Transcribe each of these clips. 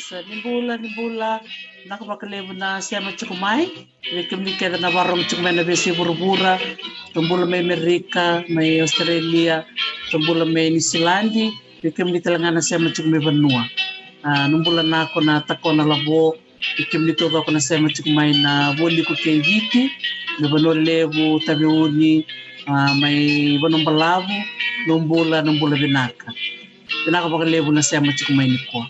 Sa nimbula nakapakalevo na siya machukumay wikim ni keda na warong chukumay na besi burubura tumbula may Amerika may Australia tumbula may New Zealand wikim ni talanga na siya machukumay Vanua numbula na ako na tako na labo wikim ni todo ako na siya machukumay na woli ko kay viti na banolevo tabiuni may banong balavu numbula binaka pakalevo na siya machukumay ni ko.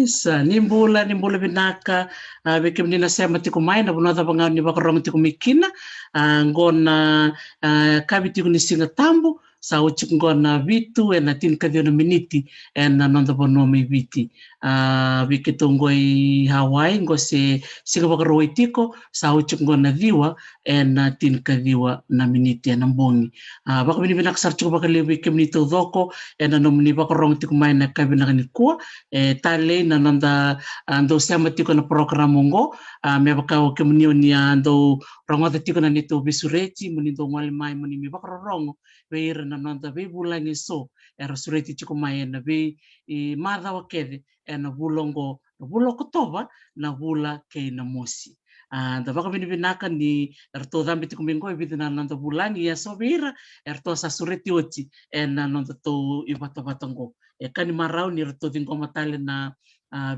Isa nimbula binaka wikim ni nasema tikumai na bunada banga ni bakarong tikumikina ngona kabiti ni singa tambu sa uchik ngona vitu na tin kadiona miniti na nonda bono mi viti wikito ngoi Hawaii ngose singa bakaroi tiko sa uchik ngona viwa na tin kadiwa na miniti na mbongi bakabini binak sarchuk bakali wikim ni todoko na nomni bakarong tikumai na kabina ni kuwa tale na nanda ando sama tiko na program ngo me bakao kemunio ni ando rongota tiko na nito bisureti munindo ngwali mai muni mi bakarongo beira na nanda be bulangi so era sureti tiko mai na be madha wakede na bulongo na buloko toba na bula ke na mosi da baka binaka ni erto dambi tiko mingo ibita na nanda bulangi ya so beira erto sa sureti oti na nanda to ibata batango kani marau ni erto dingo matale na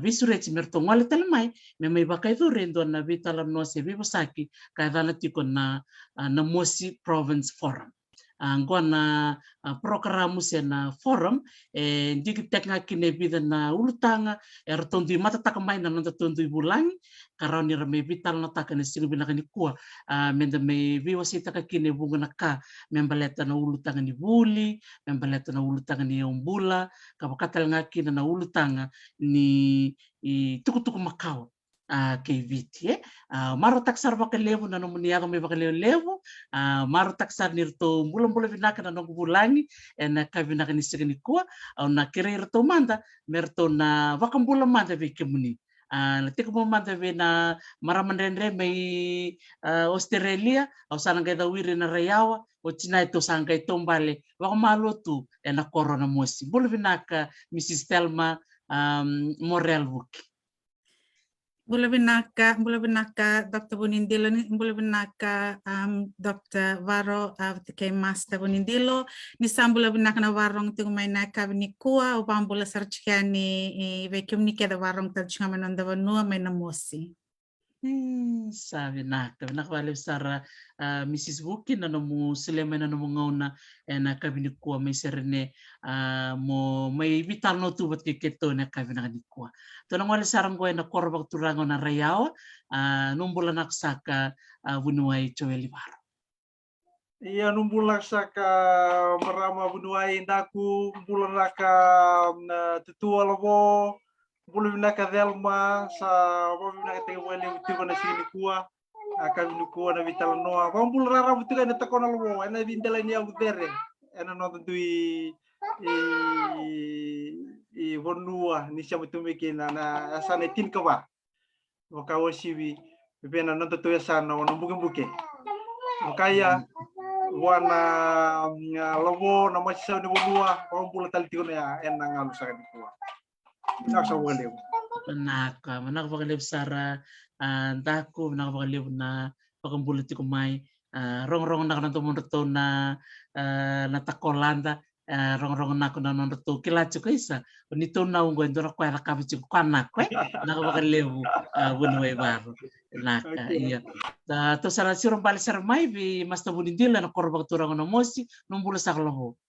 visureti merto ngwale talamai me mai bakai do rendo na vitala no se vivosaki ka dana tiko na Mosi Province Forum ngona programu se na forum ndiki teknga kine vida na ulutanga ertondi mata takamai na nanda tondo ibulangi karau ni rame vital na takane singu binaka ni kuwa menda me viwasita ka kine bunga na ka membaleta na ulutanga ni buli membaleta na ulutanga ni ombula kapakatal ngaki na ulutanga ni tuku-tuku makau kay viti maro taksar bakalevo na nomuniaga may bakalevo maro taksar nirto bulan-bulan binaka na nagbulangi na kabinaka ni sigani kuwa na kirerto manda merto na wakambulan manda vikimuni tiko mo manda ve na maramanrenre may Australia au sanangay dawiri na rayawa o chinay to sangay tombale wakamalotu na corona mosi bulan binaka Mrs. Thelma Morel Wuki. Bula binaka Dr. Bunindilo, bula binaka Dr. Varo kay Master Bunindilo, ni sambula binaka na warong tingo may nakabini kuwa o pambula sarchikani vekyum ni kada warong tadchunga manonda vanua may namosi. Sabi nakawalip sara Mrs. Wuki na mo silema na mo ngauna na kabini kuwa may serene mo may vital no tubat kiketo na kabina kuwa. To nang wala sarang goy na korbak turango na rayaw numbula naksaka bunuay Joel Ibarro. Iya numbula saka marama bunuay ndaku bulan naka tetua lobo bulu naka Delma sa bobi naka tega wale utigo na sini kuwa akan nukuwa na vital noa bambul rara butiga na takona lobo ena vindela ni au dere ena no tui i vonua ni siamo tumike na asana tin kawa wakawa siwi bepena no tui asana wana buke makaya wana lobo na masisa ni vonua bambul taltigo na ena ngalu sa kuwa nasa wale Nakapag-live sara dako nakapag-live na pagambulit ko may rong na kanang tumunto na natakolanda rong na ko nanonoto kilacho ko isa nito na ungo ndo na kwela kabichi ko kanak ko nakapag-live bunway baro naka iya to sara sirong bali sara may bi Master Bunindilo na korbag turang na mosi nung bula sa kalaho.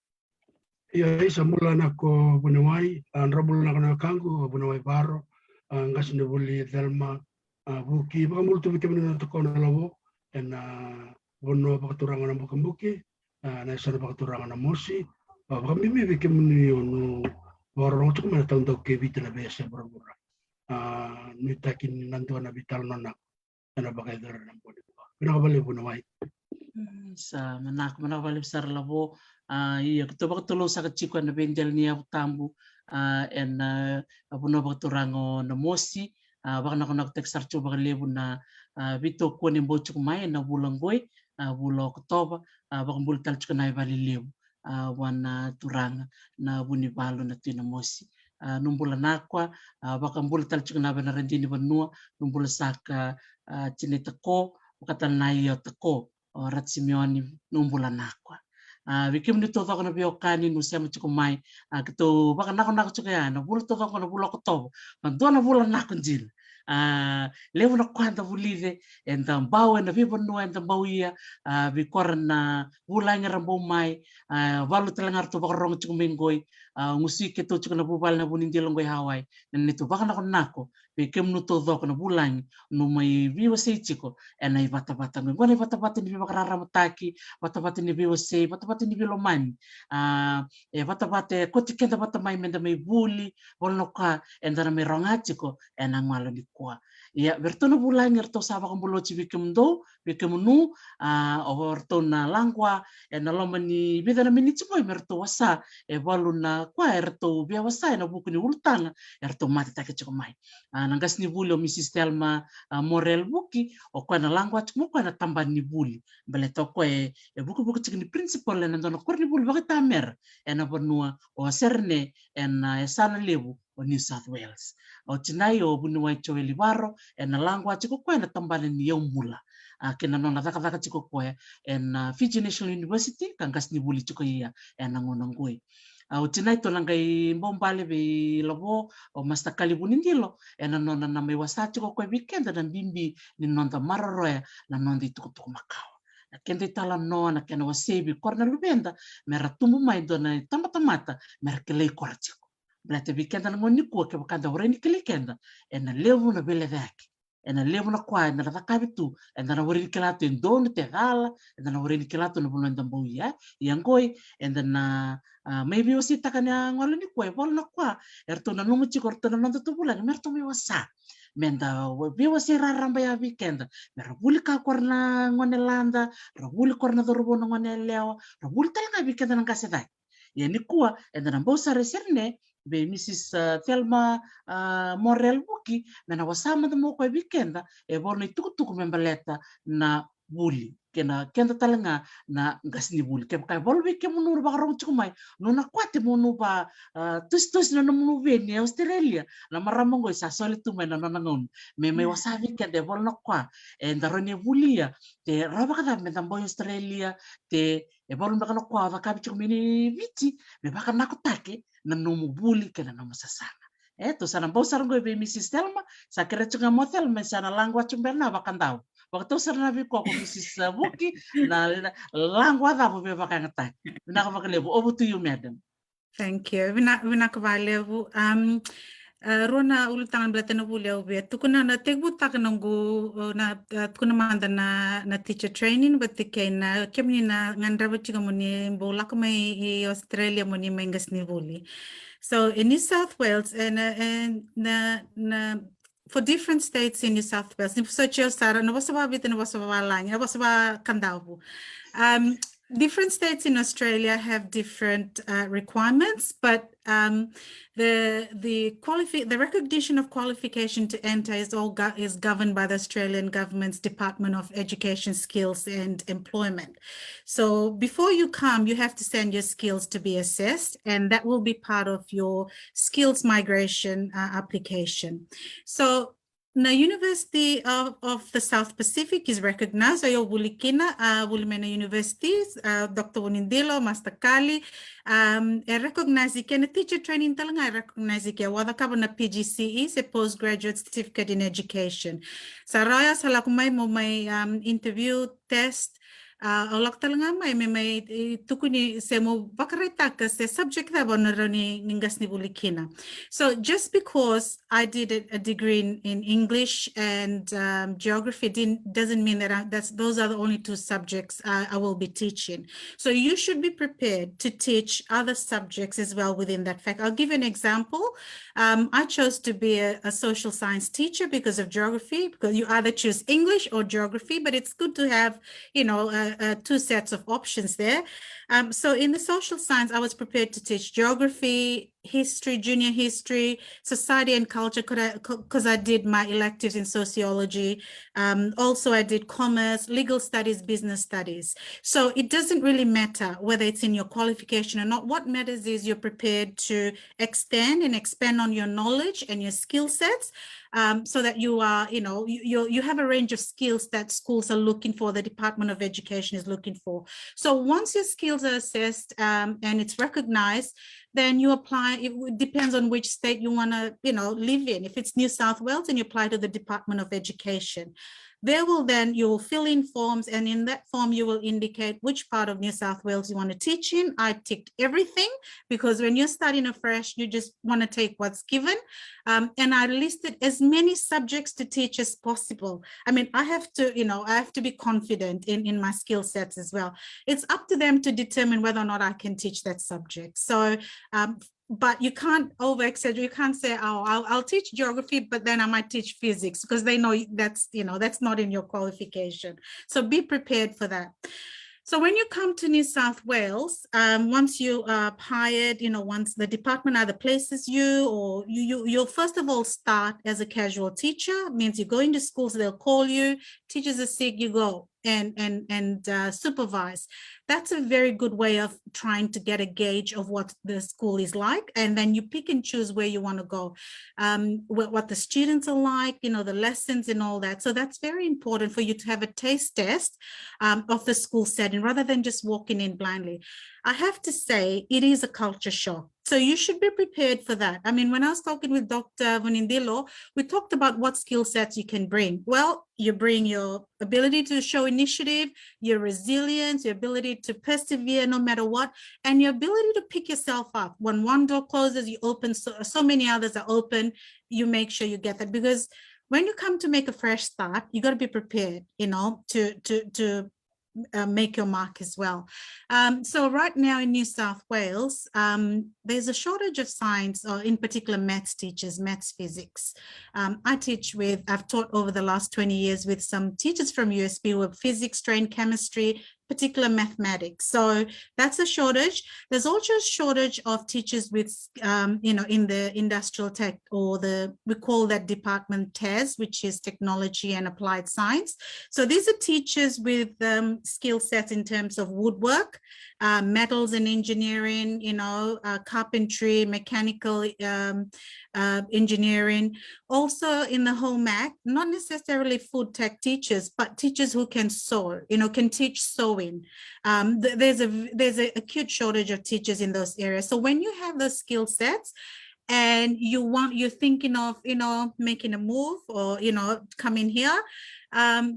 Iya isa mula nako bunawai rabul na kangu bunawai baro ngas na buli Delma buki baka multo bikem na tokona labo en bono baka turangan na buki na isa baka turangan na mosi baka mimi bikem ni ono warong tuk mana taun tau ke bita na besa berbura nitakin nantuan na vital nona na baka idara na bodi pinakabali bunawai sa manakabali sar labo iya ketubak tulo sa kachiko na benjal niya tambu en abuno bakturango na mosi baka na text sarcho baka lebu na bito ko ni bochuk mai na bulanggoy bulo Oktoba baka bultal chuk na bali lebu wana turanga na bunibalo na tinamosi numbula nakwa baka bultal chuk na bana rendini banua numbula saka chinita ko baka tanay ko Rat Simeoni numbula nakwa bikim ni toto ko na biokani no siya mo mai kito baka nako chukaya na bulo toto ko na bulo Oktoba mando na bulo nako jil levo na kwanta bulive enta mbao na vivo no enta mbawia bikor na bulanya rambo mai walu telangar to baka rong chukumengoy musike to chukuna bubal na Bunindilo ngoy Hawaii nito baka nako bikim no toto ko na bulanya no mai vivo sei chiko enai bata ngone bata ni baka raramutaki bata ni vivo sei bata ni vilomani bata kotikenda bata mai menda mai buli bolnoka endana mai rongachiko enang malo ni kwa ya bertono bulanya erto saba kambulochi bikim nu orto na langwa ena lomani bidana minichi boy merto wasa balu na kwa erto bia wasa ena buku ni ultanga erto mati take chiko mai nangas ni buli o Mrs. Delma Morel buki o kwa na langwa chiko kwa na tamba ni buli bele to kwa buku chiko ni principal ena ndono kwa ni buli baka tamer ena bonua o serne ena sana lebu o New South Wales o tinai o bunuai Joel Ibarro ena langwa chiko kwa na tamba ni yaumula kena nona thaka chiko kwa ena Fiji National University kangas ni buli chiko ia ena ngonangoi o tinai to langai bombale be lobo o Master Kali Bunindilo ena nona na mai wasa chiko kwa weekend na bimbi ni nonda mararoya na nonda tuku makao na kende tala no na kena wasebi korna lubenda mera tumbu mai dona tamata mera kelei kora chiko Blate weekend na ngoni kuwa ke bakanda oreni kelikenda ena levu na bele daki ena levu na kwa na rakabitu ena na oreni kelato endon te gala ena na oreni kelato na bulanda mbouya yangoi ena na maybe wasi takanya ngolo ni kwa bol na kwa erto na numu chiko erto na nonda tubula ni merto mi wasa menda bi wasi raramba ya weekend mera buli ka korna ngone landa rabuli korna dorobo na ngone leo rabuli talanga weekend na kasedai yani kuwa ena na mbosa reserne be Mrs. Thelma Morel buki mena wasama da mo kwa weekenda borno tukutuku membaleta na buli kena kenta talanga na gas ni bul kem kai bolbe kem munur ba rong chumai no na kwate munu ba tus na munu veni Australia na maramongo sa sole tu me na nangon me wasavi ke de bol no kwa e ndarone bulia te raba kada me tambo Australia te e bol me kana kwa va kabi chumini viti me ba kana kotake na nomu buli ke na nomu sasana to sana bo sargo be Mrs. Thelma sa kere chunga motel me sana langwa chumberna ba kandau waktu sarana vi ko Mrs. Buki na langwa da bo be ba kana tak na ka lebu over to you madam. Thank you. Vina kavalevu. Rona ulutangan belatan bulia ubia. Tukuna na tegbu tak nunggu na tukuna manda na teacher training betike na kemni na ngandra butiga muni bola kamai i Australia muni mengas ni buli. So in New South Wales and for different states in New South Wales, so Sara, no wasaba bit no wasaba line, no wasaba kandavu. Different states in Australia have different requirements, but the recognition of qualification to enter is governed by the Australian government's Department of Education, Skills and Employment. So before you come, you have to send your skills to be assessed, and that will be part of your skills migration application. So the University of the South Pacific is recognized. Ayo bulikina bulimena universities, Dr. Vunindilo, Master Kali, recognize ikena teacher training talanga recognize ike wada kabana PGCE se postgraduate certificate in education. Saraya salakumay mo may interview test. Olak talanga may tukuni se mo bakarita ka se subject na bonaroni ningas ni bulikina. So just because I did a degree in English and geography doesn't mean that those are the only two subjects I will be teaching. So you should be prepared to teach other subjects as well within that fact. I'll give you an example. I chose to be a social science teacher because of geography, because you either choose English or geography, but it's good to have, two sets of options there. So in the social science, I was prepared to teach geography, history, junior history, society and culture, because I did my electives in sociology. Also, I did commerce, legal studies, business studies. So it doesn't really matter whether it's in your qualification or not. What matters is you're prepared to extend and expand on your knowledge and your skill sets, so that you are, you have a range of skills that schools are looking for, the Department of Education is looking for. So once your skills are assessed and it's recognized, then you apply. It depends on which state you want to, live in. If it's New South Wales, then you apply to the Department of Education. You will fill in forms, and in that form you will indicate which part of New South Wales you want to teach in. I ticked everything because when you're starting afresh, you just want to take what's given. And I listed as many subjects to teach as possible. I mean, I have to be confident in my skill sets as well. It's up to them to determine whether or not I can teach that subject. So, but you can't over-exaggerate. You can't say, oh, I'll teach geography, but then I might teach physics, because they know that's not in your qualification. So be prepared for that. So when you come to New South Wales, once you are hired, once the department either places you, or you'll first of all start as a casual teacher. Means you go into schools, they'll call you, teachers are sick, you go and supervise. That's a very good way of trying to get a gauge of what the school is like, and then you pick and choose where you want to go, what the students are like, the lessons and all that. So that's very important for you to have a taste test of the school setting rather than just walking in blindly. I have to say, it is a culture shock. So you should be prepared for that. I mean, when I was talking with Dr. Vunindilo, we talked about what skill sets you can bring. Well, you bring your ability to show initiative, your resilience, your ability to persevere no matter what, and your ability to pick yourself up. When one door closes, you open, so many others are open. You make sure you get that, because when you come to make a fresh start, you got to be prepared, to make your mark as well. So right now in New South Wales, there's a shortage of science, or in particular maths teachers, maths, physics. I've taught over the last 20 years with some teachers from USB who are physics trained, chemistry, particular mathematics. So that's a shortage. There's also a shortage of teachers with, in the industrial tech, or we call that department TES, which is technology and applied science. So these are teachers with skill sets in terms of woodwork, metals and engineering, carpentry, mechanical engineering. Also in the home ec, not necessarily food tech teachers, but teachers who can sew, can teach sewing. There's a acute shortage of teachers in those areas. So when you have those skill sets, and you're thinking of, making a move, or, come in here,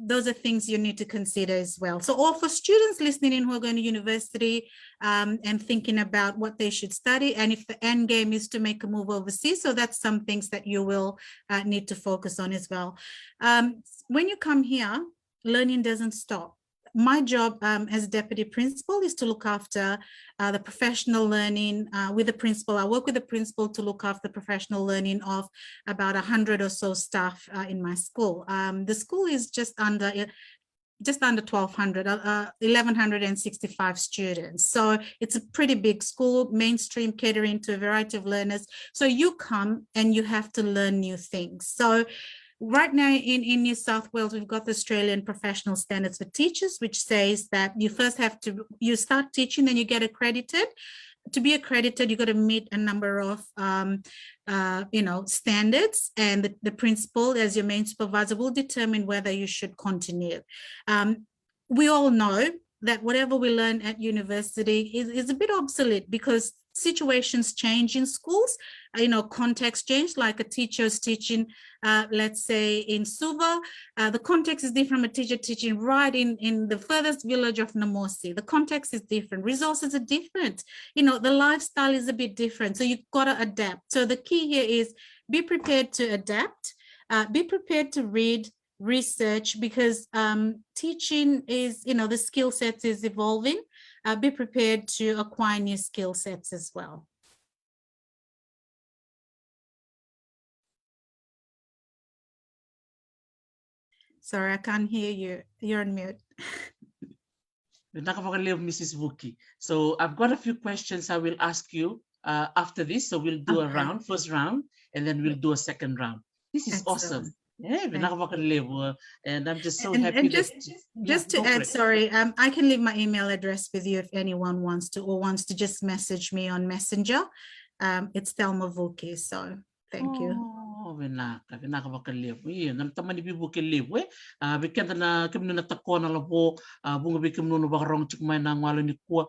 those are things you need to consider as well. So, or for students listening in who are going to university and thinking about what they should study, and if the end game is to make a move overseas, so that's some things that you will need to focus on as well. When you come here, learning doesn't stop. My job as deputy principal is to look after the professional learning with the principal. I work with the principal to look after professional learning of about 100 or so staff in my school. The school is just under 1,200, 1,165 students. So it's a pretty big school, mainstream, catering to a variety of learners. So you come and you have to learn new things. So right now in New South Wales, we've got the Australian Professional Standards for Teachers, which says that you first you start teaching, then you get accredited. To be accredited, you got to meet a number of, standards, and the principal, as your main supervisor, will determine whether you should continue. We all know that whatever we learn at university is a bit obsolete, because situations change in schools, context change. Like a teacher is teaching, let's say in Suva, the context is different from a teacher teaching right in the furthest village of Namosi. The context is different, resources are different, the lifestyle is a bit different. So you've got to adapt. So the key here is be prepared to adapt, be prepared to read, research, because teaching is, the skill sets is evolving. Be prepared to acquire new skill sets as well. Sorry, I can't hear you. You're on mute. Mrs. Vuki. So I've got a few questions I will ask you after this. So we'll do a first round, and then we'll do a second round. This is awesome. Yeah, and I'm just so happy. And just to add, sorry, I can leave my email address with you if anyone wants to just message me on Messenger. It's Thelma Vuki, so thank you. Vinaka bakaliw. Yun, naman ibu kiliw. Bikenta na kami na tako na labo bunga bikim no bakarong chukmay na ngwalo ni kuwa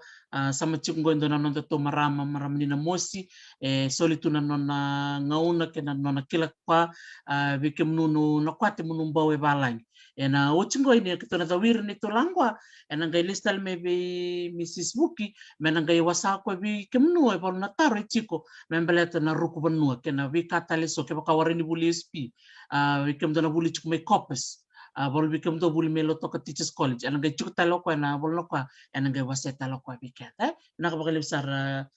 sama chukngo ndo na nonto to marama ni na mosi solitu na nona ngauna kena nona kilak pa bikim no nakwate munumbawe balay. Na uchingo ini kita na tawir ni tulangwa and ngay listal maybe Mrs. Vuki menangay wasako bi kemnu por na taro chiko membeleta na ruku benua kena vi kataliso ke bakawarin ni buli SP bikem na buli chuk may kopes bol bikem to buli melo to ka teachers college and ngay chuk talo ko na bol no kwa and ngay waseta lo kwa biketa nakabakalib sar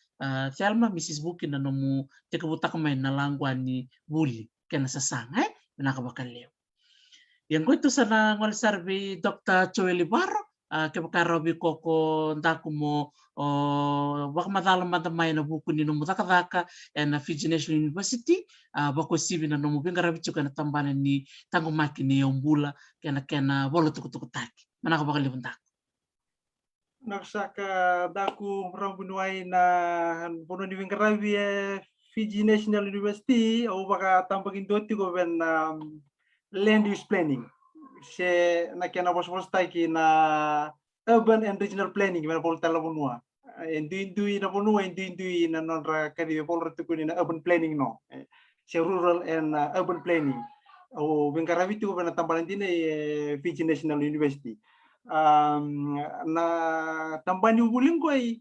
Thelma Mrs. Vuki na nomu tekabuta kamay na langwa ni buli kena sasang nakabakalib. Yang ko ito sana ngol sarbi Dr. Joel Ibarro kebakarabi koko ndaku mo wak madalam madamay na buku ni nomu takadaka na Fiji National University bako sibi na nomu bingarabi chuka na tambanan ni tangumaki ni yombula kena bolo tukutukutaki manaka bakali bundak naksaka daku rambunuai na bono ni bingarabi Fiji National University au baka tambagin doti ko ben land use planning. Se na kena bos taiki na urban and regional planning mena pol tala bonua. Indui na bonua indui na nonra kadi pol retukuni na urban planning no. Se rural and urban planning. O bengkarabi tu bena tambalan dine Fiji National University. Na tambani ubuling ko ay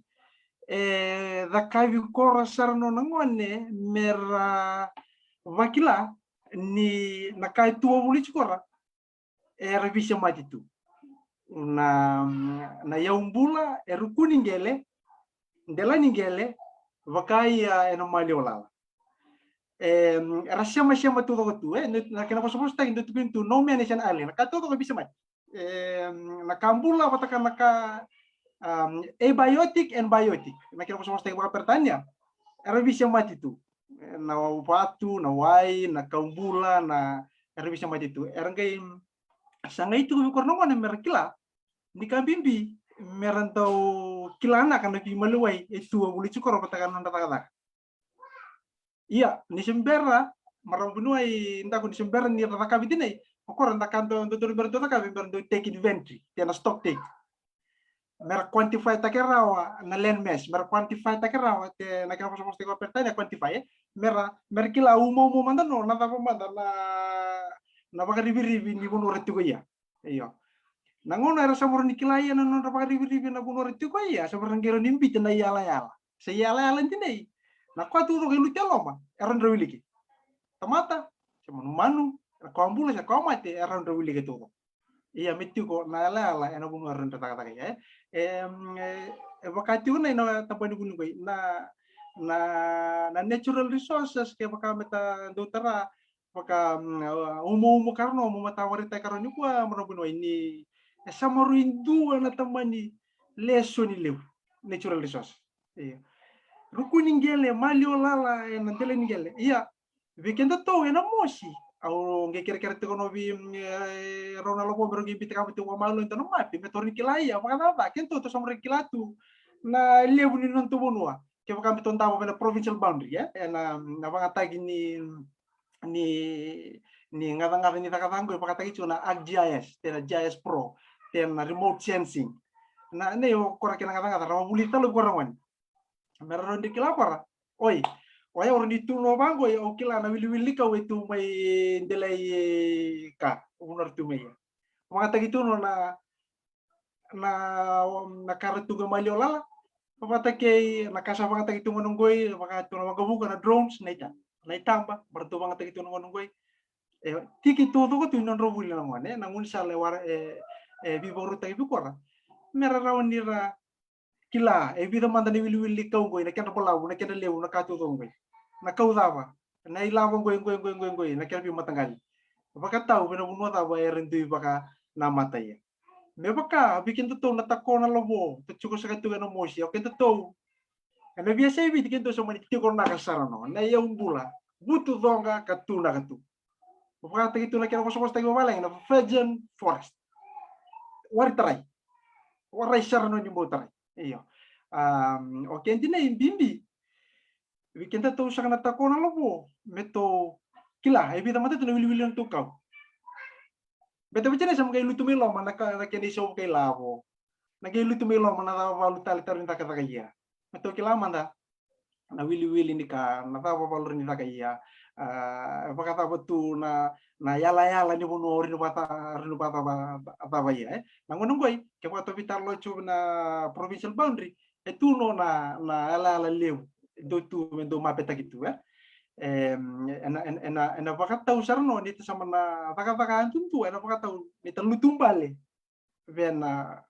da kavi kora sarno nangwane mera vakila ni nakai tua buli chikora revisi mati tu na yaumbula rukuni ngele ndela ningele vakai enomali olala rasya tu tu na kena pasapos ta indu tu no manation ali na kato ko bisa mati na kambula batakan naka abiotic and biotic. Naquela pessoa tem uma pertanya. Era bisa mati tu. Na batu, na wai, na kaumbula, na era bisa mati tu. Era ngai sanga itu ko korno ngone merkila. Ni kambimbi merantau kilana kan lebih meluai itu buli cukor patakan nanda kata. Iya, ni sembera marang bunuai inta ko ni sembera ni rata kabitinai. Okor anda kanto untuk berdo berdo take inventory, tiana stock take. Mer quantify takerawa na land mass, mer quantify takerawa te na kena pos ko pertanya quantify mer kila umo manda no na ta manda na baka ribi ni buno retu ko ya. Iyo. Nangono era samur ni kilaya na no baka ribi na buno retu ko ya, samur ngero nimbi te na yala. Se yala tinai. Na ko tu ro ilu teloma, eran rawiliki. Tamata, sama manu, ko ambula sa ko mate eran rawiliki to. Iya metti ko na ala ena buno ran ta kata ya. Wakati una ina tapani buno ko na natural resources ke baka meta dotara baka umo karno mo matawarita karno ko mo buno ini samaru indu na tamani lesson lew natural resource. Iya. Rukuni ngele malio lala ena tele ngele. Iya. Weekend to ena mosi. Au kira-kira tu kono bi Ronaldo po berogi bitika bitu wa malu itu no mapi metori kilaya makana ta kento to somre kilatu na lebu ni non to bonua ke baka biton tawo bela provincial boundary ya na baka tagi ni ngadang ni takatango baka tagi chuna ArcGIS tena GIS Pro tena remote sensing na ne yo kora kena ngadang ra bulita lo korawan meron di kilapara oi Waya orang di tuno bango ya okila na wili ka wetu may delay ka unar tu may. Mga tagi tuno na karatu ga maliola. Pamata kay nakasa mga tagi tuno nunggoy mga tuno magabuka na drones na itamba bertu mga tagi tuno nunggoy. Tiki todo ko tunon ro wili lang wane nangun sa lewar biboru tagi bukora. Merarawan nira kila vida manda ni wili ka ngoy na kena polaw na kena lew na katu ngoy. Na kaudava na ilawang goy na kelbi matangali baka tau bena buno ta ba erendu baka namatay me baka bikin to na takko na lobo to chuko sa katu na mosi o kento to ana biasa ibi kento so mani tiko na kasarano na yung bula butu donga katu na katu baka tagi to na kero so tayo malay na virgin forest waray sarano ni motaray iyo o kenti na imbimbi Weekend to sa kanata ko na lobo meto kila ay bida mata to wili ang tukaw beta bicene sa mga ilutumilo man nakani sa kay labo nagilutumilo man na walu tal ta kaya meto kila manda na wili ni ka na ta walu ni ta kaya pakata betu na yala ni buno rin bata ba ya nangonong koy ke pato vitar locho na provincial boundary etu no na ala lew do mapeta gitu ya ena bakatau sarno nito sama na baka tuntu ena bakatau nito lutumbale vena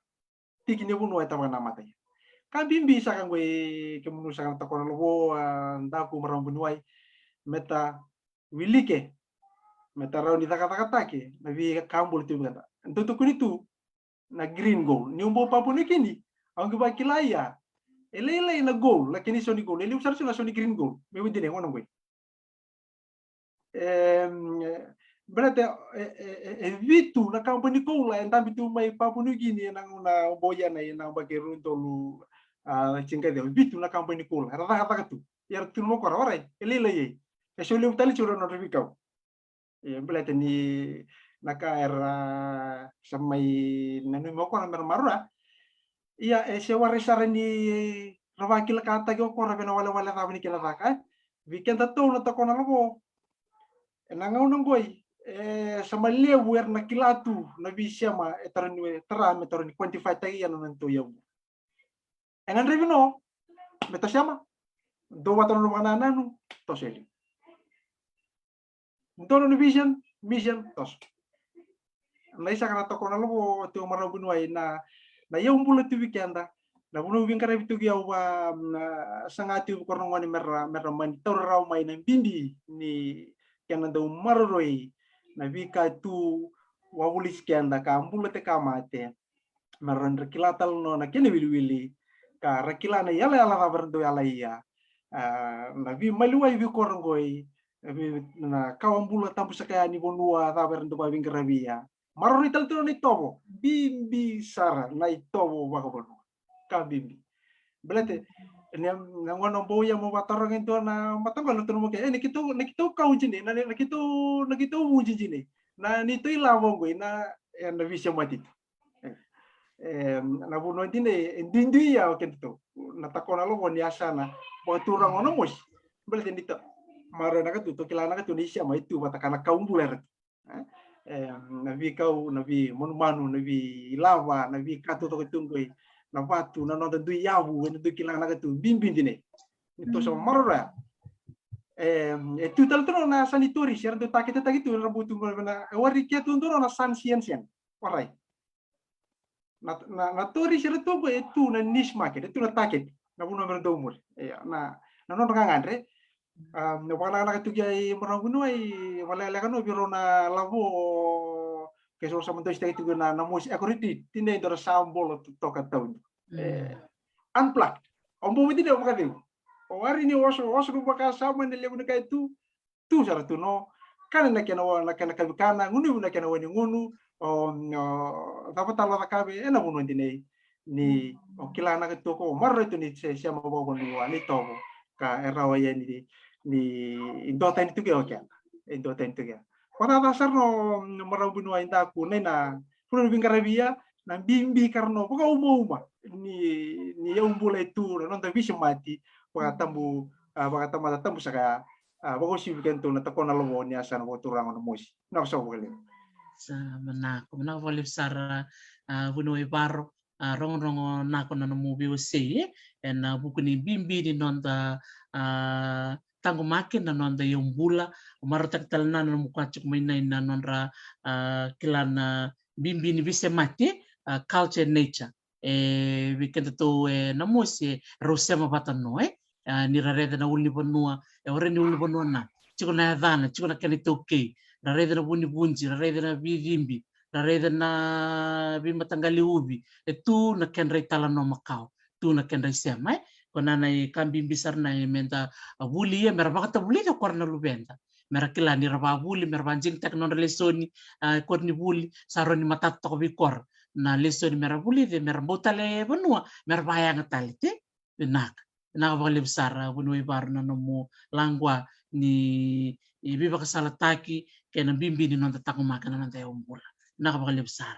tiki ne buno eta bana matay kabimbi sa kang we kemunu sa kang takon lobo ndaku marang bunuai meta wilike meta raw ni takatake na vi kambul tu bata ntutu kunitu na green goal ni umbo papuni kini ang gibakilaya Ele na goal, la kini soni goal. Ele usar sona soni green goal. Me wudi ne ngono ngwe. Berarti vitu na company ko la entambi tu mai papunu gini nang una boya na nang bageru tolu cingka de vitu na company ko la rata tu. Yar tu mo ko ora. Ele le ye. E soli utali churo no revicau. Berarti ni naka era samai nanu mo ko na marura. Iya, se warisara ni rawakil kata go ko rabena wala rawani kila raka. Weekend to na to kono lobo. Nangaw nang goy sama lewer na kilatu na bisya ma etarni tara metarni quantify tayo yan nan to yaw. Engan revino meta siama. Do waton no manana no to seli. Dono ni mission tos. Na isa kana to kono lobo to marabunway na yung bulo tu weekenda na buno wing kara bitu giya wa sangati ko no ngani merra man raw may na bindi ni kana daw marroy na vika tu wawulis kenda ka ambulo te kamate maran rekilatal no na kene wili ka rekilana yala yala kabarndo yala iya na vi maluai vi korongoi na kawambula tampu sakaya ni bonua tabarndo ba vingrabia marorital to ni tobo bimbi sara na itobo bakabonu ka bimbi belate ni ngono boya mo batarang ito na matanggal to mo kay nakito ka ujine na nakito ujine na nito ilawong go na na visya matit na buno tine ndindi ya kento na takona lo woni asana bo turang ono mos belate nito maro na katu to kilana katu ni siya mai tu batakana kaumbuler na vi kau na vi manu na vi lava na vi katu to tungoi na batu na no tentu yawu na tu kilana katu bimbin dine itu so marora tu tal tro na sanitori siar tu takita takitu rambutu na wari kia tu na san sian parai na tori siar tu go itu na nisma ke tu na takit na buno berdo umur na no ngandre na wala na katu ai marangunu ai wala la kanu biro na lavo ke so sama tu itu na mus ekoriti tine dor sambol to katau unplugged ombo miti de makati owari ni waso baka sama ne lebu kai tu sara tu no kana na kabikana ngunu na kana wani ngunu dapat tala kabe ena bunu ni okilana ke toko marro itu ni se siama bobo ni wani to ka erawa ya ni indota ni tuge oke indota ni tuge pada dasar no marabunu ainda ku nena pun bingkarabia na bimbi karno pokok uma ni umbula itu non ta bisa mati pakatambu saka pokok si bikin tu na takona lobo ni asan wo turang no mosi na so bole sa mana volip sara buno ibaro rongo na ko na mo biusi en bukuni bimbi ni nonda tango makin na nonda umbula marotak talna na mo kwachuk may na nonra kilana bimbi ni bisa mati culture and nature weekend to namosi rosema batano ni rareda na uli bonua ore ni uli bonua na chiko na dana chiko na kanito okay rareda na buni bunji rareda na bidimbi rareda na bimatangali ubi tu na kenra itala no makau tu na kenra sema kona na kambing besar na menta buli ya merabaka buli to korna lubenda merakila ni rababuli merbanjing teknologi korni buli saroni matato ko bikor na lesoni merabuli de merabotale benua merbaya ngatalite benak bali besar bunui bar na nomo langwa ni biba kasalataki kena bimbi ni nonta taku makan nonta umbula bali besar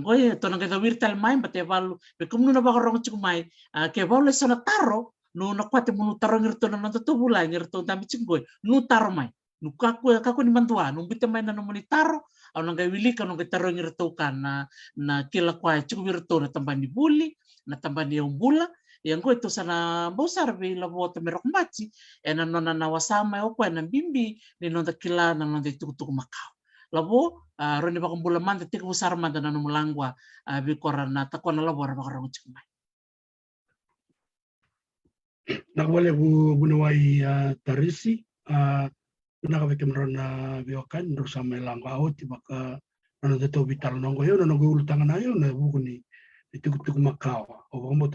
goy to nang kita virtual mai bate balu be kumnu na bakarong cikumai ke balu sana taro no nakwate munu taro ngirto na nonta tubula ngirto tambi cinggoy nu taro mai nu kaku ni mantua nu bite mai na no moni taro au nang wilika no taro ngirto kan na kila kwa ciku virto na tambani buli na tambani umbula yang gue itu sana bosar bi labo temerok maci ena nona nawasama o kwa na bimbi ni nonta kila na nonta tuku makau labo roni bakong bulaman te tiku besar man na mulangwa bi korana takona labo ra bakarong cumai na wale bunawai tarisi na ka bekem rona biokan ro sama langwa o tibaka na to vital nongo yo no go ultangan ayo na bukuni tuku makau o bombo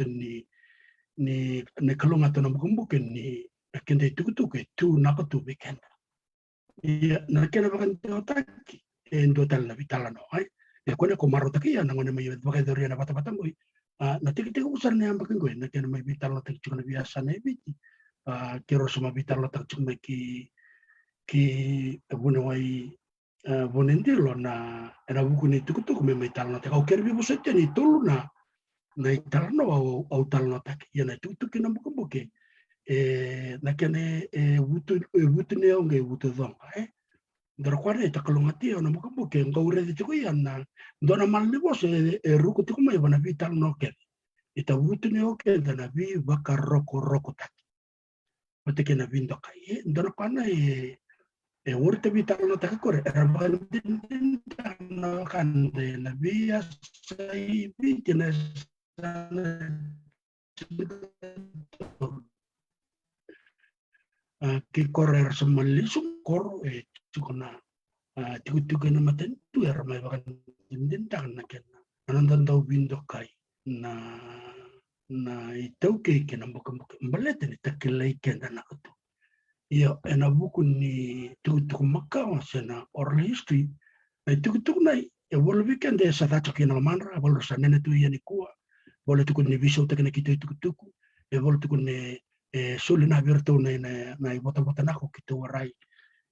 ni kalunga to na bukumbuken ni kende tukutuke tu nakatu bekenda ya na kena bakan totaki endo tal vitala no ai ya kone ko marotaki ya ngone mai bakai doria na bata ngoi na tiki usar ne ambakan ngoi na kena mai vitala tak chuna biasa ne biti kero sama vitala tak chuna ki bunawai bonendelo na era bukuni tukutuku mai talna tak au kerbi busete ni toluna na italano au talno tak ya na tutuki na bukumbuke na kene wutu ne onge wutu zonga ndara kware takalongati ona bukumbuke ngaure de tuku ya na ndona malni bos ruku tuku mai bana vital no ke ita wutu ne oke na vi baka roko tak pateke na vindo kai ndona kana urte vital no tak kore erban din no kan de na via sai bitines ki correr semali sungkor chukona tiku na maten tu era mai bakan din tan na ken anandan daw window kai na itau ke na buka mbalete ni takilai kenda na kutu. Ia ena buku ni tukutuku makawa sena oral history na tukutuku nai e wala weekend e sa tato kina manra wala sa nene tu ia ni kua wala tuku ni viso takina kita tukutuku e wala tuku ni suli na virtu na bota nako kita warai.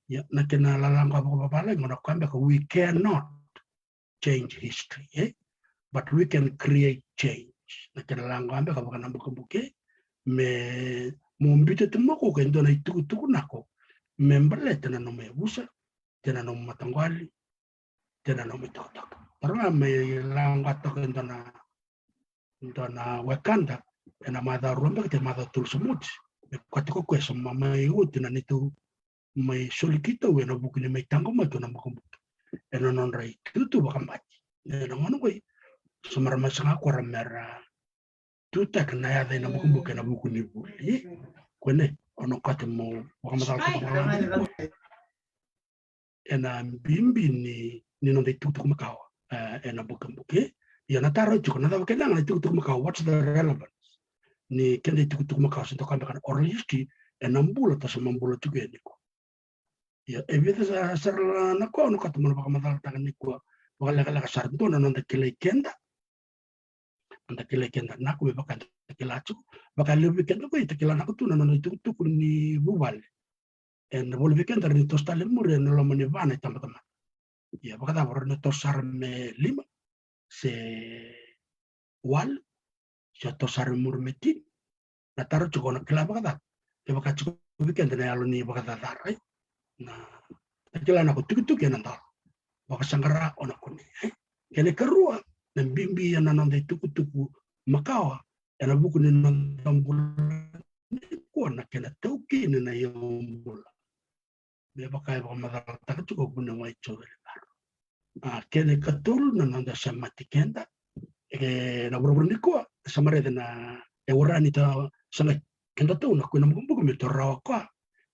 Ya na kena lalangka bapa ngona kwamba we cannot change history, but we can create change. Na kena lalangka ka baka nambuke me mumbite temako ka ndo na itukutuku nako membele tena no me busa tena no matangwali tena no me totok. Parang me langka to ndo na wakanda ena mada rumba ke mada tulsumut ko to ko so mama iut na nitu mai solikito we na buku ni mai tango mai to na buku eno non rai tutu bakamati eno ngono koi somara masanga ko ramera tuta kana ya na buku na buku ni buli kone ono kate mo bakamata ko ena bimbi ni no de tutu makawa ena buku ya na taro chuko na ke na tutu makawa what's the relevance ni kende tutu makawa so kan kan oral history ena mbula ta sama mbula chuko ni ko ya evita sa na ko no katumo baka madal tangan ni ko wala kasar to na nanda kilay kenda na ko baka kilacho baka lebi kenda ko itakila na ko to na nanda tu ni bubal en bol weekend ni tostale mure no lo mani vana tama ya baka da bor no tosar me lima se wal se tosar mur metin na taro chuko na kila baka da ke baka chuko weekend na alo ni baka da rai na kila na ko tukutuk ya nanda baka sangara ona kuni kene karua na bimbi ya nanda tukutuku makawa yana buku ni nanda mbula ko na kena tauki ni na yombula me baka ba madara takatuko kuna wai chowele kene katul na nanda samati kenda na burubur ni ko samare na urani ta sanga kenda tu na kuna mbuku mitorawa kwa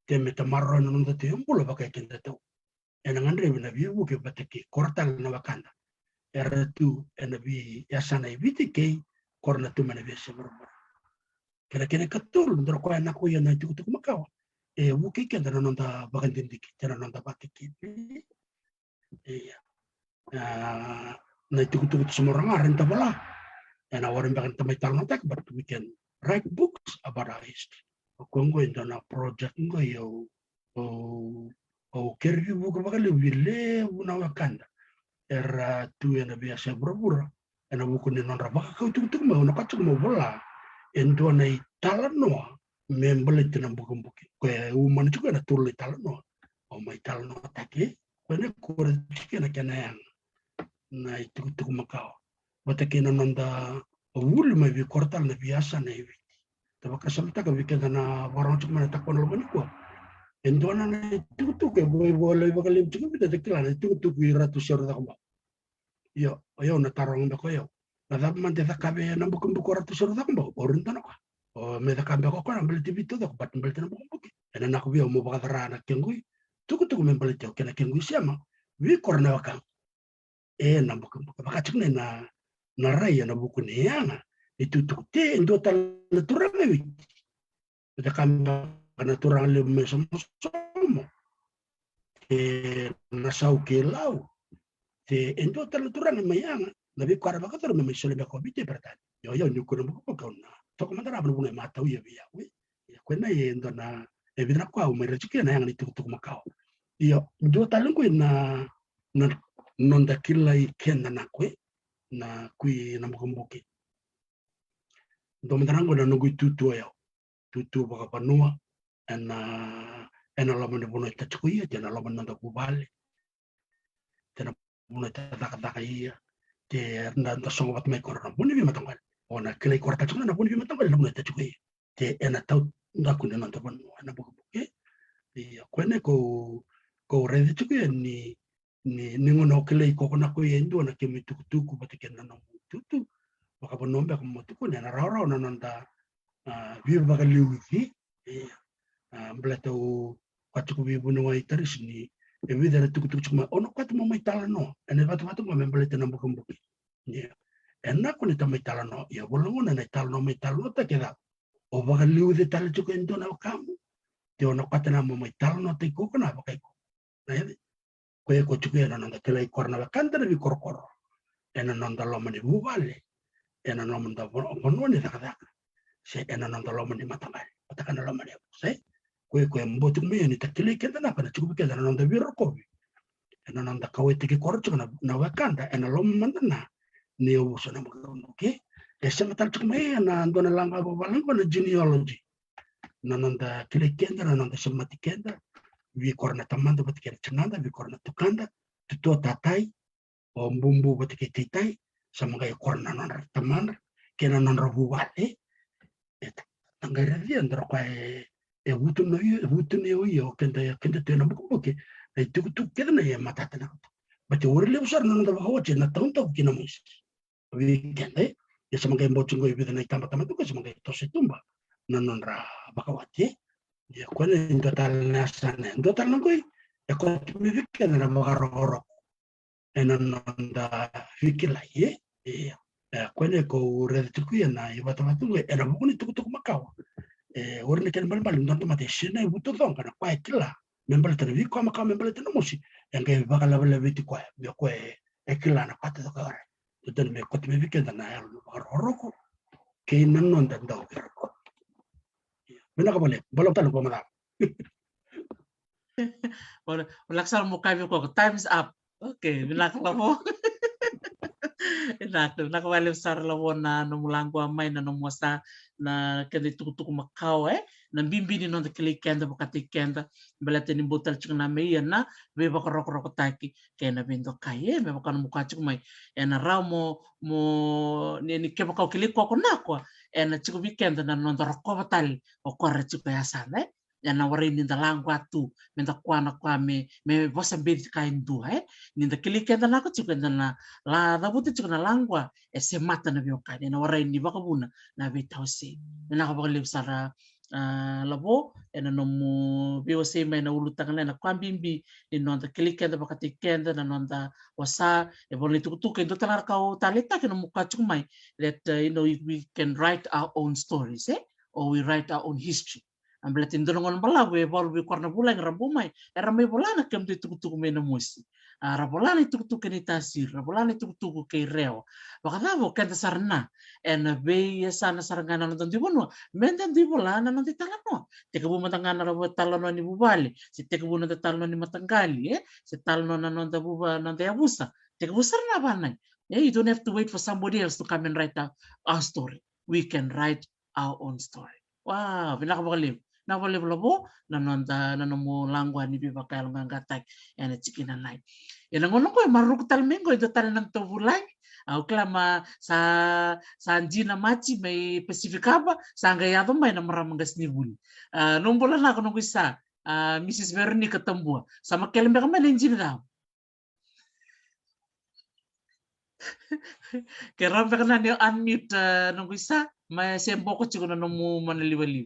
te metamarro na nanda te yombula baka kenda tu ena ngandre na biu ke bateki kortal na wakanda era tu ena bi yasana ibiti ke korna tu mana bese berber kene katul ndro ko na ko yana tu makawa wuke ke ndana nonda bagandindiki tena nonda bateki na tu semorang renta bala ena warin bagan tamai talnotak but we can write books about our history kongo indana project ngo o kerri buku bakal wile una wakanda era tu ena biasa berbura ena buku ni non rabaka kau tu ma una kacu mo bola endo na italano membele tena buku ko uman juga na turle italano o mai italano take ko ne ko na kana yang na itu makau batake na nonda wul mai bi kortal na biasa na iwi tabaka samta ka weekend na warang cuma na takon lo ko Entuana na tutu ke boleh bakal cukup kita deklar tutu ratu syurga kembang. Yo na tarong beko yo. Na dap man teta kabe na buku ratu syurga kembang. Orun tanah ka. O me ta kabe ko na beli TV tu dak bat beli tanah buku. Ena nak biyo mo bakal na kengui. Tuku membeli teo kena kengui siama. Wi korna wakang. Na buku baka cukne na raya na buku ni yang. Itu tu te endo tal turang wi. Kita kambang karena turang lima sama nasau ke lau ento tal turang mayang nabi kwara baka tur memang sole bako bite bertan yo nyukur buku kau na to komandar abnu bunga matau ya biya we ya kwena endo na ebidra kwa umere chike na yang itu makau yo ndo talung ko na nonda kilai kenda na kwe na kui na mkomboki ndo mtarango na nungu tutu baka panua ena laman de bono ta chuia tena laman nanda kubale tena bono ta ia te nanda songo bat me korna boni bi matangal ona kile korta chuna na boni bi matangal na bono ta chuia te ena tau ndaku na nanda bono na buke ya kwene ko rede chuia ni ngono kile ko na ko yendo na kemi tuku batikena na tutu baka bono mbe ko tuku na raura na nanda vi baka liuki Belatau kacuk bibu nungai taris ni ewi dari tuku cuma ono katu mau mai talano ene batu mau membeli tenang bukan buki enak ko ni tamay talano ya bolong na talano may talano ta keda o baga liu de tal chuko ento na kamu te ono katana mo may talano te ko na ba kai ko na yadi ko chuko na nanda kelai korna ba kanta na bi korkoro ena nanda lo mani bubale ena no manda bono ni taka se ena nanda lo mani matangai matakana lo mani se ko mbotu me ni takile kenda na kana chuko kenda na nanda bi rokobi ena nanda kawe te ki korcho na wakanda ena lo mandana ni uso na mo ke ese matal chuko me na ndona langa babalango na genealogy na nanda kile kenda na nanda semati kenda vi korna tamanda batikere chenanda vi korna tukanda tuto tatai o mbumbu batike titai sama gaya korna nonra tamanda kena nonra buwale et angara dia ndra kwa wutu no yo kenda tena buke ai tu keda na ya matata na bati urle usar nonda bahoche na tonta kina mus vi kenda ya sama gaya mbocungo ibida na tamba tamba tu sama gaya tose tumba na nonra bakawati ya kwene total nasane total ngoi e ko mi vikena na magaro ena nonda vikila ye kwene ko red tuku na ibata matu ena bukuni tuku makau orne ken balbal ndonto mate shina ibuto thonga na kwa kila membal tene viko makau membal tene musi yange bakala bala viti kwa ko ekila na pata to kare tene me ko me vikenda na ya roko ke nonda ndo ko Bina ka boleh, belum tahu kau mana. Laksal mo kami ko, time's up. Okay, binakala mo. Nakawali sar lawo na numulango amay na numuasa na kende tukutuku makao na bimbini non kili kenda bakati kenda balate ni botal chuk na meya na be bakarok taki kena bindo kaye me bakano muka chuk mai ena raw mo ni ke bakao kili ko na ko ena chuk weekend na non roko batal o korre chuk ya sana na wari ninda langwa tu menda kwana kwa me bosa bedi kain du ninda kili kenda na ko chuk na la da buti chuk na langwa se mata na bioka na wari ni bakabuna na bitausi na ka bakalib sara labo ena nomu biose mai na ulutang na kwambimbi ni nonda kili kenda bakati kenda na nonda wasa e boli tukutuku endo talar kau talita ke no muka chuk mai that we can write our own stories or we write our own history ambela tindongon bala we bol we korna bulang rabumai era mai bolana kem tu tukutuku mena musi rabolana tukutuku ni tasir rabolana tukutuku ke reo bakadavo kenta sarna en be sana sarangana non di bono menden di bolana non di talano te kabu matangana rabo talano ni bubali si te kabu non talano ni matangali si talano non da buba non da abusa te kabu sarna banai you don't have to wait for somebody else to come and write our story we can write our own story wow binakabakalim na boleh belabo na nonda na nomo langwa ni biba kaya ngatak ena chikina nai ena ngono ko maruk tal mengo ito tal nang tobulang au klama sa anjina machi may pacificaba sa ngayado may na maramangas ni bul nombola na ko nung isa Mrs. Veronica Tambua sama kelembe ka man enjina daw kerambe ka na ni unmute nung isa may sembo ko chiko na nomo manaliwaliw.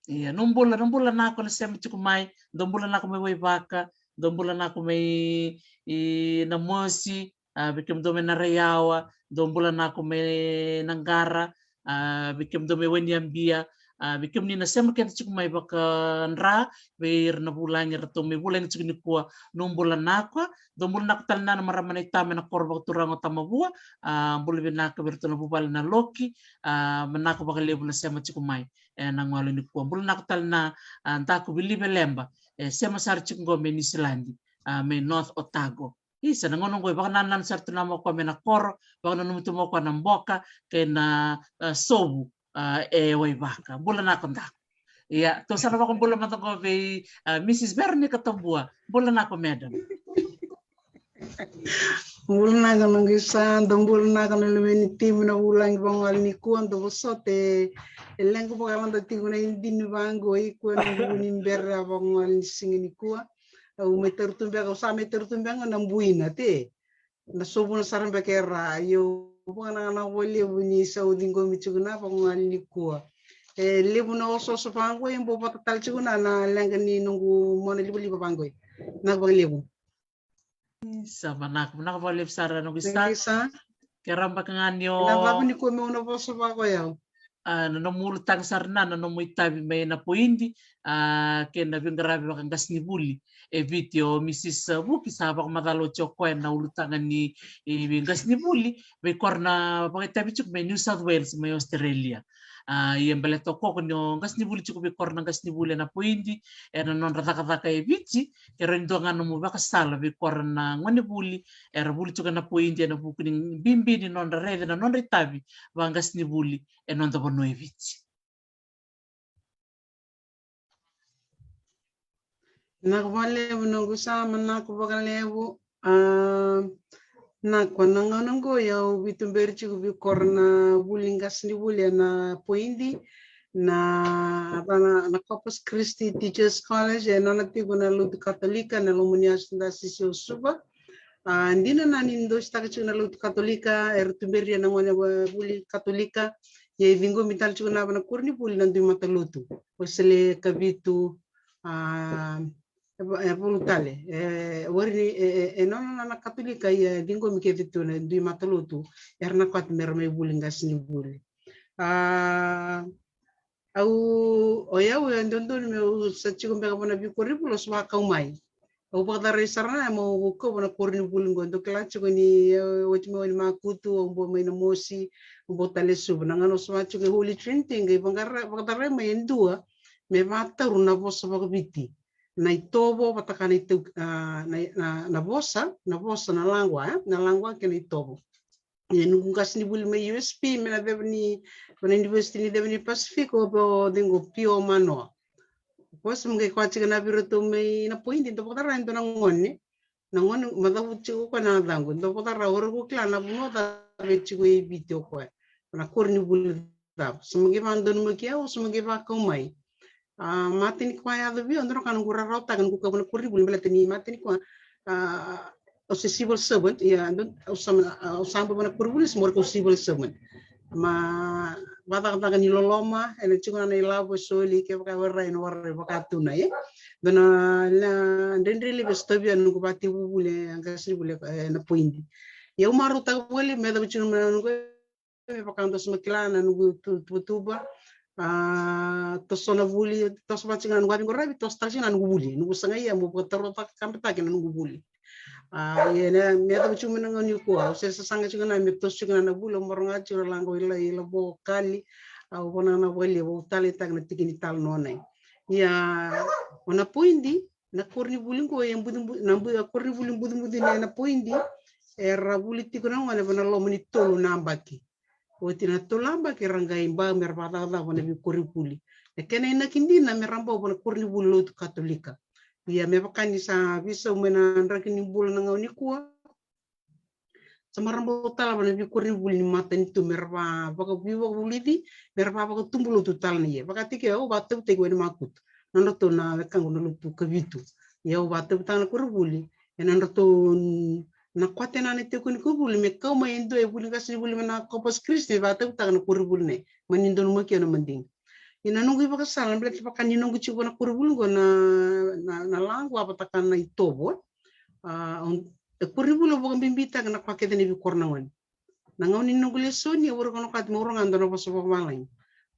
Iya, numbula na ako na siyempre kumay, numbula na ako may waybaka, numbula na ako may na mosi, bikim do may narayawa, numbula na ako may nanggara, bikim do may wanyambia, bikim ni na siyempre kaya kumay baka nra, may nabulang ito, may bulang ito kinikuha, numbula na ako tal na maraman ay tama na korba turang o tamabua, bulibin na ako birto na bubal na loki, manako baka libo na siyempre kumay. Nang walo ni ko bul naktal na anta ko bili belemba sema sar chingo me nislandi me North Otago isa nangono ko baka nan sar tunamo ko me na kor baka nanu tumo ko ng boka kay na sobu way baka bula na ko ndak iya to sana ba ko bula man ko be Mrs. Veronica Tambua bula na ko madam Ulna ka nung isa, dambulna ka nung lumini tim na ulang bangal ni kuan to bosote. Elang ko pakalan dati ko na hindi ni bango kuan nung unimbera bangal ni singin ni kuan. May tertumba ka sa may tertumba nga nang buina te. Nasubo na sarang bekera yo pakalan na wali buni sa uding ko mitugna bangal ni kuan. Libu na oso so panggoy mbo patatal chuna na lenga ni nungu mona libu panggoy. Nagbang libu. Sama nak balip sara no gista Nangisa. keramba kanganyo Nababa ni ko mo na oso panggoy yaw. nanomulu tang sarna nanomuytabi may na poindi kena bingarabi makangas ni buli video Mrs. Buki sabak madalo chokwen na ulutangan ni bingas ni buli may korna pakitabi chuk may New South Wales may Australia yang balik toko kunyo gas ni buli cukup ekor na gas ni buli na poindi era non rata e bici era ndo ngano mo baka sala be korna ngone buli era buli cukup na poindi na bukuning bimbi ni non rede na non ritabi ba gas ni buli e non dobo no e bici Nakubalevu nongusama nakubakalevu nakwa nanganango ya bitumberi chiku bikorna bulingas ni bulia na poindi na Corpus Christi Teachers College na natigo na Lutu Katolika na Lumunias na Sisio Suba ndina na nindo staka chiku na Lutu Katolika tumberi na ngone buli Katolika ya bingo mital chiku na kurni buli na ndui matalutu wasele kabitu volutale wari non na katolika ya dingo mi kevitu na di matalutu erna kwat merme bulinga sini buli au oya we ndondon me sachigo mbega bona bi korribulo swa kaumai au pada resarna mo ko bona korni bulingo ndo klachi ko ni wachmo ni makutu ombo me na mosi ombo tale subna ngano swa chigo holy trinity ngai bangara pada reme ndua me mataru na bosa bagabiti na itobo patakana itu na bosa na langwa ke na itobo ye nungas ni buli me USP me na devni na university ni devni Pacifico bo dingo pio mano pues mga kwachi na biroto me na point into patara into na ngone madawu chigo kana dango into patara orgo klana buno da chigo e video ko na korni buli da sumge mandon mo kiao sumge ba komai matini kwa ya the view ndro kan gura rota kan kuka buna kurri bul belatini matini kwa os civil servant ya ndon usam buna kurri bul smor ko civil servant ma bata kan ni loloma ene chukuna na ilabo soli ke ka warra ino warra bakatuna ye dona la ndendri be stobia nugo bati bule ngasri bule na poindi ya umaru ta wali me da chukuna nugo be bakando smakilana nugo tuba tosona buli tos machingan ngwari ngorabi tos tasina ngubuli nugu sangaya mo potarota kampeta kena ngubuli yena meta bichu menangan yuko se sanga chingana metos chingana bulo moronga chira lango ila bo kali au bona na wali bo tali tag na tikini tal nonai ya ona poindi na korni buli ngo yang budum na korni buli budum na poindi era buli tikona ngale bona lo meni tolu nambaki Otina tolamba ke rangai ba merpata da bona bi kuripuli e kena ina kindi na meramba bona kuripuli lo katolika ya me pakani sa bisa mena rakini bul na ngoni kuwa samaramba tala bona bi kuripuli mata ni tu merpa baka bi bulidi merpa baka tumbulo tu tal ni baka tike o batu te ko ni makut nando to na kango no tu kabitu ya o batu tang kuripuli enando to na kwate na ne tekuni kubuli me kama indo e buli kasni buli na Corpus Christi ba ta na kuribul ne manindo no makio na manding ina nungu iba kasala mbele tipa kan nungu chibo na kuribul go na langu apa takan na itobo kuribul bo bimbita na kwake de bi korna won na ngoni nungu le soni wor kono kat mo ronga ndo no paso balang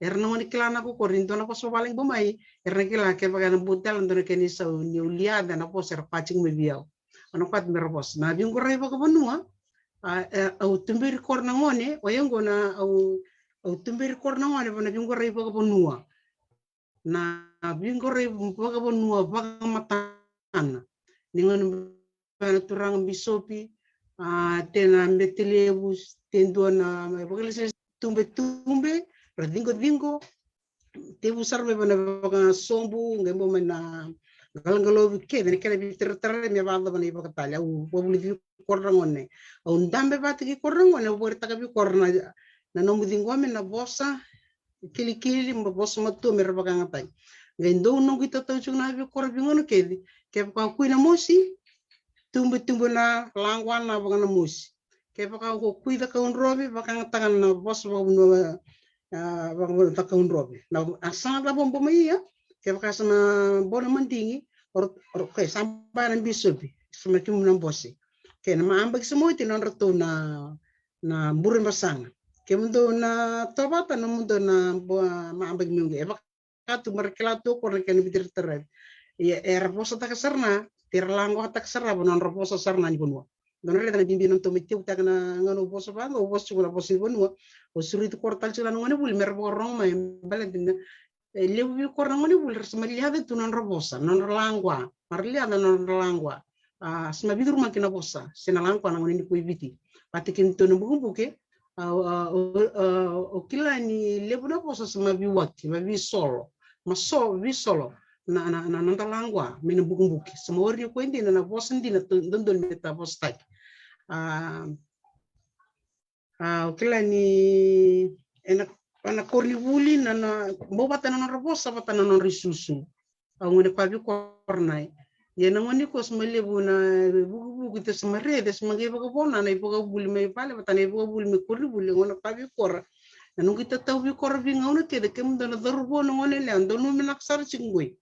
erna ngoni klana ko korinto na paso balang bo mai erna kila ke bagan butel ndo ke ni sa ni uliada na po ser paching me biao ano kat merbos na bingo rai baka banua au tumberi korna ngone oyengo na au tumberi korna ngone bona bingo rai baka banua na bingo rai baka banua baka matana ningon bana turang bisopi tena metelebus tendona baka tumbe dingo tebu sarbe bana baka sombu ngembo mena galangalo ke den kele bi tertere me banda bani ba katala u bobuli bi korrangone o ndambe batiki korrangone o borta ka bi korna na no mudingome na bosa kili mo bosa matu me raba kan atai ngendo no kita tau chuna bi kor bi ngono ke ka kuina mosi tumbu na langwan na bangana mosi ke pa ko kuida ka un robi ba kan tangan na bosa ba bang takun robe na asal la bom pemai ya ke bekas na bona mandingi or ke sampai nan bisubi semakin mun bosi ke na maambak semua itu non retu na burin basang ke mundo na tobata na mundo na maambak minggu e bakatu merkela to ko ken bitir terret ya era posa tak serna tirlango tak serna non reposo serna ni bunwa don rele tan bimbi non to mitiu tak na ngano poso ba ngo poso la posi bunwa o suri to kortal cila ngone bul mer borong ma balentina lewu bi korna ngone bul resmali hada tu non robosa non langwa marli ada non langwa sma bidur makina bosa sina langwa na ngone ni kuibiti patikin to no buke o kila ni lewu na posa sma bi wati ma bi solo ma so bi solo na non langwa mina buke sma wori ko indi na bosa ndina dondol meta bosta kila ni enak korni wuli na boba tanana robosa batana non risusu ngone pabi kornai ye na ngoni ko smele buna bugu te smare de smage baga bona na iboga buli me pale batana iboga buli me korni buli ngone pabi kor na nungi tata bi kor bi ngone ke de kem dana darbo ngone le ando no minak sar chingwe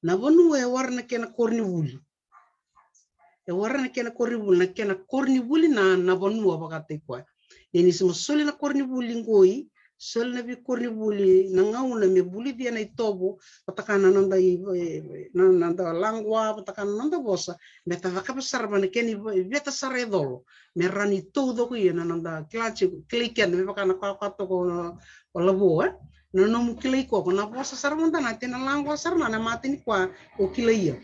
na bonu e warna kena korni wuli e warna kena korni wuli na kena korni wuli na bonu abakate kwa ini semua soli na korni buli ngoi soli na bi korni buli na ngauna me buli dia na itobo patakana nanda nanda langwa patakana nanda bosa meta vaka besar bane keni beta sare dolo me rani todo ko yena nanda klache kliken me pakana kato ko labo na nomu kliko ko na bosa sar manda na tena langwa sar na mati ni kwa o kilaya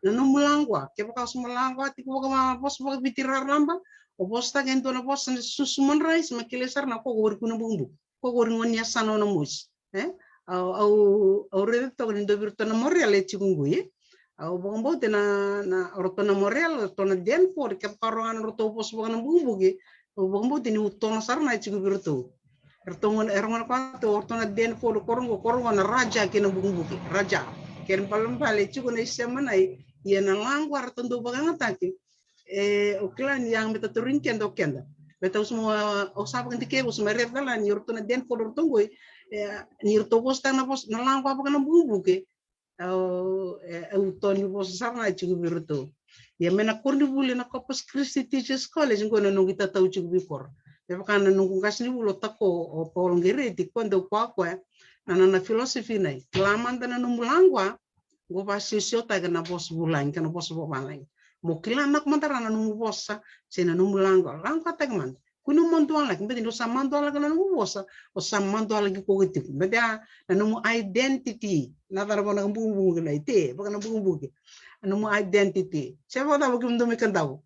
na nomu langwa ke paka semua langwa ti ko ma bos ba bitirar lamba o bosta gento na bosta susuman rais makilesar na ko gor kuna bumbu ko gor ngonya sano na mus au rede to ni do virto na morreal e chigungu ye au bombo te na roto na morreal to na den por ke karongan roto bos bo na bumbu ge au bombo te ni utto na sarna e chigu virto ertongon erngon pa to orto na den por korongo na raja ke na bumbu ge raja ken palam pale chigu na semanai ye na langwar tondo baganga taki o klan yang meta turin kendo kenda meta semua o sapa kan tike us meret dala ni urto na den kolor tongoi ni urto bos na langwa pa kana bubu ke o toni bos sarna chigu birto ya mena korni bule na Corpus Christi Teachers College ngona no kita tau chigu bikor ya kana nungu kasni bulo tako o polngere ti kondo kwa na philosophy nai klaman na numulangwa go ba sisio ta kana bos bulan kana bos bo malai mo kila anak mantara na numu bosa sena numu langka tegman kuno montuan lagi mbedi no samanto lagi na numu bosa o samanto lagi ko gitu mbedi na numu identity na tara bona bumbu na ite baka na bumbu ke numu identity siapa tahu kim do me kandau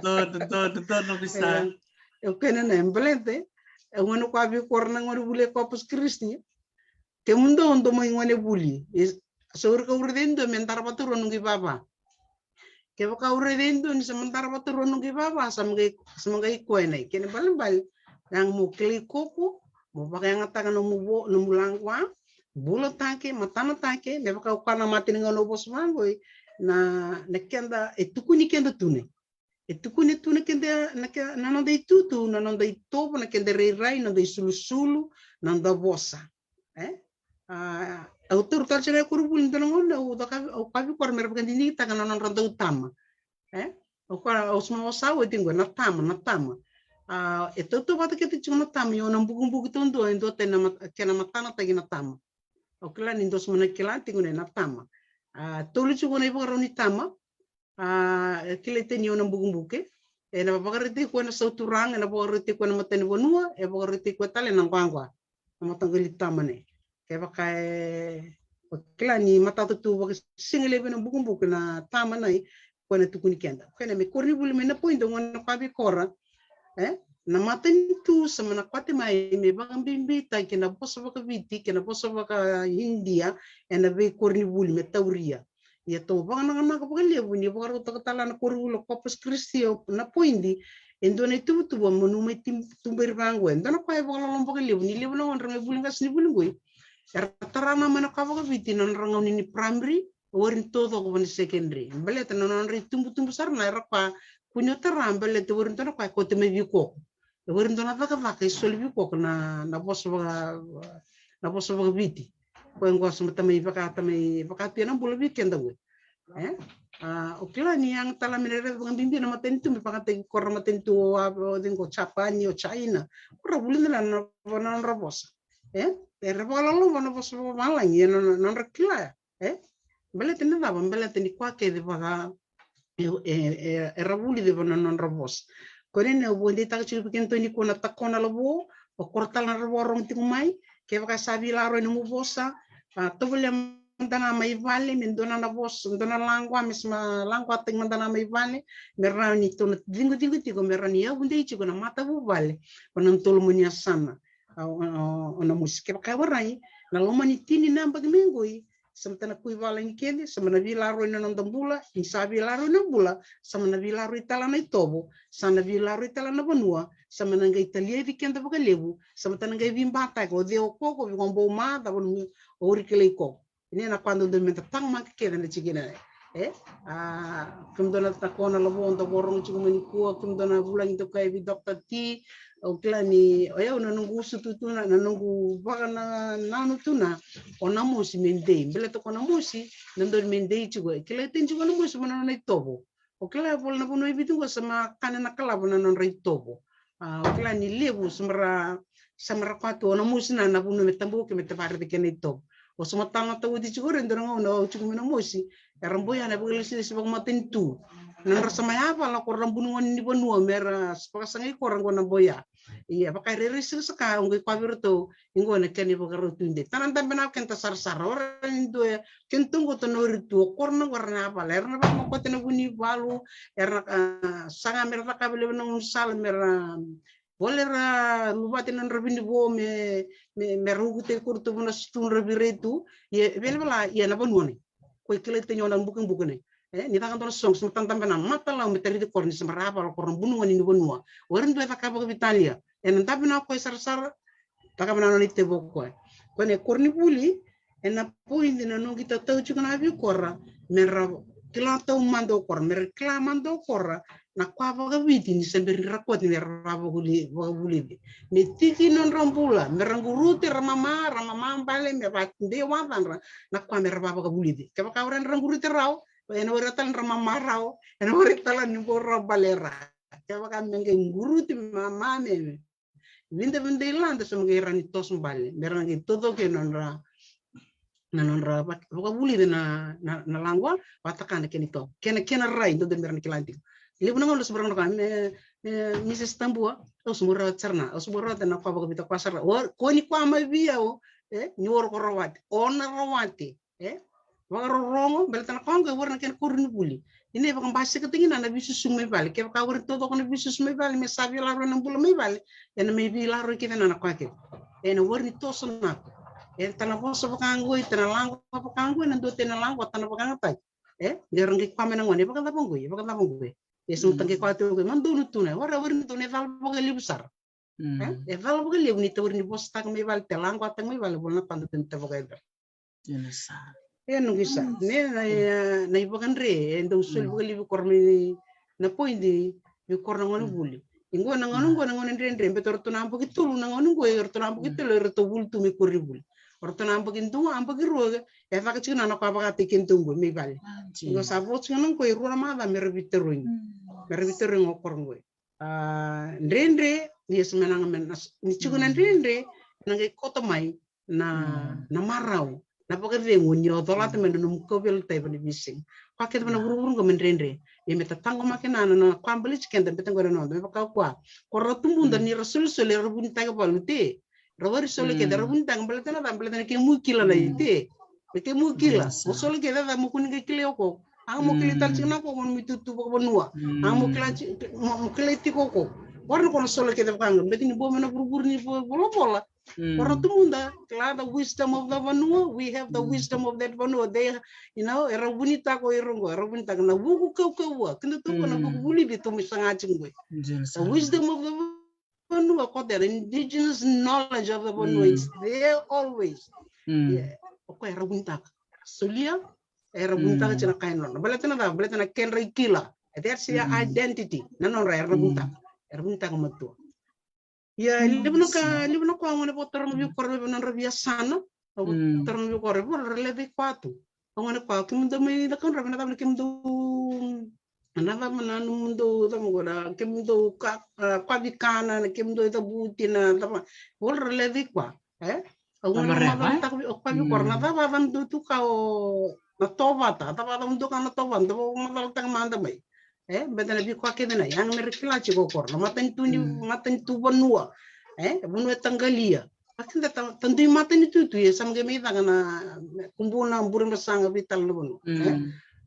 no bisa eu kena na embelente ngono kwa bi korna ngono bule Corpus Christi ke mundo ondo mo ngone buli Saur ka uredendo mentar paturo nungi baba. Ke baka uredendo ni sementara paturo nungi baba samgai kuenai. Kene bal yang mu klikoko mo baka yang atakan no langwa bulo take matana take ne baka ukana mati ngono bos mangoi na kenda etukuni kenda tune. Etukuni tune kenda na nanda itutu na nanda itobo na kenda rai na nanda sulu nanda bosa. Autor tercera kurubul ntanongon o kabi kor mer bukan dini ta kana non randa utama o kwa osma osawo tingo na tama itu to bata kete chuna tama yo nam bugu tondo endo te na kena matana ta gina tama o kila nindo smana kila tingo na tama tolu chugo na ibo roni tama kila te ni nam bugu na bagarite ko na sauturang na bagarite ko na matani bonua bagarite ko tale nang kwangwa matanggali tama ne pakai kila ni mata tu single bena buku na tama nai kona tukuni kenda kena me korni buli me na pointo ngona pabi kora na mata tu sama na kwate mai me bang bimbi ta kena poso baka viti kena poso baka India ena be korni buli me tauria ya to bang na ka baka lebu ni baka to tala na korulo Corpus Christi na poindi endone tu monu me tim tumber bangwe ndana kwa baka lombo lebu ni lebu na onra me buli ngas ni buli ngoi tarana mana kawa viti non rangon ini primary warin todo ko ni secondary belet non ri tumbu sarna rakpa kunyo taram belet warin tono kwa ko te me biko Werin dona vaka solvi ko na boss baga viti. Ko ngos tamai vaka tiana bula weekend we. Okila ni yang tala menere dengan bimbi na matentu mi pakate korra matentu dingo Japani o China. Korra bulin na rabos. Era lo na bos malang ya non rekila. Bele tenda bele tendi kwake de vaga era buli de non rabos. Korene bonde tak chilu bikin to ni kona takona lobo o kortal na rong tingumai ke vaka sabi la ro ni mubosa to bele mandana mai vale mendona na bos ndona langwa misma langwa ting mandana mai vale merani to dingo tigo merani ya bunde ichi kona mata bu vale konan tol munya sana ona musike ka warai na lomani tini namba mingoi samtana kui valang kene samana vilaro ina non tambula isa vilaro na bula samana vilaro itala na itobo sana vilaro itala na banua samana ngai italia vikenda baka lebu samtana ngai vimbata ko deo koko vigombo ma da bonu ori kele ko ini na quando do menta tang ma kene na chigina kumdona takona lobo on do borong chigumani ko kumdona bulang to kai vi Dr. T oklani oya una nungu sututuna na nungu baka na nanu tuna ona musi mendei bele to kona musi nandor mendei chugo kile tin chugo na musi mana na itobo okla bol na bono ibitu ko sama kana na kala bona non itobo oklani lebu samra kwatu ona musi na bono metambo ke metapar de ken itobo o sama tanga to di chugo rendoro no chugo na musi erambo ya na bugel si sebag matentu nan rasa mayapa la korang bunungan ni bonua mera sepakasangai korang gona boya iya pakai riris seka ungai kwabir to ingo na keni bakaro tunde tanan tambe na kenta sar orang indo ya kentungo to nori to korna warna apa lerna ba mo kotena buni balu erna sanga mera kabele na sal mera bolera lubati nan rabini bo me rugute kurtu bona stun rabiretu ye belbala ya na bonone ko kele tenyo nan bukan ni tangan tono song semetan tampe na mata la meteri de korni semerapa la korang bunungan ini bonua warin dua takaba ke Italia en tapi na ko sar takaba na nite boko ko ne korni buli en na point na no kita tau chuka na bi korra merra kila tau mando korra mer kila mando korra na kwa ba viti ni semberi rakot ni rabo buli me tiki non rompula meranguruti ramama bale me ba de wadan na kwa mer rabo buli de ka ka ran ranguruti raw en waratan ramamarao en waritalan ni borra balera kaya kan mengke nguruti mama me vinde ilanda so mengke rani tos mbale merang todo ke nonra baka buli na langwa watakan ke nito kena rai do den kilanti lebu nangol seberang kan Mrs. Tambua os mura charna os mura na kwa baka bita pasar ko ni kwa mabia nyoro ko rawati ona rawati Rongo beltana konga warna ken kurni buli ini bakam basi ketingin na bisu sumai bali ke ka warna todo kono bisu sumai bali me sabi la ro nambula mai bali en me bi la ro kita na kwake en warni to sona en tana boso bakango itana lango bakango na do tena lango tana bakanga tai gerang ki pamena ngone bakang tapongo yesu tangke kwatu ko mandunu tuna warni tune dal bagali besar dal bagali ni to warni bos tak mai bali telango tang mai bali bolna pandu tenta bagai Jenasa. no gisa na ibagan re endo sul bgali bi kormi na poindi bi korna ngone buli ingo na ngone rendre betor to nampo kitulu na ngone go yer to nampo kitulu to bultu mi korri buli orto nampo kintu ampo kiroga e fa kachina na kwa bakati kintu go mi bali ingo sabo chuna ko iru na mada merbiteruin okorngo rendre yes menang menas ni chuguna rendre na ge kotomai na marau na pagare ngunyo tolat men num kobel tay bani bising paket bana burung ko men rendre e meta tango makena na kwambali chikenda betango no be ka kwa korra tumbunda ni rasul sole rabun taga balute rawari sole ke darabun tang beletana ke mukila la ite ke mukila sole ke da mukuni ke kile ko ang mukili tal china ko mon mitutu ko bonua ang mukila ti ko warna kono sole ke da kanga betini bo mena burbur ni bola Orang tumunda, the wisdom of the Vanua, we have the wisdom of that Vanua. They, era bonita ko irongo, era bonita na buku kau kena tu na buku buli di tumi sangacing gue. The wisdom of the Vanua, ko the indigenous knowledge of the Vanua is there always. Ko era bonita. Solia, era bonita cina kain non. Baletana kenra kila. That's your identity. Nanon era bonita. Era bonita ko matu. Ya, libuno ko ang po tarong bi korbe na rabia sana. O tarong bi korbe po releve kwatu. Ang ko kimundo may lakan rabi na tam kimundo anava mananu mundo tamugora kimundo kwa bikana na kimundo tabuti na tama wol releve kwa ang Tamareva, tak bi kwa bi korna ta ba van du tu ka o na tova ta ba dam du ka na tova ndo mo tang manda mai betana bi kwa kedena yang merikla ci ko korna maten tu banua bunua tanggalia akinda tandu maten tu ya samge me tangana kumbuna burin basanga vital no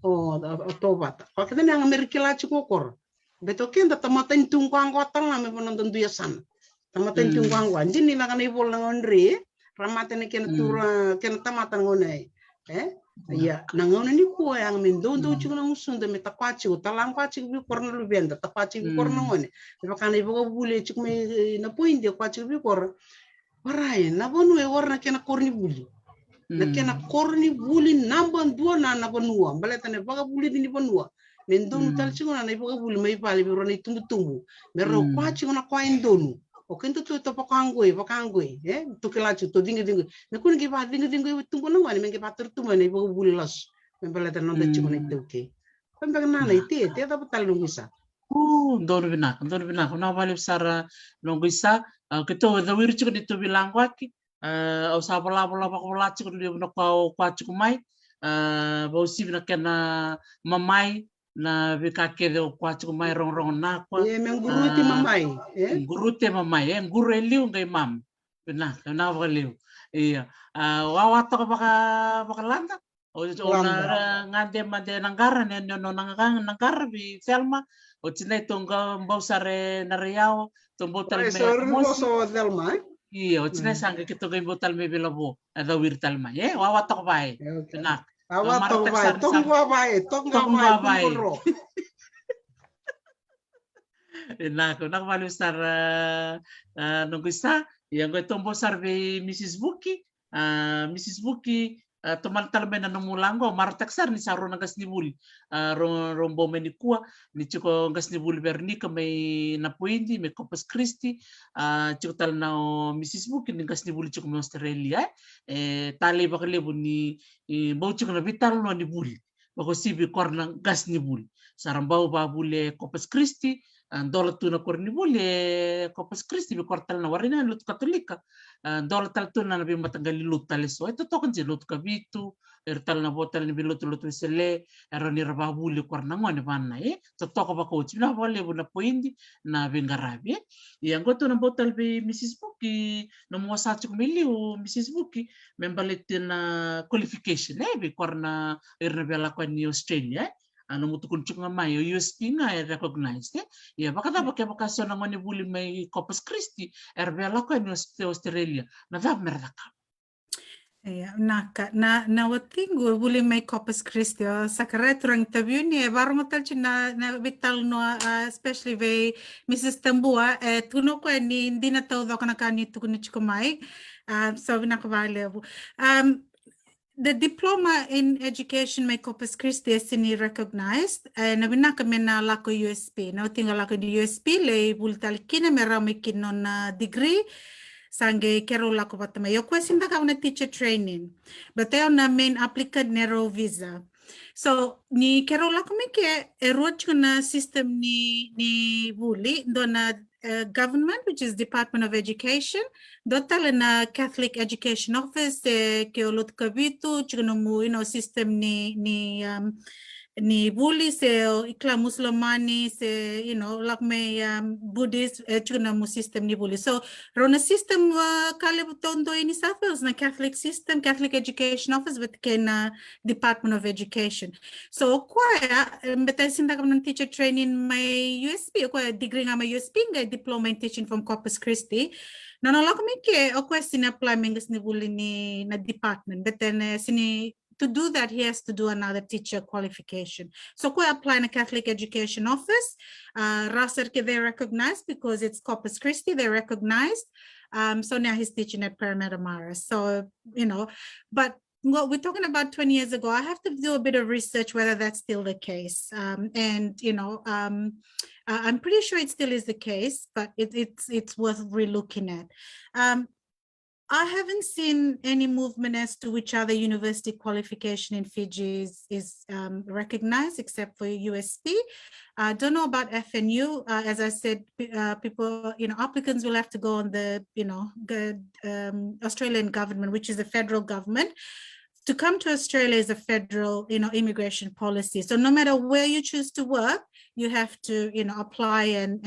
o tobata kwa kedena yang merikla ci ko kor beto kenda tamaten tu kwang kwatang na me bonan tandu ya san tamaten tu kwang wan jini na kana ibol na ngondri ramatene kena tura kena tamatan ngonai ya nangono ni ko yang mendondo chuno musunda me tapachi o talang pachi bi korna lu benda tapachi bi korna ngone be bakana ibo bule chuk me na poinde pachi bi kor parai na bonu e warna kena korni buli na kena korni buli namban dua na banua baletane baga buli ni banua mendondo tal chuna na ibo buli mai pali bi roni tumbu me ro pachi na kwa indonu o kento tu to pakangoi tu kelacu to dingi me kun ki ba dingi tumbo no wani me ki patur tu mane bo bulas me balata non da chikone tuke kan ba na ite te da batal no gisa Dono binak na bali sara nongisa keto da wir chiko dito bilang waki au sa bola chiko dia no kwa chiko mai ba usi na kena mamai na vikake de kwa chiko mai rong na kwa ye men guruti mamai gurute mamai guru eliu ngai mam binak na ba liu iya wa to baka landa o na ngande mande nangara ne no nangara bi selma o tinai tonga mbau sare na riau tombotal me so delma iya o tinai sanga kito ga botal me bilabo ada wirtal ma wa to bai binak awa to bai tongwa bai nak malu sar nunggu sa yang gue tombo sar be Mrs. Buki toman talme na numulango martak sar ni saro na gas ni buli rombo me ni kuwa ni chiko gas ni buli berni ka may napuindi may Corpus Christi chiko tal na Mrs. Buki ni gas ni buli chiko may Australia tali bakalibo ni bau chiko na vital no ni buli bako sibi korna gas ni buli sarambau ba bule Corpus Christi dola tuna korni bule Corpus Christi bi kortal na warina lut katolika dola tal tuna na bi matagali lut taleso ito tokan je lut kabitu ertal na botal ni bilut sele eroni raba bule korna ngone banna to toko ba coach na bole na poindi na bingarabi yang goto na botal bi Mrs. Buki no mo sa chuk miliu Mrs. Buki membaletin na qualification bi korna erna bela kwa ni Australia ano mutukun chung mai USP nga recognized ya bakata bakasyon na ngoni buli may Corpus Christi erbela ko ni Australia na dab meraka na watingu buli may Corpus Christi sa kareturang interview ni baru matal na vital no especially ve Mrs. Tambua tuno ko ni hindi na taw do kana kanito kun chikomai so vinakavale the diploma in education may Corpus Christi is recognized na binaka mena lako USP na tinggal lako di USP le bultal kina mera mekin na degree sange kero lako patama yo question da kauna teacher training but they on main applicant narrow visa so ni kero lako meke erot na system ni buli dona government, which is Department of Education, dotal na Catholic Education Office ke olot kabitu chignomu system ni buli se ikla muslimani se like me Buddhist chignomu system ni buli so rona system kale tondo ini safels na Catholic system Catholic Education Office but ken Department of Education so kwa beta sinda kam teacher training may USP ko degree nga may USP nga diploma in teaching from Corpus Christi no like me ke o question apply mengas ni buli ni na department but then sini to do that, he has to do another teacher qualification. So we apply in a Catholic Education Office. Raser they recognize because it's Corpus Christi, they recognized. So now he's teaching at Parramatta Mara. So, but Well, we're talking about 20 years ago. I have to do a bit of research whether that's still the case. And I'm pretty sure it still is the case, but it's worth relooking at. I haven't seen any movement as to which other university qualification in Fiji is recognized except for USP. I don't know about FNU. As I said, people, applicants will have to go on the Australian government, which is the federal government. To come to Australia is a federal, immigration policy. So no matter where you choose to work, you have to, apply and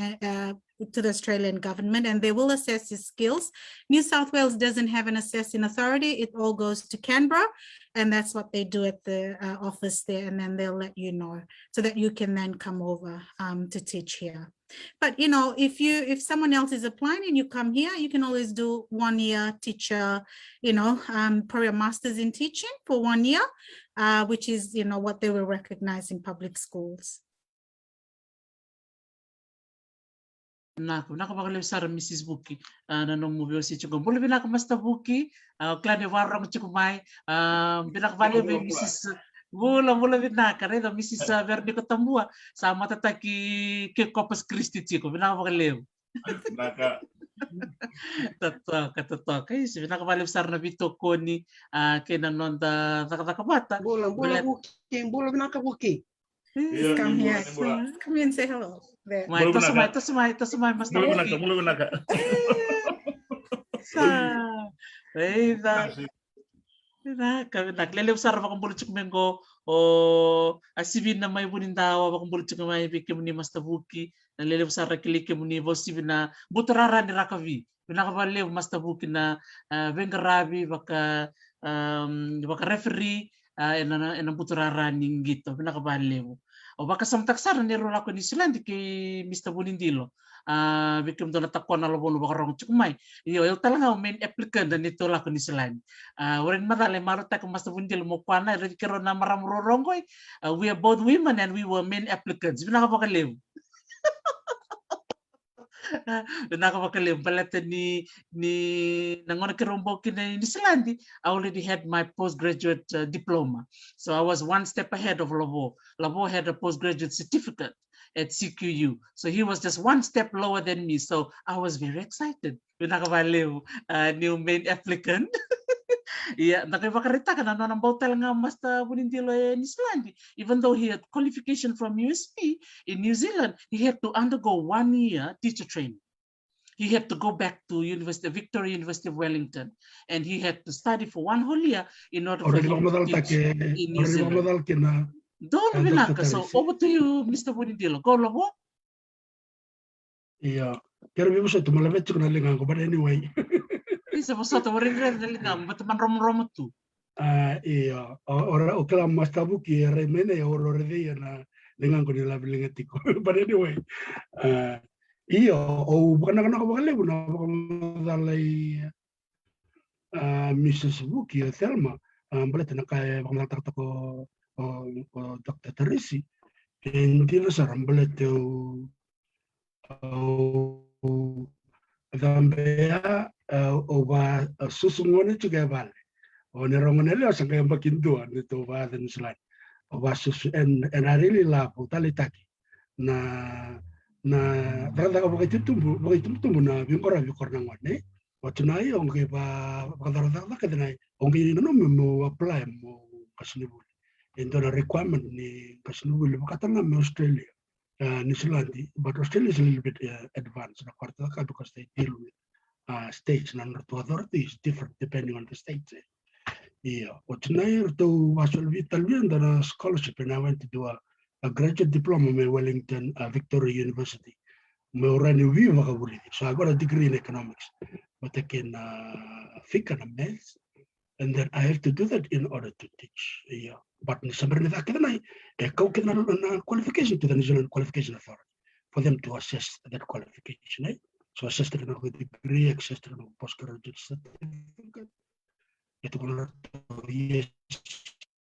to the Australian government, and they will assess your skills. New South Wales doesn't have an assessing authority. It all goes to Canberra, and that's what they do at the office there, and then they'll let you know so that you can then come over to teach here. But if someone else is applying and you come here, you can always do 1 year teacher, probably a master's in teaching for 1 year, which is what they will recognize in public schools. Nakapagaliw sa Mrs. Buki nanong movie si Chugo. Boleh bina Master Buki, klane warong Chukumay, binakbali by Mrs. Boleh bina kare da Mrs. Verdi Kotambua sa matataki ke Corpus Christi Chico. Binakapagaliw. Naka. Totoo. Kaya si binakabaliw sa Nabito Koni kinanon da nakakabata. Bola Buki. Come here. Come here and say hello. There. Ito sumay, Master Buki. Mulai naka. Naglelew sa bakong bulutsuk mengo o asibin na may bunindawa bakong bulutsuk may bikim ni Master Buki. Naglelew sa rakilike mo ni Bosibin na buturara ni Rakavi. Pinakabaliw Master Buki na vengarabi baka referee enang buturara ning gitu. Pinakabaliw. O baka samtaksaran ni Rola ko ni Silandi kay Mr. Bunindilo. Bikim do natakon na lobo baka rong Chukumay. Iyo talaga main applicant dan ito la ko ni Silandi. Warin madale maruta ko Mr. Bunindilo mo pana kero na maramuroronggoy. We are both women and we were main applicants. Pinakabaliw. Nakapagaliw balata ni nangona kirombo kina ni Silandi. I already had my postgraduate diploma, so I was one step ahead of Lavo. Lavo had a postgraduate certificate at CQU, so he was just one step lower than me. So I was very excited. Nakapagaliw new main applicant. Yeah, nakapakarita ka na nang bautal nga Master Bunindilo ni Silandi. Even though he had qualification from USP in New Zealand, he had to undergo 1 year teacher training. He had to go back to Victoria University of Wellington, and he had to study for 1 whole year in order for him to teach in New Zealand. Don't binaka. So over to you, Mr. Bunindilo. Go Lavo. Yeah, kaya bibo sa tumalapit ko na lingang ko, but anyway. Isa mo sa tawarin rin nalingam, ba't man romo tu? Iya, ora okala Master Buki remene oro rede na lingang ko nila bilingatiko. But anyway, iyo o bukan ko bakale na dalay Mrs. Buki Thelma, balit na kay pamatak ko Dr. Teresi. Hindi na sa rambalit Gambia oba susungone juga bale. Onerongone le sangay makinduan nito ba dan slide. Oba susu and I really love talitaki na berada ko begitu tumbuh na bingkora nangone. Watunai onge ba kadar kadai onge no mo apply mo kasnibul. Into the requirement ni kasnibul bakatanga me Australia. New Zealand, but Australia is a little bit advanced because they deal with states and authority is different depending on the state. Yeah, but now to was a scholarship and I went to do a graduate diploma in Wellington, Victoria University. So I got a degree in economics, but I can think and math, and then I have to do that in order to teach. Yeah. But sebenarnya kita qualification to the New Zealand Qualification Authority for them to assess that qualification. So assess the degree, assess the postgraduate certificate. Itu kalau yes,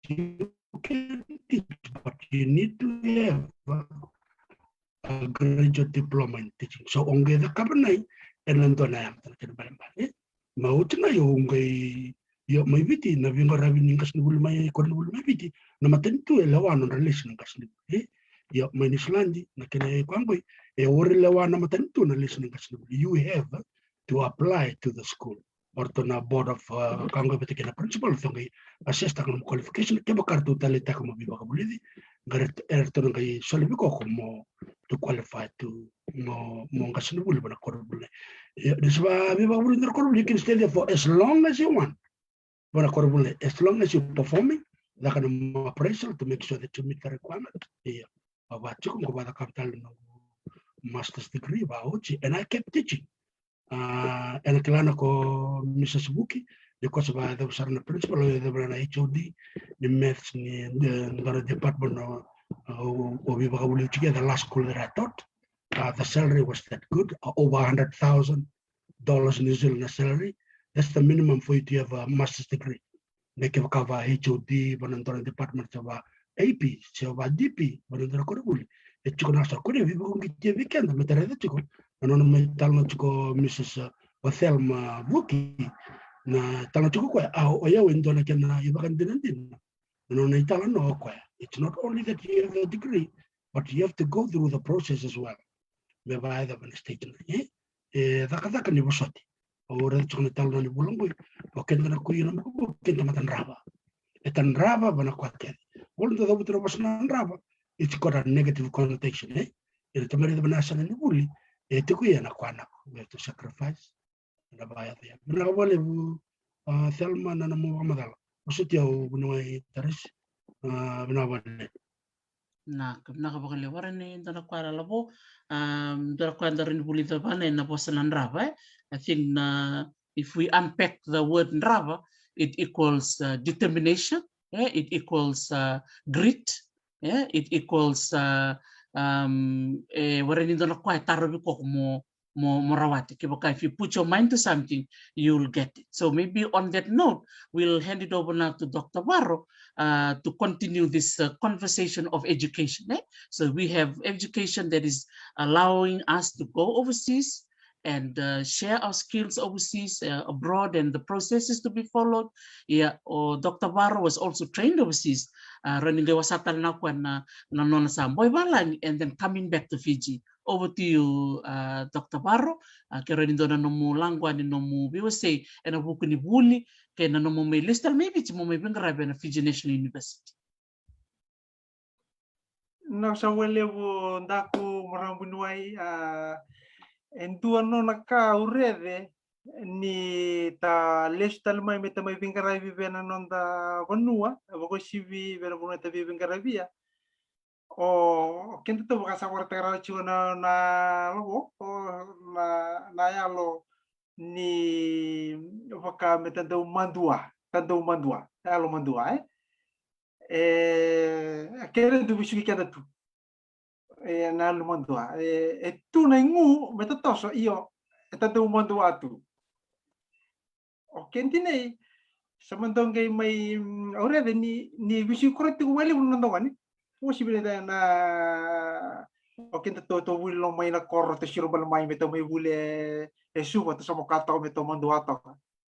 you can teach, but you need to have a graduate diploma in teaching. So onge the kabanay, and then to na terkait barang-barang. Mau cina yo onge Yo mai viti na vinga ravi ningas ni bulu mai ko ni bulu mai viti na matentu e lawan on relation ngas ni bulu. Yo mai ni Islandi na kene kwangoi e ore lawan na matentu na relation ngas ni bulu. You have to apply to the school or to na board of kwangoi bete kena principal thongai assess ta kono qualification ke bakar tu tale ta komo biba kabuli di garet to ngai solvi ko komo to qualify to mo ngas ni bulu bana ko bulu. Deswa biba kabuli ndar ko bulu you can stay there for as long as you want. As long as you're performing, that kind of appraisal to make sure that you meet the requirement. Yeah. Master's degree, and I kept teaching. And Kalana ko Mrs. Buki, because there was a principal, there was an HOD, the maths, the department of the last school that I taught. The salary was that good, over $100,000 New Zealand salary. That's the minimum for you to have a master's degree. They can cover HOD, Banantora department of AP, so DP, Banantora Korabuli. It's going to ask, could you get a weekend? The Metaretico, and on Metalnotico, Mrs. Wathelma Buki, Talnotico, or you in Donakana, you can do it. And on Italian, it's not only that you have a degree, but you have to go through the process as well. Maybe either when station, that can be shot. Ora tsona talna ni bulungu o kenda na kuina mo kenda matan raba etan raba bana kwate woldo do butro basna raba it's got a negative connotation ila tamari da bana sana ni buli te kuya na kwana we have to sacrifice na baya ya bana wale bu Thelma na mo amadala usutia bunoi taris bana wale na bakale warane ndana kwara labo ndara kwanda rin bulita bana na posana ndraba. I think if we unpack the word ndraba, it equals determination, it equals grit, it equals warani ndana kwa tarobi ko mo rawati. If you put your mind to something, you'll get it. So maybe on that note, we'll hand it over now to Dr. Varro to continue this conversation of education. So we have education that is allowing us to go overseas and share our skills overseas, abroad, and the processes to be followed. Or Dr. Varro was also trained overseas, running the wasatal na kwan na nona sa Mboibalan, and then coming back to Fiji. Over to you, Dr. Varro. Kaya rin doon na nomu langwa ni nomu biwasay and abuko ni buli kaya na nomu may listal maybe mo may bingarabi na Fiji National University. Na sa wale wo ndaku marambunuai entua no naka urede ni ta listal mai meta mai bingarabi bena nonda vanua abako sivi bena buneta bingarabia o kento to baka sawar tera chuna na logo na yalo ni baka metando mandua yalo mandua akere du bisuki kada tu na lo mandua tu na ngu metatoso io etando mandua tu o kentine samandongai mai ora ni bisu korrekti wali unondongani Musi bile na okin to wilo mai na korro te siro bal mai meto mai bule suba to samo kata meto mando ato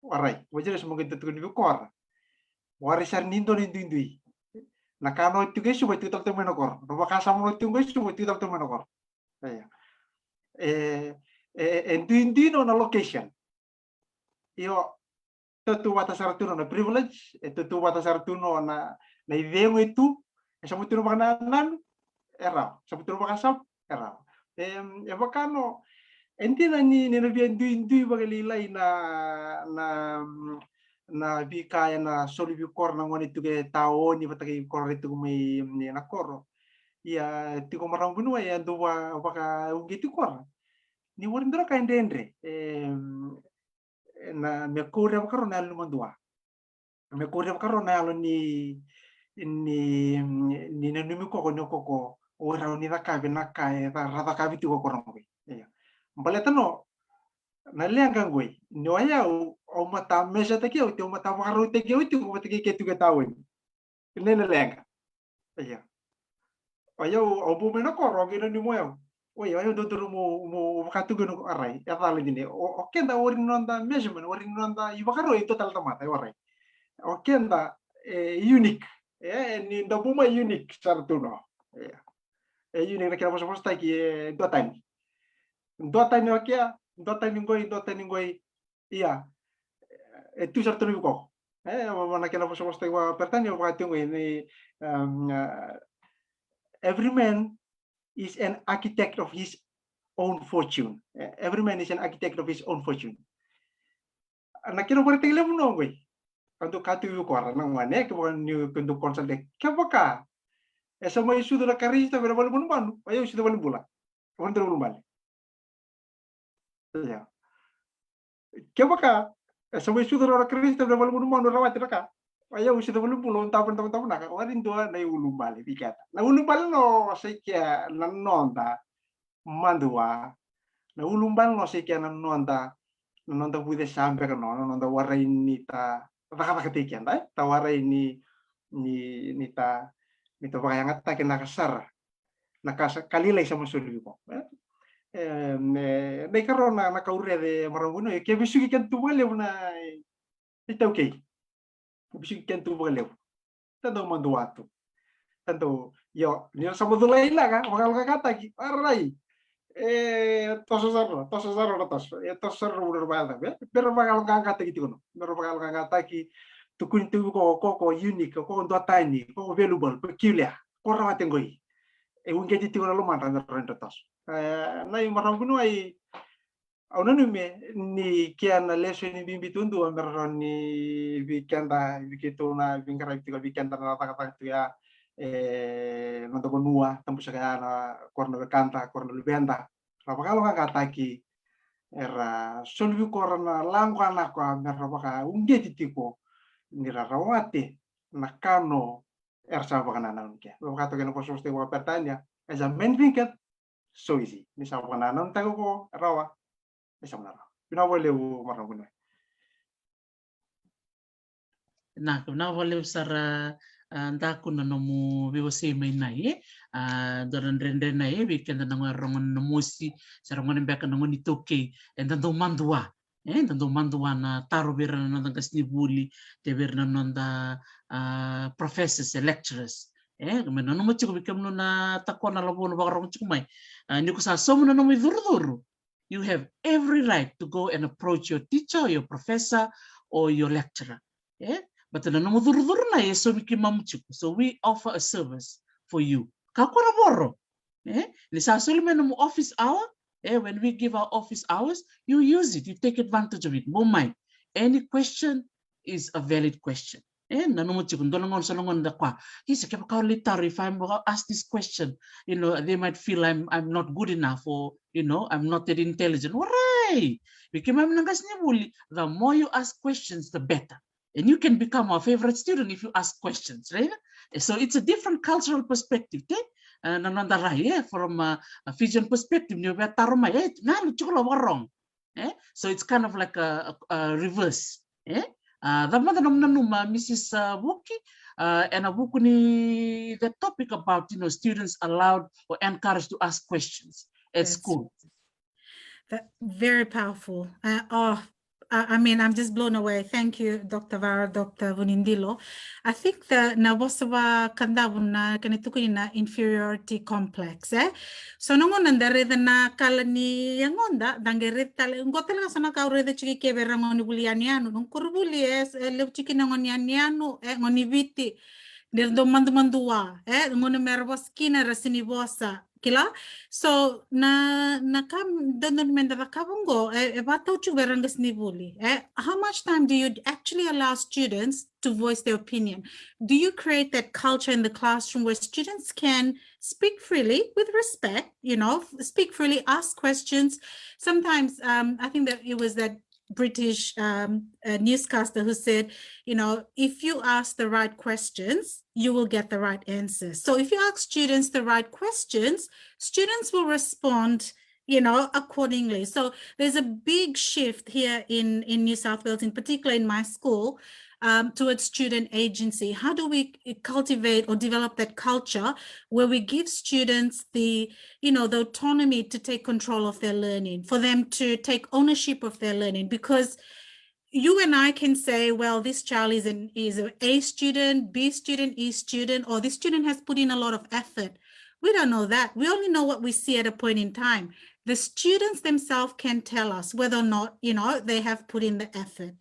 warai wajere samo gitu tu ni kor wari sar nindo indui na kano tu ke suba tu to meno kor no baka samo tu ke suba tu to meno kor no na location io tu wata sartuno na privilege tu wata sartuno na ideo itu Sabu tiro makanan era, sabu tiro makasap era. Bakano enti na ni nabia indui bagalilay na bikaya na soli bikor na ngoni tuge tao ni batagi kor itu may ni nakoro. Ya tiko marang bunua ya dua baka ungiti kor. Ni warindra ka indendre. Na mekore bakaro na lumandua. Mekore bakaro na alo ni numi koko ora ni da kabe na kai da rada kabe tu ko rongo ya baleta no na lenga ngoi no ya o mata mesa te ke o mata maro te ke o tu ko te ke tu ke tawen ne lenga ya o bu me no ko ro ke ni mo ya o ya do mo ka tu no arai ya dale dine o ke da ori no anda mesa men ori no anda i bakaro i total tamata arai oke nda unique ni ndo buma unique sartuno unique na kina posta ki dotani ngoi iya tu sartuno ko mana kina posta wa pertanyaan wa tungo ini every man is an architect of his own fortune. Every man is an architect of his own fortune. Nakira ko rin mo no way. Kanto katu yu ko ara nang mane ke bukan new kanto konsel de. Kapaka? Esa mo isu na karista pero wala mo manu. Ayo isu wala bula. Kontra mo bali. Ya. Kapaka? Esa mo isu na karista pero wala mo manu rawat ka. Ayo isu wala bula tapan na ka. Warin doa na ulum bali bikata. Na ulum bali no sekia nanonda mandua. Na ulum bali no sekia nanonda nonda pude sampai ke nonda warai nita taka ketikian ta warai ni nita pakai yang ta kena kasar kalilai sama sulu ko ne karona na kaure de maranguno ke bisu kan tu wale na ita okay bisu kan tu wale tanto manduato tanto yo ni sama dulai lah kan bakal kata ki arai tos udah banget ya pero bakal ngangkat gitu no pero bakal ngangkat ki tukun tu ko unique ko ndo tiny ko valuable peculiar ko rawat ngoi unge di tiwana lo mantan rento tos na yung marang kuno ay ano ni kian leso ni bimbi tundu meron ni bikanda bikito na bingkarak tiga bikanda na kata tu ya nonton benua tempat saya na korno kanta korno lubenda apa kalau nggak kata ki era solvi korna langko anak ko merra baka unge titiko nira rawate nakano ersa baka nanan ke baka to kena posos te wa pertanya as a main vinket so easy ni sa baka nanan tago ko rawa isa mara pinawale u marabuna na wale sara ndaku na nomu biwase mai nai doran rende nai weekend na ngarongon nomusi sarangon beka nongon itoke endando mandua na taro bera na nonda kasni buli te bera na nonda professors and lecturers kumena nomo chiko bikam no na takona labo no bakarong chiko mai ni ko sa somo na nomo duru you have every right to go and approach your teacher, your professor, or your lecturer. But so we offer a service for you. Office hour. When we give our office hours, you use it. You take advantage of it. Any question is a valid question. If I'm asked this question, they might feel I'm not good enough, or I'm not that intelligent. Alright. The more you ask questions, the better. And you can become our favorite student if you ask questions, right? So it's a different cultural perspective, from a Fijian perspective, so it's kind of like a reverse. Mrs. Wuki, and the topic about students allowed or encouraged to ask questions at school. That very powerful. I'm just blown away. Thank you, Dr. Varo, Dr. Vunindilo. I think the nabosawa kandabuna kanituko na inferiority complex. So nongon nandare na kalani yangonda dangere tal ngotela sana kaure de chiki kebera ngoni bulianiano non kurbuli le chiki ngonianiano ngoni viti der do mandua ngoni merboskina rasini bosa kila so na kam donon mendara kabungo bato chuberangas nibuli how much time do you actually allow students to voice their opinion? Do you create that culture in the classroom where students can speak freely with respect, speak freely, ask questions? Sometimes I think that it was that British newscaster who said, if you ask the right questions, you will get the right answers. So if you ask students the right questions, students will respond, accordingly. So there's a big shift here in New South Wales, in particular in my school, towards student agency. How do we cultivate or develop that culture where we give students the autonomy to take control of their learning, for them to take ownership of their learning? Because you and I can say, well, this child is an A student, B student, E student, or this student has put in a lot of effort. We don't know that. We only know what we see at a point in time. The students themselves can tell us whether or not, they have put in the effort,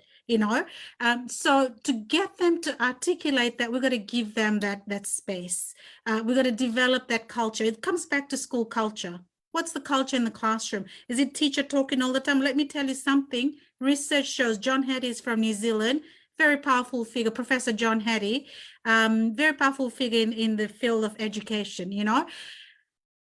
So to get them to articulate that, we've got to give them that space. We've got to develop that culture. It comes back to school culture. What's the culture in the classroom? Is it teacher talking all the time? Let me tell you something. Research shows, John Hattie is from New Zealand, very powerful figure, Professor John Hattie, very powerful figure in the field of education,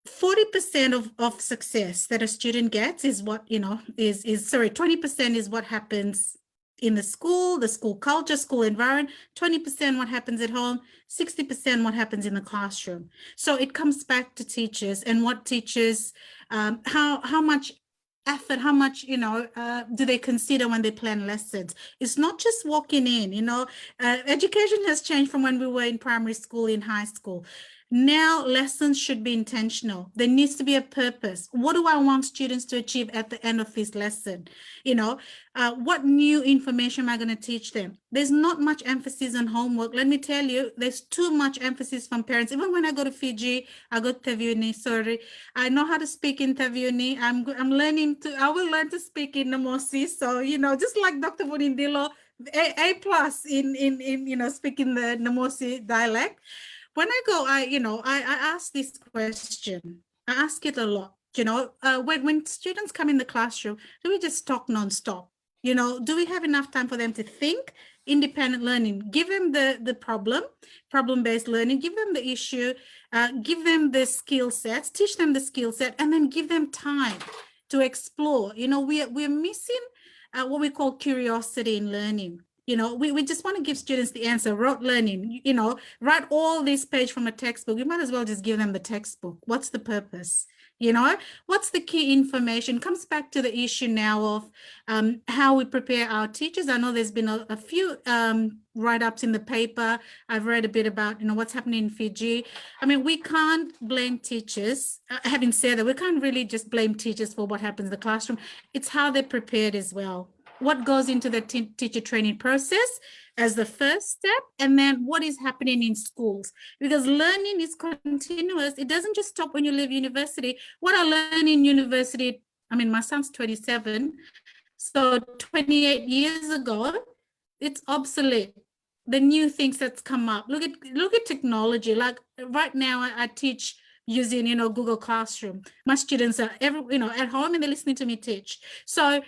40% of success that a student gets is what, 20% is what happens in the school culture, school environment, 20% what happens at home, 60% what happens in the classroom. So it comes back to teachers and what teachers, how much effort, how much, do they consider when they plan lessons? It's not just walking in, education has changed from when we were in primary school, in high school. Now lessons should be intentional. There needs to be a purpose. What do I want students to achieve at the end of this lesson? What new information am I going to teach them? There's not much emphasis on homework. Let me tell you, there's too much emphasis from parents. Even when I go to Fiji, I go to Taviuni, sorry. I know how to speak in Taviuni. I will learn to speak in Namosi. So, just like Dr. Vunindilo, A+ in speaking the Namosi dialect. When I go, I ask this question. I ask it a lot. When students come in the classroom, do we just talk nonstop? Do we have enough time for them to think? Independent learning. Give them the problem-based learning. Give them the issue. Give them the skill sets. Teach them the skill set, and then give them time to explore. We're missing what we call curiosity in learning. We just want to give students the answer, rote learning, write all this page from a textbook. We might as well just give them the textbook. What's the purpose? What's the key information? Comes back to the issue now of how we prepare our teachers. I know there's been a few write-ups in the paper. I've read a bit about, what's happening in Fiji. I mean, we can't blame teachers. Having said that, we can't really just blame teachers for what happens in the classroom. It's how they're prepared as well. What goes into the teacher training process as the first step, and then what is happening in schools, because learning is continuous. It doesn't just stop when you leave university. What I learned in university, my son's 27, so 28 years ago, it's obsolete. The new things that's come up. Look at technology. Like right now, I teach using Google Classroom. My students are at home and they're listening to me teach. So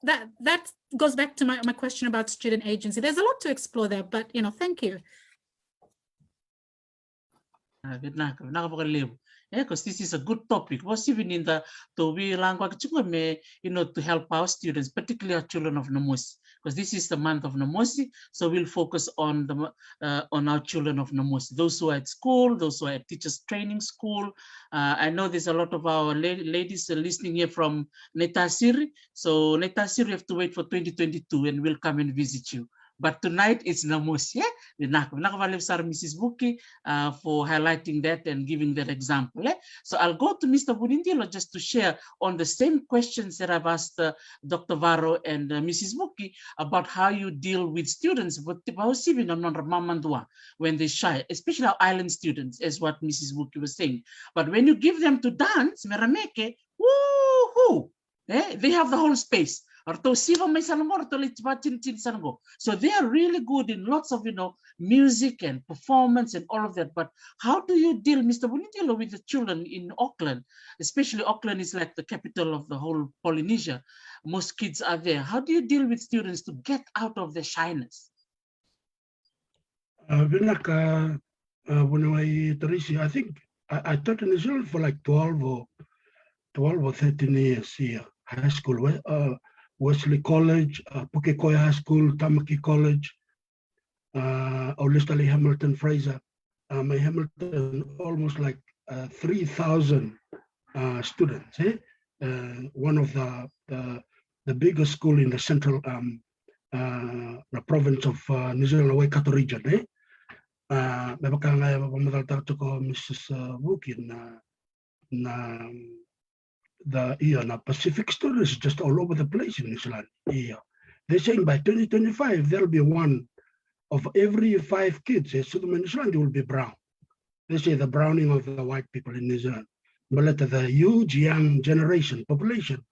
that goes back to my question about student agency. There's a lot to explore there, but thank you. Because this is a good topic. What's even in the to help our students, particularly our children of Namosi, because this is the month of Namosi. So we'll focus on our children of Namosi, those who are at school, those who are at teachers training school. I know there's a lot of our ladies listening here from Netasiri. So Netasiri, you have to wait for 2022 and we'll come and visit you. But tonight it's Namosi. Mrs. Buki for highlighting that and giving that example. So I'll go to Mr. Vunindilo just to share on the same questions that I've asked Dr. Varro and Mrs. Buki about how you deal with students when they shy, especially our island students, as what Mrs. Buki was saying. But when you give them to dance, merameke, woohoo! They have the whole space. So they are really good in lots of music and performance and all of that. But how do you deal, Mr. Vunindilo, with the children in Auckland? Especially Auckland is like the capital of the whole Polynesia. Most kids are there. How do you deal with students to get out of their shyness? I think I taught in New Zealand for like 12 or 13 years here, high school. Wesley College, Pukekohe High School, Tamaki College, Olistali Hamilton Fraser. My Hamilton, almost like 3,000 students. One of the biggest school in the central the province of New Zealand, Waikato region. Mrs. Buki the Pacific students just all over the place in New Zealand. they're saying by 2025, there'll be one of every 5 kids, New Zealand will be brown. They say the browning of the white people in New Zealand. But the huge young generation population,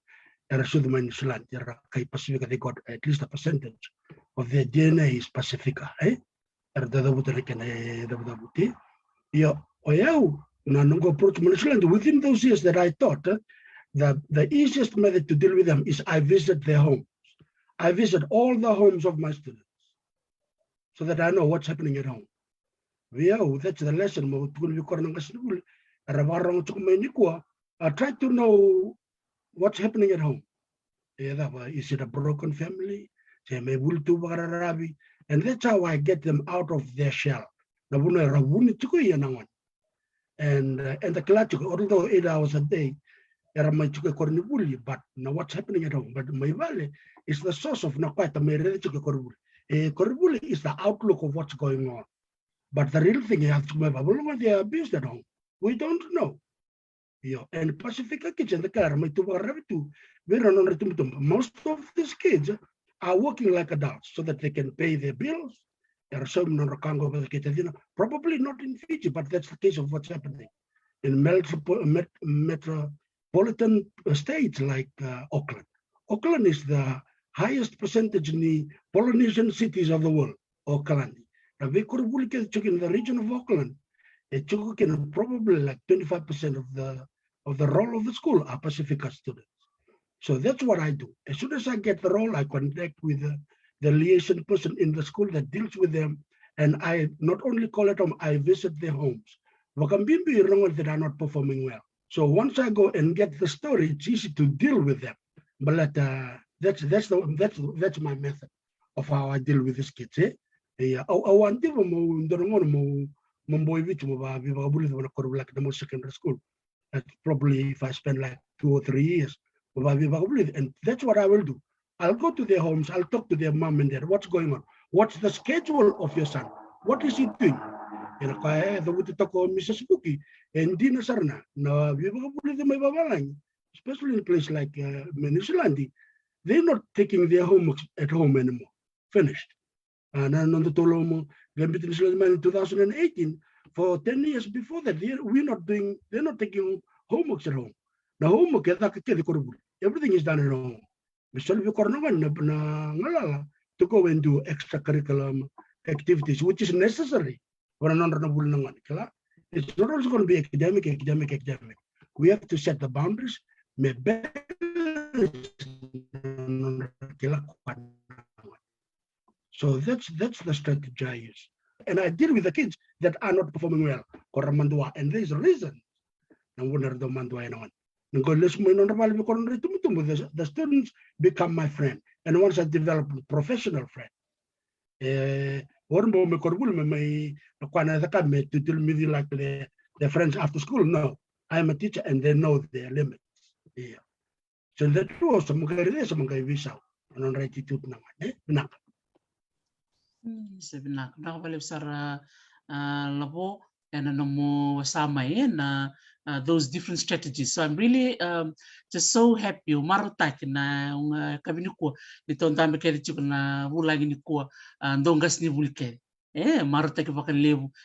New Zealand, Pacifica, they got at least a percentage of their DNA is Pacifica. Approach New Zealand. Within those years that I thought, the easiest method to deal with them is I visit their homes. I visit all the homes of my students so that I know what's happening at home. That's the lesson. I try to know what's happening at home. Is it a broken family? And that's how I get them out of their shell. And the classic, although 8 hours a day, but now what's happening at home? But my valley is the source of Nakwata. Koribuli is the outlook of what's going on. But the real thing you have to remember, they are abused at home. We don't know. And Pacifica kids and the car, most of these kids are working like adults so that they can pay their bills. There are some probably not in Fiji, but that's the case of what's happening in metropolitan states like Auckland. Auckland is the highest percentage in the Polynesian cities of the world, Auckland. In the region of Auckland, probably like 25% of the role of the school are Pacifica students. So that's what I do. As soon as I get the role, I connect with the liaison person in the school that deals with them, and I not only call at home, I visit their homes. That are not performing well. So once I go and get the story, it's easy to deal with them. But that's my method of how I deal with these kids. Secondary school. That's probably if I spend like 2 or 3 years. And that's what I will do. I'll go to their homes. I'll talk to their mom and dad. What's going on? What's the schedule of your son? What is he doing? Mrs. Cookie and Dina Sarna. Now, especially in a place like New Zealand, they're not taking their homework at home anymore. Finished. And then on the Tolomo, in 2018, for 10 years before that, they're not taking homeworks at home. Now, homework, everything is done at home. To go and do extracurricular activities, which is necessary for a non-renewable. It's not also going to be academic. We have to set the boundaries. So that's the strategy I use. And I deal with the kids that are not performing well. And there's a reason. The students become my friend. And once I develop a professional friend, like their friends after school, no. I'm a teacher and they know their limits. Yeah. So that was some visa. Sebenarnya nakabalik sa labo and mo sama na those different strategies. So I'm really just so happy. Marutak na kabini ko dito ang dami kayo dito na bulang ini ko donggas ni bulke. Marutak pa kan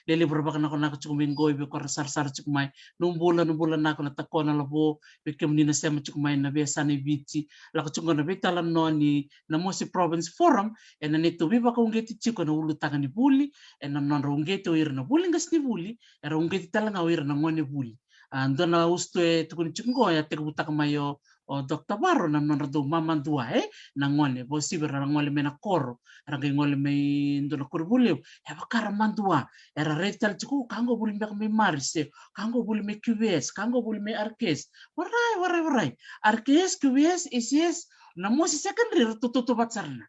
lelibro pa kan ako nakachukuming goy be ko sar chukumay numbulan na ako natako na labo bekem ni na sema chukumay na besa ni biti lakachungo na betalan no ni na Mosi Province Forum and na nito biba ko ngeti chiko na ulutangan ni buli and na rongete ir na buli ngas ni buli era ngeti talanga ir na ngone buli ando na usto tukun chungo ya tegutak mayo o Dr. Barro na nanrado mamandua na ngole bo sibir na ngole me na koro rangai ngole me ndo na kurbulio e bakara mandua era retal chuku kango buli me me marise kango buli me QS kango buli me arkes warai arkes QS is na Mosi secondary tututu batsarna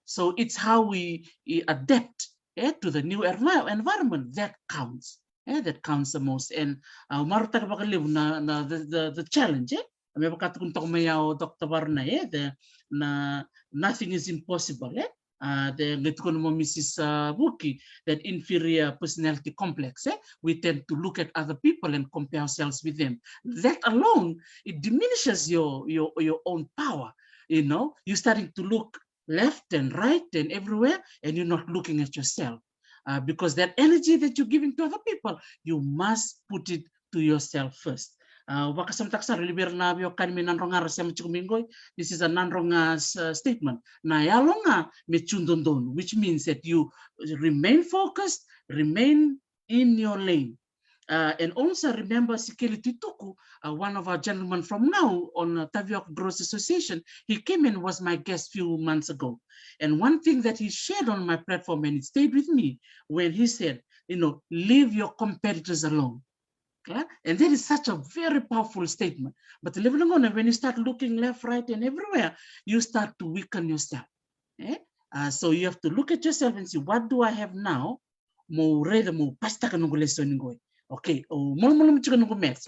so it's how we adapt to the new environment that counts that counts the most and marutak bakaliw na the challenge may pagkatukon to kumayaw Dr. Barna na nothing is impossible the ngitukon mo Mrs. Buki that inferior personality complex we tend to look at other people and compare ourselves with them. That alone it diminishes your own power. you're starting to look left and right and everywhere, and you're not looking at yourself. Because that energy that you're giving to other people, you must put it to yourself first. This is a non-wrong statement. Which means that you remain focused, remain in your lane. And also remember Sikeli Tituku, one of our gentlemen from now on Taviok Growth Association. He came and was my guest few months ago. And one thing that he shared on my platform, and it stayed with me, when he said, leave your competitors alone. Okay? And that is such a very powerful statement. But when you start looking left, right, and everywhere, you start to weaken yourself. Okay? So you have to look at yourself and see, what do I have now? Okay,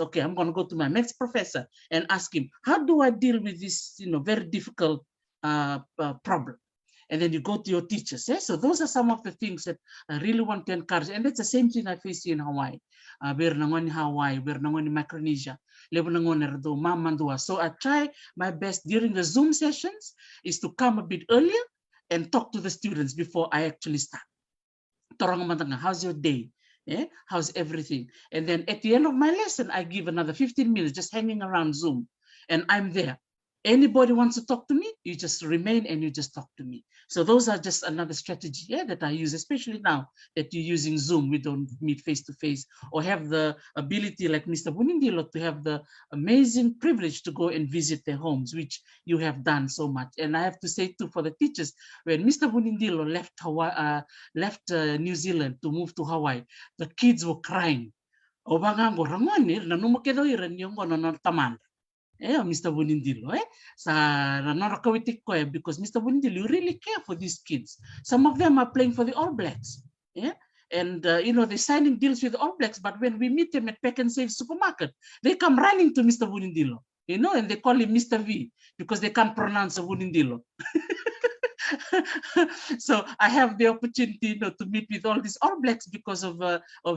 okay, I'm going to go to my maths professor and ask him, how do I deal with this very difficult problem? And then you go to your teachers. So those are some of the things that I really want to encourage. And that's the same thing I face in Hawaii. We're in Hawaii, we're in Micronesia. So I try my best during the Zoom sessions is to come a bit earlier and talk to the students before I actually start. How's your day? How's everything? And then at the end of my lesson, I give another 15 minutes just hanging around Zoom, and I'm there. Anybody wants to talk to me, you just remain and you just talk to me. So those are just another strategy that I use, especially now that you're using Zoom. We don't meet face-to-face or have the ability like Mr. Vunindilo to have the amazing privilege to go and visit their homes, which you have done so much. And I have to say too, for the teachers, when Mr. Vunindilo left New Zealand to move to Hawaii, the kids were crying. Mr. Vunindilo, because Mr. Vunindilo, you really care for these kids. Some of them are playing for the All Blacks, and they're signing deals with the All Blacks. But when we meet them at Pack and Save supermarket, they come running to Mr. Vunindilo, and they call him Mr. V because they can't pronounce Vunindilo. So I have the opportunity to meet with all these All Blacks because of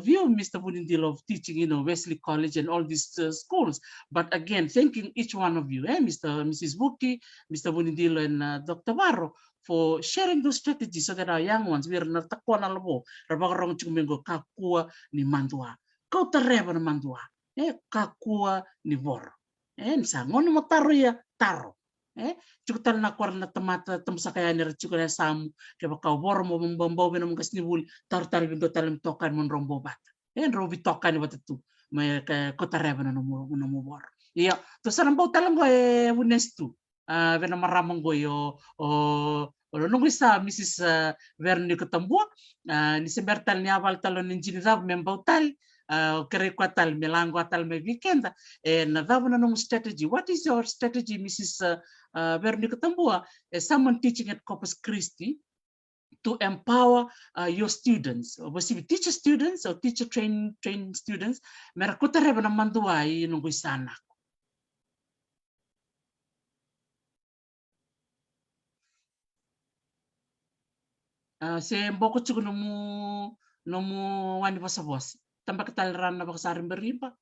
you, Mr. Vunindilo, of teaching, Wesley College and all these schools. But again, thanking each one of you, Mrs. Vuki, Mr. Vunindilo, and Dr. Varro, for sharing those strategies so that our young ones, we're not labo, rabagarong chumingo kakua ni mandua, kau terreba ni mandua, kakua ni vor, sangon mo taro ya taro. Cukutal na kwar na tamata tamsakaya ni rachukula samu kaya kau bor mo bombo binum kasni bul tar bindo talim tokan mon rombo bat robi tokan ni batatu may kota reba na mo bor iya to sanam bau talam go unestu vena maramang go yo nung isa Mrs. Verni Katambua ni sebertal ni aval talon ni jinidab membau tal kere kwatal melango atal me weekend na davana nung strategy. What is your strategy, Mrs. Verni Katambua, as someone teaching at Corpus Christi, to empower your students, or teacher students or teacher trained students? Merakuta reba na manduai nung isana. Se mboko chuko nomu wani basa boss. Tambah ketalaran na bakasarin beriba.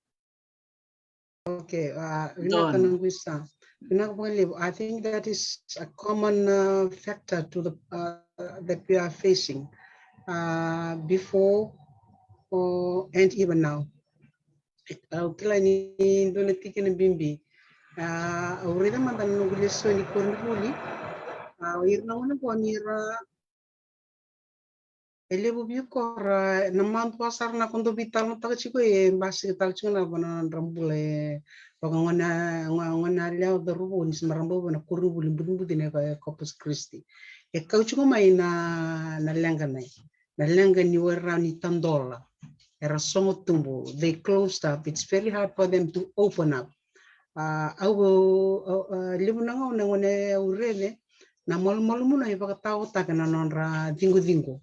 Okay, I think that is a common factor to the that we are facing before and even now. Kila ni dole tikini bimbi. Urida mandan nuguliso ni kurni irna una ponira elebu biukor naman pasar na kondo vital no takachiko basi tal chuna bana rambule ngona leo the rubu ni smarambo na kurubu limbunbu dine ka Corpus Christi kauchiko mai na lenga ni wera ni tandola era songo tumbo. They closed up. It's very hard for them to open up. Libu nanga ngone urele na mol muna ipakatao takana nonra dingo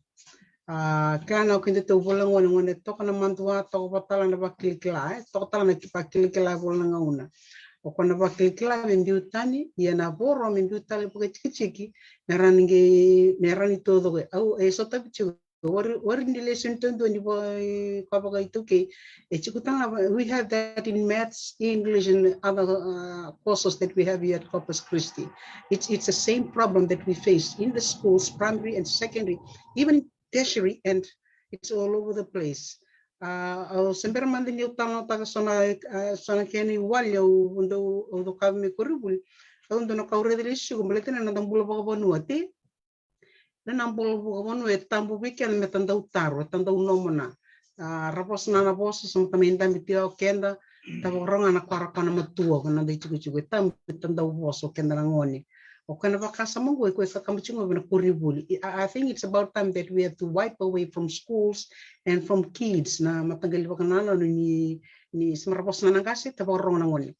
kana kinde to bolang ngone toka na mantua to patala na baklikila to tala na kipaklikila bolang ngona okona baklikila mendiutani yana boro mendiutali puka chiki merani todo au esota bichu or in relation to the we have that in maths, English, and other courses that we have here at Corpus Christi. It's the same problem that we face in the schools, primary and secondary, even tertiary, and it's all over the place. Sempre mandin yung tanong taga sana keni walya undo kami kuribul undo na kaurede lisyu kumbalitin na nambula baka banuati na nambula baka banuati tambu weekend metanda utaro tanda unomona rapos na boss sa taminda mitio kenda taborong anak para kana matua kana dai chiku tambu tanda boss kenda ngoni o kana bakasa mongo ko sa kamchingo na kuribul. I think it's about time that we have to wipe away from schools and from kids na matagal ba kanano ni smarapos na nangasi taborong na ngoni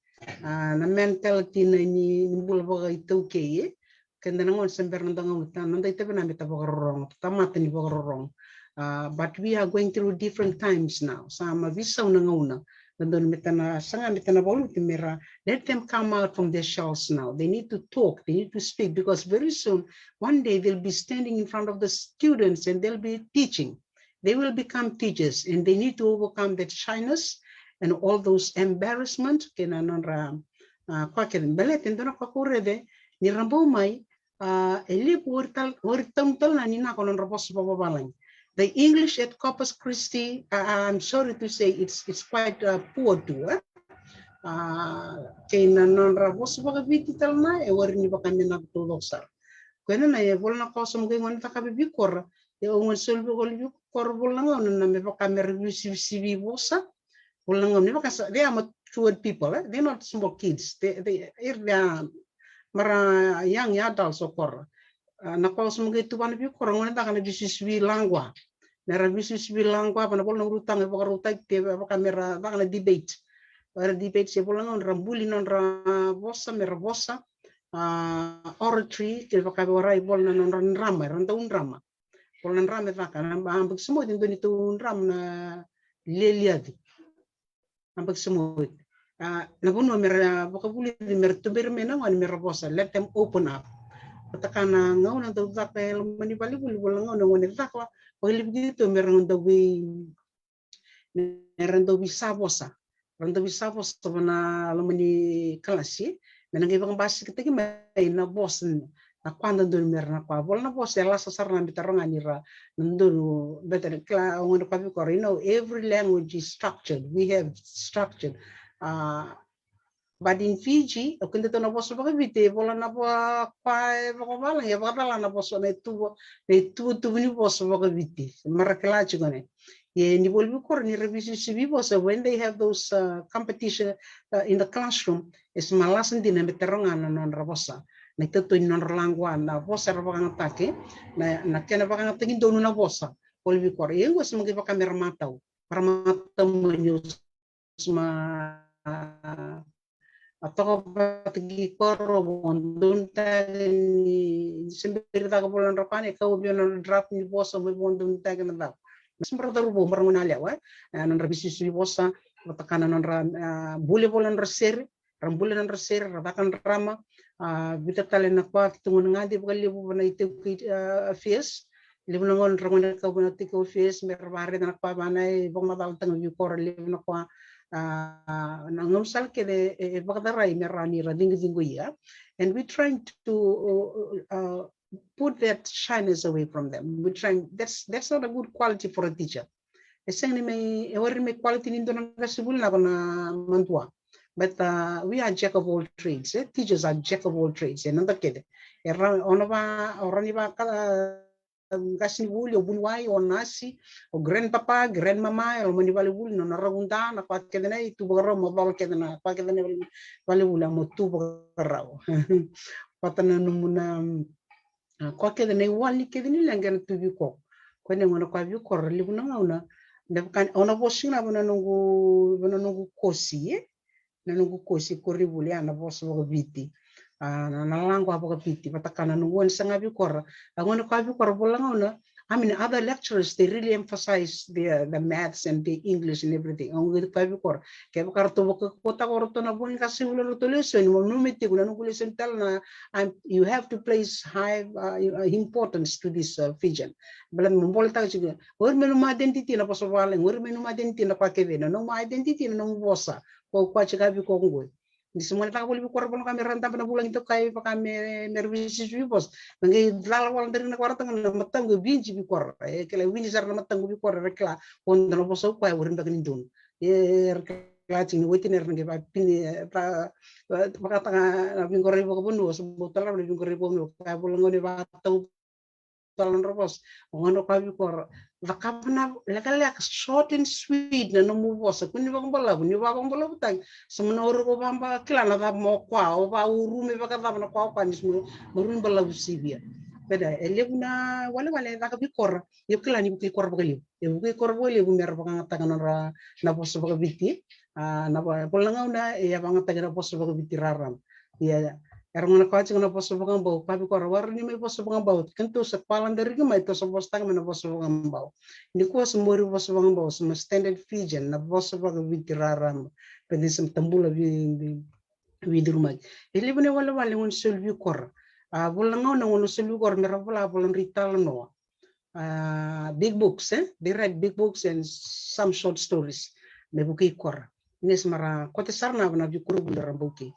na mentality na ni bulba ito kay kanda nangon sember nandang nanday tabi na taborong tamata ni borong. But we are going through different times now. Sama visaw na nguna. Let them come out from their shells now. They need to talk, they need to speak, because very soon, one day they'll be standing in front of the students and they'll be teaching. They will become teachers and they need to overcome that shyness and all those embarrassment. The English at Corpus Christi, I'm sorry to say, it's quite poor too. Kaya nanrabos baka bitital na warin ba kami nagtulog sa. Kaya na wala na kosong ngayon ta kabi bikor. Yung sulbo ko bikor wala nga na may ba kami review bosa. Wala nga ni ba kasi they are mature people, they're not small kids. They mara young adults okor. Nakosong ngayon tuwan bikor ngone ta kana bisiswi langwa. Mera bisiswi langwa pa na pol nang rutang te ba kamera ta kana debate. Para debate siya po lang ang rambuli ng bosa, mera bosa, oratory, kaya pagkawaray po na ng rama, randaw rama. Po ng rama ito ka, ang pagsamot, ito nito ram na liliad. Ang pagsamot. Naguno, mera, pakabuli, mera tuberme naman, mera bosa, let them open up. Pataka na ngaw, nang daw kaya manibali-buli, wala ngaw, nang wanit ako, pagilip dito, meron daw bisa bosa. Randa bisa bos to na alamani kalasi menang ibang basi kita may na boss na kwanda do mer na kwa bol na boss ela sasar na bitarong anira nando better kla ngono pa ko every language is structured, we have structured but in Fiji okunda to na boss ba bite bola na pa ko bala ya bala na boss na tu ni boss ba bite marakla chigone. Ni volvi kor ni revisi vivo, so when they have those competition in the classroom is malasan din na meterongan non rabosa na ito non langwa na bosa rabang atake na kena bakang tingin dono na bosa volvi kor yung was magi pa kamera mataw para mataw news ma atau patigi kor bondun tag ni sembir ta ko bulan rapane ka ubion drop ni bosa mo bondun tag na daw. Sempat terubung merengunali awal, non revisi bosa, tekanan non boleh bolan reser, rambulan reser, ratakan rama, kita talen nakwa kita menengadi bukan libu bana itu face, libu nangon rangun kau bana tiko face, merwari nakwa bana bong madal tengah yukor libu nakwa nangom sal kede bagdarai merani rading ya, and we trying to put that shyness away from them. We're trying. That's not a good quality for a teacher. Essentially, may quality nindo nang kasubul na na mantua. But we are jack of all trades. Teachers are jack of all trades. And nanda kede. Ono ba orani ba kasi buli o bunwai o nasi o grandpapa, grandmama o manibali buli no naragunda na pat kede na itu bagaro mo bal kede na pat kede na bali bula mo tu bagaro. Patana numuna kwa kede ne wali kede ni langana tubi ko ne ngono kwa bi ko libu na ngauna ne kan ona bosina bana nungu kosi ko ribuli ana boso ko biti na lango apa ko biti patakana nungu sanga bi ko ngono kwa bi ko bola ngauna I mean, other lecturers, they really emphasize the maths and the English and everything. Ang gitu kabi kor, kaya kartu baka kota korto na bukan kasi ulo to listen, mo numiti ko na nung listen tal na you have to place high importance to this vision. Balan mo bolta juga, or menu identity na pasowaling, or menu identity na pakevena, no identity na nung bosa, ko kwa chikabi ko ngoi. Di semua tak boleh bicara pun kami rantau pada bulan itu kayak kami nervisi bos. Nggak lalu dari negara tengah matang gue binci bicara. Kalau binci sarana matang gue bicara rekla. Pun dalam posok kayak urin bagian dun. Rekla cing gue tiner nggak pini. Maka tengah bingkor ibu kebun dua sebutan lah bingkor ibu dua. Kayak bulan gue batau talan robos. Mengenai kayak bicara. Vakapna lekalek short and sweet na nomu bosa kuni bang bola butang semana orang ko bamba kilana da mo kwa o ba urume baka da na kwa ni semua marun bola busibia beda elebuna wala da ka bikor yo kilani bu kor bagaliw e bu kor bagaliw bu mer baka ngata ra na bosa baka biti na bola ngauna ya banga tagara bosa baka biti raram ya Ermana kaci ngana poso bangang bau, kabi kora warni mai poso bangang bau. Kentu sepalan dari gemai itu sebos tang mana poso bangang bau. Ini kuah semua poso bangang bau, semua standard vision na poso bangang bitiraram. Pedisem tembula di rumah. Ini bener wala ngun selvi kor. Bulan ngun selvi kor merah bulan rital no. Big books, they write big books and some short stories. Nebuki kor. Ini semara kota sarna benar jukuru bulan rambuki.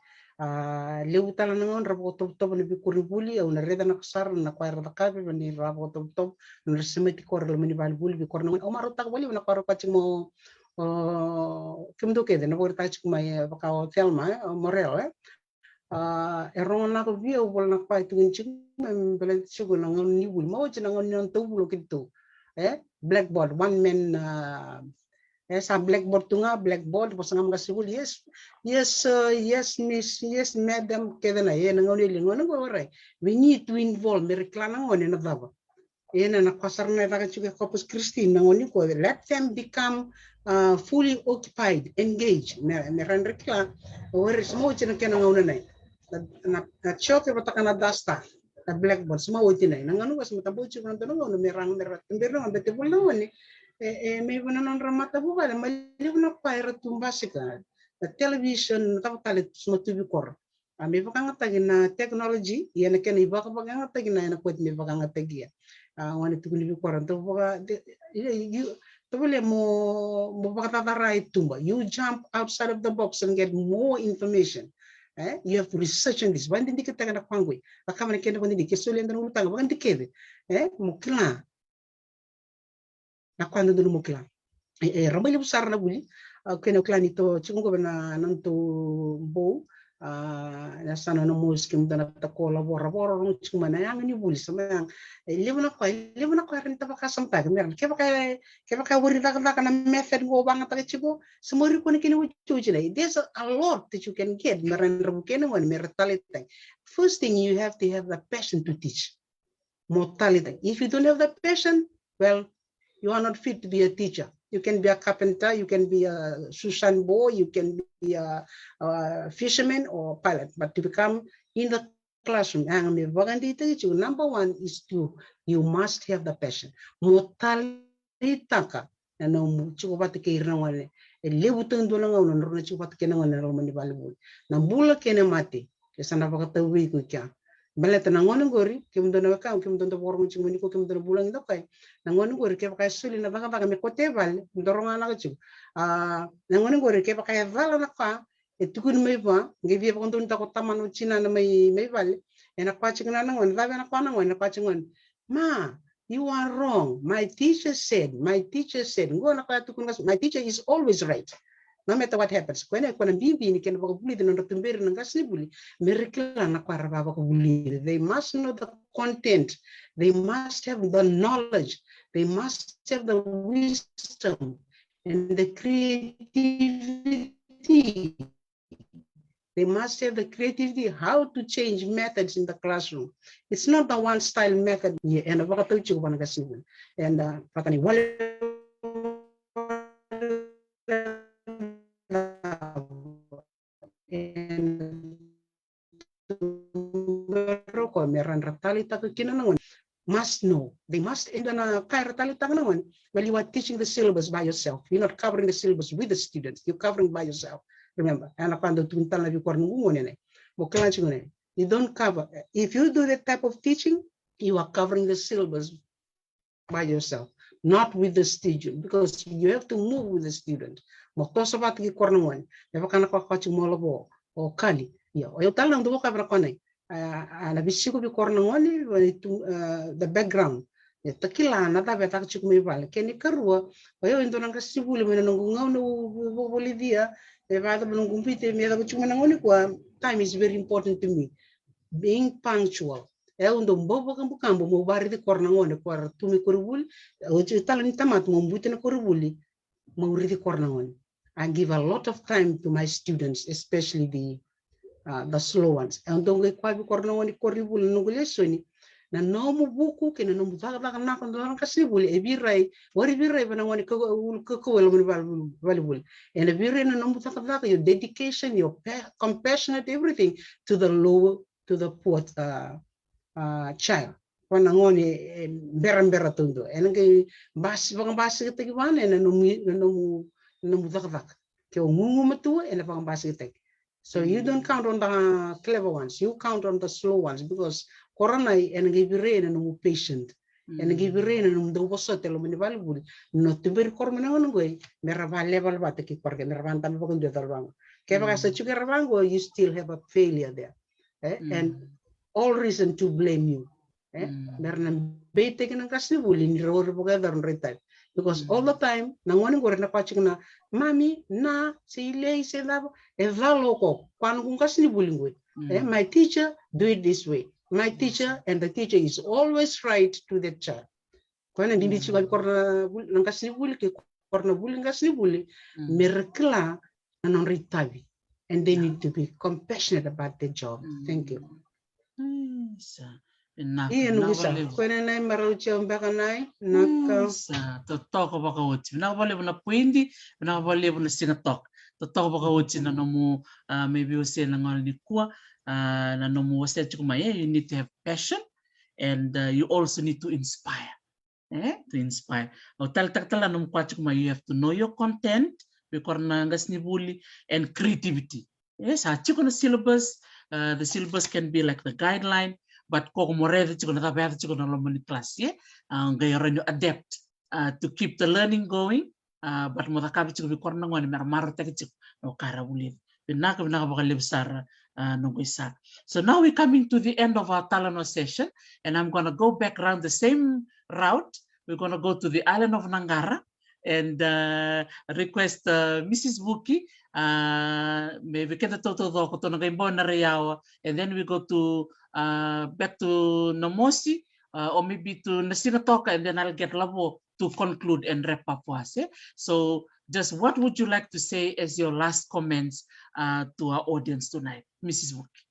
Leu tala nangon rabo top ni bikuri buli au na reda na ksar na kwa rada kabe ni rabo top na semeti kor le mani bal buli bikor nangon o maro tak bali na kor kacing mo kimdo ke de na bor tachik mai baka Thelma Morel erong na ko bio bol na pa itu ngin mem belen sigo nangon ni bul mau nangon non to bulo gitu blackboard one man sa blackboard tunga blackboard pasangam gasibul yes miss yes madam kedana ngoni lingon ngore we need to involve merklana ngoni na daba na pasarna daga juga Corpus Christi ngoni ko let them become fully occupied engaged meran rekla or semua cina kena ngona nai na choke batakana dasta na blackboard semua utina nganu was matabu cina ngona merang merang bete ngoni may bunanon ramata buka na maliw na paira tumbasika na television tapos semua tubi kor may pakangatagin na technology yan na kena iba ka pakangatagin na kwet may pakangatagin wani tukuni bikor to baka tubule mo pakatataray tumba you jump outside of the box and get more information you have to research on this bandi kita kana kwangwe akamana kena bandi kesole ndan ulutanga bandi kede mukla na quando no mukla ramai besar na buli kena klan itu cungo bena nantu bo na sana no muskim dana ta kolabora bora no cuma na yang ni buli sama yang lewna ko renta baka samta mer ke baka wori daga na method go banga ta chigo semori ko ni kini wucu ni there's a lot that you can get meran rabu kena wan mer talita first thing you have to have the passion to teach mortality if you don't have the passion well you are not fit to be a teacher. You can be a carpenter, you can be a Susan boy, you can be a fisherman or pilot. But to become in the classroom, number one is you must have the passion. Mortalitaka, and no chukubati kirnawale, a lebutan dolanga on Ronachupatkan and Romani Balibul. Nambula kenemati, is another week we can. Baleta nangon gori kim dona ka kim dona bormo chimuni ko kim dona bulang do kai nangon gori ke pakai suli na baka me kote bal doronga na chu nangon gori ke pakai vala na ka etukun me ba ngebi pa kon ta ko taman china na may bal ena kwa chingna nangon la na kwa nangon na kwa chingon ma you are wrong my teacher said ngo na ka tukun my teacher is always right. No matter what happens, when I bibi ni kena baku buli dengan rotumberi nengkas ni buli, mereka nak para baku buli. They must know the content, they must have the knowledge, they must have the wisdom and the creativity. They must have the creativity how to change methods in the classroom. It's not the one style method. And baku tu cukup nengkas ni. And patani wale. Meran ratali tak kena nangon must know. They must, and then well, you are teaching the syllabus by yourself. You're not covering the syllabus with the students. You're covering by yourself. Remember, you don't cover. If you do that type of teaching, you are covering the syllabus by yourself, not with the student, because you have to move with the student. O kali, ya, o talang do ka pra kone. Ana bisiko bi korna ngoni the background. Ya takila na ta beta chiku mi vale. Keni karua, o yo indonang ka sibuli mena nungu ngau no Bolivia, e va da nungu pite me da chiku mena ngoni kwa. Time is very important to me. Being punctual. E undo mbobo kambu mo bari di korna ngoni kwa tumi korubuli, o talang tamat mo mbute na korubuli, mo ridi korna ngoni. I give a lot of time to my students, especially the slow ones. And don't get quite corner corrible nugulesoni. Na no mu buku kena no mu taka na kon don kasibuli e birai wari birai bana wani ko wala valuable and e birai na no mu taka your dedication, your compassionate everything to the low, to the poor child. Wana ngoni berambera tundo and ngai bas bang bas kita gimana na no mu ke ngungu matu and bang bas kita. So you don't count on the clever ones, you count on the slow ones, because corona and give rain and no patient and give rain and the was tell me valuable not to be cormana on way merava level what ki porque meravan tan pokon de tarvang ke baka sa chukervango you still have a failure there and all reason to blame you merna be taken an kasibuli ni ro together on retire. Because all the time, nangwani gore na pachikna, mami na sile se labo evaloko kwanu kunkasni bulingwe. My teacher do it this way. My teacher and the teacher is always right to the child. Kwana ndindi chiwa korna nankasni buli ke korna buli ngasni buli merekla non ritabi, and they need to be compassionate about their job. Thank you. Ian Wisa, when I'm Marucha Baganai, Naka, to talk about what you now believe in a puindi, now believe in a sing a talk. To talk about what in a no maybe we say only Kua, no more said to my you need to have passion and you also need to inspire. To inspire. Or tell Tatalanum Quachuma, you have to know your content, because Nangas Nibuli and creativity. Yes, I check on the syllabus. The syllabus can be like the guideline. But kung mo ready to go na tabi to go na lomani class gayon you adapt to keep the learning going but mo takabi to be korna ngoni mar take to no karabulin pinaka bakalib sar nung isa. So now we're coming to the end of our Talano session, and I'm going to go back around the same route. We're going to go to the island of Nangara and request Mrs. Buki, maybe get the total and then we go to back to Namosi or maybe to Nasinatoka, and then I'll get Labo to conclude and wrap up. So just what would you like to say as your last comments to our audience tonight, Mrs. Buki?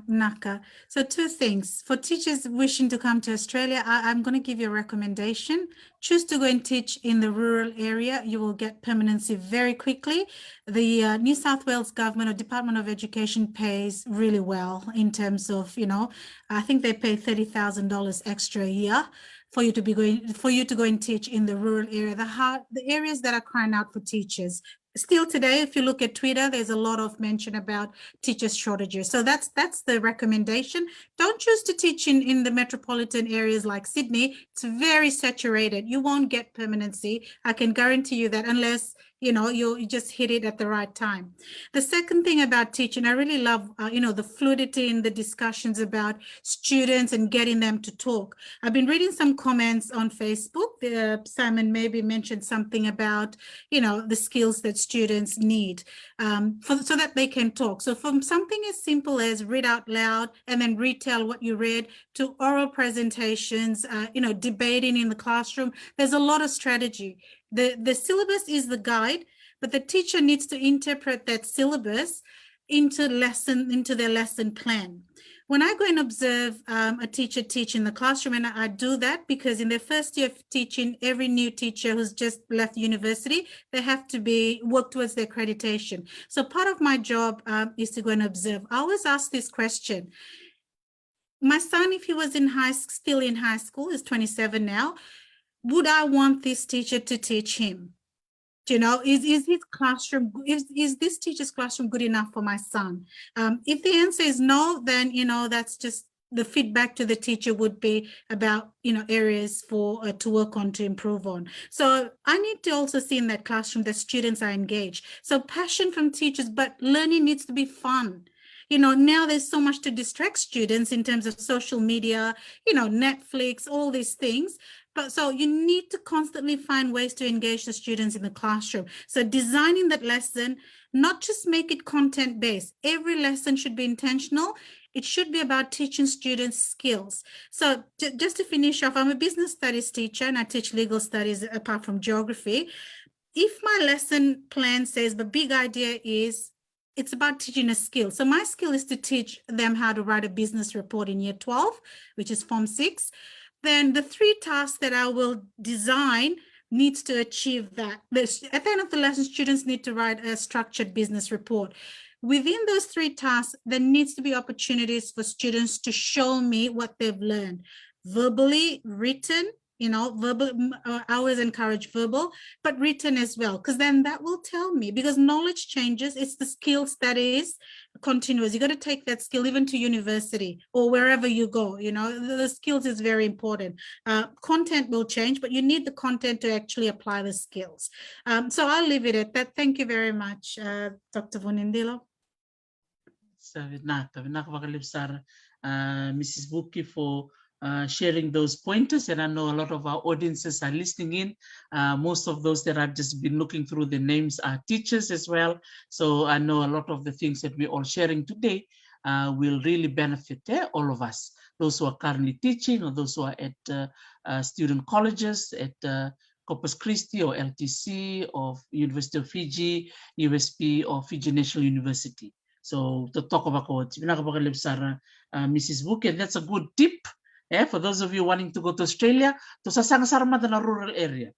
Naka. So two things. For teachers wishing to come to Australia, I'm going to give you a recommendation. Choose to go and teach in the rural area. You will get permanency very quickly. The New South Wales government or Department of Education pays really well in terms of, I think they pay $30,000 extra a year for you to go and teach in the rural area, the areas that are crying out for teachers. Still today, if you look at Twitter, there's a lot of mention about teachers shortages. So that's the recommendation. Don't choose to teach in the metropolitan areas like Sydney. It's very saturated. You won't get permanency. I can guarantee you that, unless you just hit it at the right time. The second thing about teaching, I really love, the fluidity in the discussions about students and getting them to talk. I've been reading some comments on Facebook. Simon maybe mentioned something about, the skills that students need so that they can talk. So from something as simple as read out loud and then retell what you read to oral presentations, debating in the classroom, there's a lot of strategy. The syllabus is the guide, but the teacher needs to interpret that syllabus into their lesson plan. When I go and observe a teacher teach in the classroom, and I do that because in their first year of teaching, every new teacher who's just left university, they have to work towards their accreditation. So part of my job is to go and observe. I always ask this question. my son, if he was still in high school, is 27 now, would I want this teacher to teach him? Is his classroom, is this teacher's classroom good enough for my son? If the answer is no, then, that's just the feedback to the teacher would be about, areas for to work on, to improve on. So I need to also see in that classroom that students are engaged. So passion from teachers, but learning needs to be fun. Now there's so much to distract students in terms of social media, Netflix, all these things. But so you need to constantly find ways to engage the students in the classroom. So designing that lesson, not just make it content-based. Every lesson should be intentional. It should be about teaching students skills. So just to finish off, I'm a business studies teacher and I teach legal studies apart from geography. If my lesson plan says the big idea is it's about teaching a skill. So my skill is to teach them how to write a business report in year 12, which is Form 6. Then the 3 tasks that I will design needs to achieve that. At the end of the lesson, students need to write a structured business report. Within those 3 tasks, there needs to be opportunities for students to show me what they've learned, verbally, written. Verbal, I always encourage verbal, but written as well, because then that will tell me, because knowledge changes. It's the skills that is continuous. You got to take that skill even to university or wherever you go. The skills is very important. Content will change, but you need the content to actually apply the skills. So I'll leave it at that. Thank you very much, Dr. Vunindilo. Mrs. Vuki, for sharing those pointers, and I know a lot of our audiences are listening in. Most of those that I've just been looking through the names are teachers as well. So I know a lot of the things that we're all sharing today will really benefit all of us, those who are currently teaching or those who are at student colleges at Corpus Christi or LTC or University of Fiji, USP or Fiji National University. So to talk about Mrs. Vuki, and that's a good tip. For those of you wanting to go to Australia, to sasang-sarma in a rural area.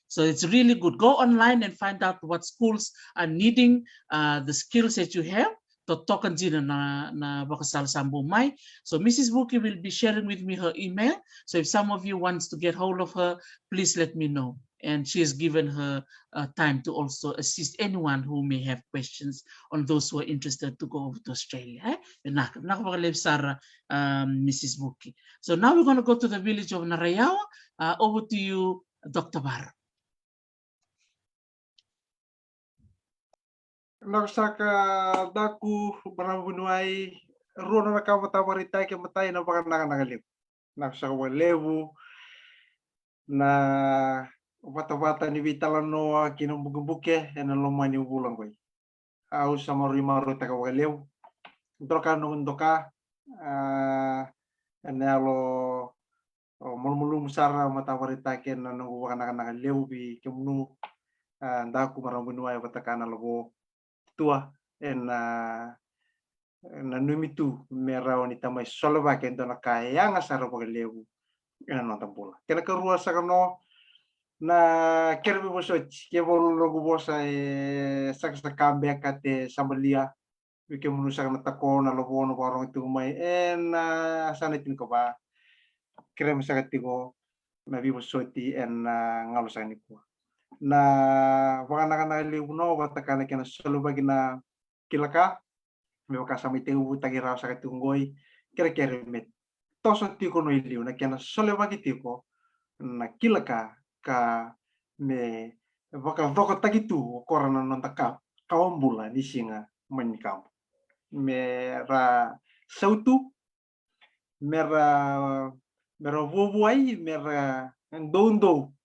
So it's really good. Go online and find out what schools are needing the skills that you have. To token na bakasal sambu mai. So Mrs. Vuki will be sharing with me her email. So if some of you wants to get hold of her, please let me know. And she has given her time to also assist anyone who may have questions on those who are interested to go over to Australia. Mrs. Vuki. So now we're going to go to the village of Narayawa. Over to you, Dr. Barro. Nagsaka daku barabunuai runo na kamata maritai ke matai na baka nakalip. Nagsaka walewu na bata-bata ni Vitalan Noa kinumbuke ena lomani ubulang koy. Au sama rimaro ta kawalew. Doka nung doka ena lo mulmulum sara mata warita ken nang wakana kana lew bi kemnu ndaku marambunua batakana logo tua ena numitu merau ni tamai solva ken dona kaya ngasara bagalew ena nontambola. Kena kerua sakano na kerbe bosot ke bolu logo bosa saksa kambe kate sambelia wike munusa na takona logo no warong itu mai na sana tin ko ba krem sakatigo na vivo soti en ngalusan iku na wakana kana liuno watakana kena solo bagina kilaka me wakasa mite u tagira sakatungoi kere met toso tiko no iliu na kena solo bagitiko na kilaka ka me vaka takitu korana nantaka kaumbula ni singa manikam me ra sautu mera vuvuai mera ndondo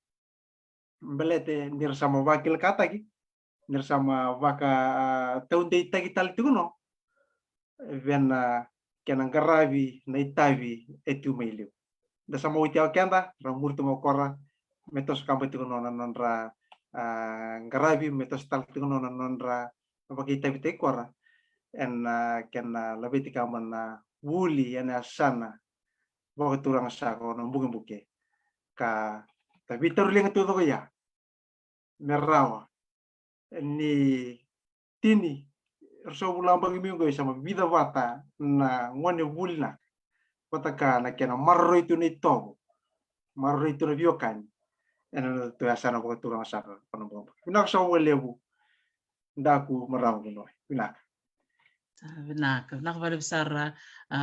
belete nir sama wakil kata ki nir sama vaka taunde takital tuno vena kenang garavi na itavi etu meiliu da sama utiao kenda ramurtu mokora metos kampo tuno nonra garavi metos tal tuno nonra bagi itavi kora en kena lebih tikaman wuli ena sana bawa turang sako no buke ka tapi terling itu to ya merawa ni tini so ulang bagi minggu sama vida wata na ngone wulna Patakana kena marro itu ni tobo. Marro itu na biokan. Ena tu asana ko tu saka panong. Pinak sa walebu. Ndaku maramo no. Pinak. Nakabalik sara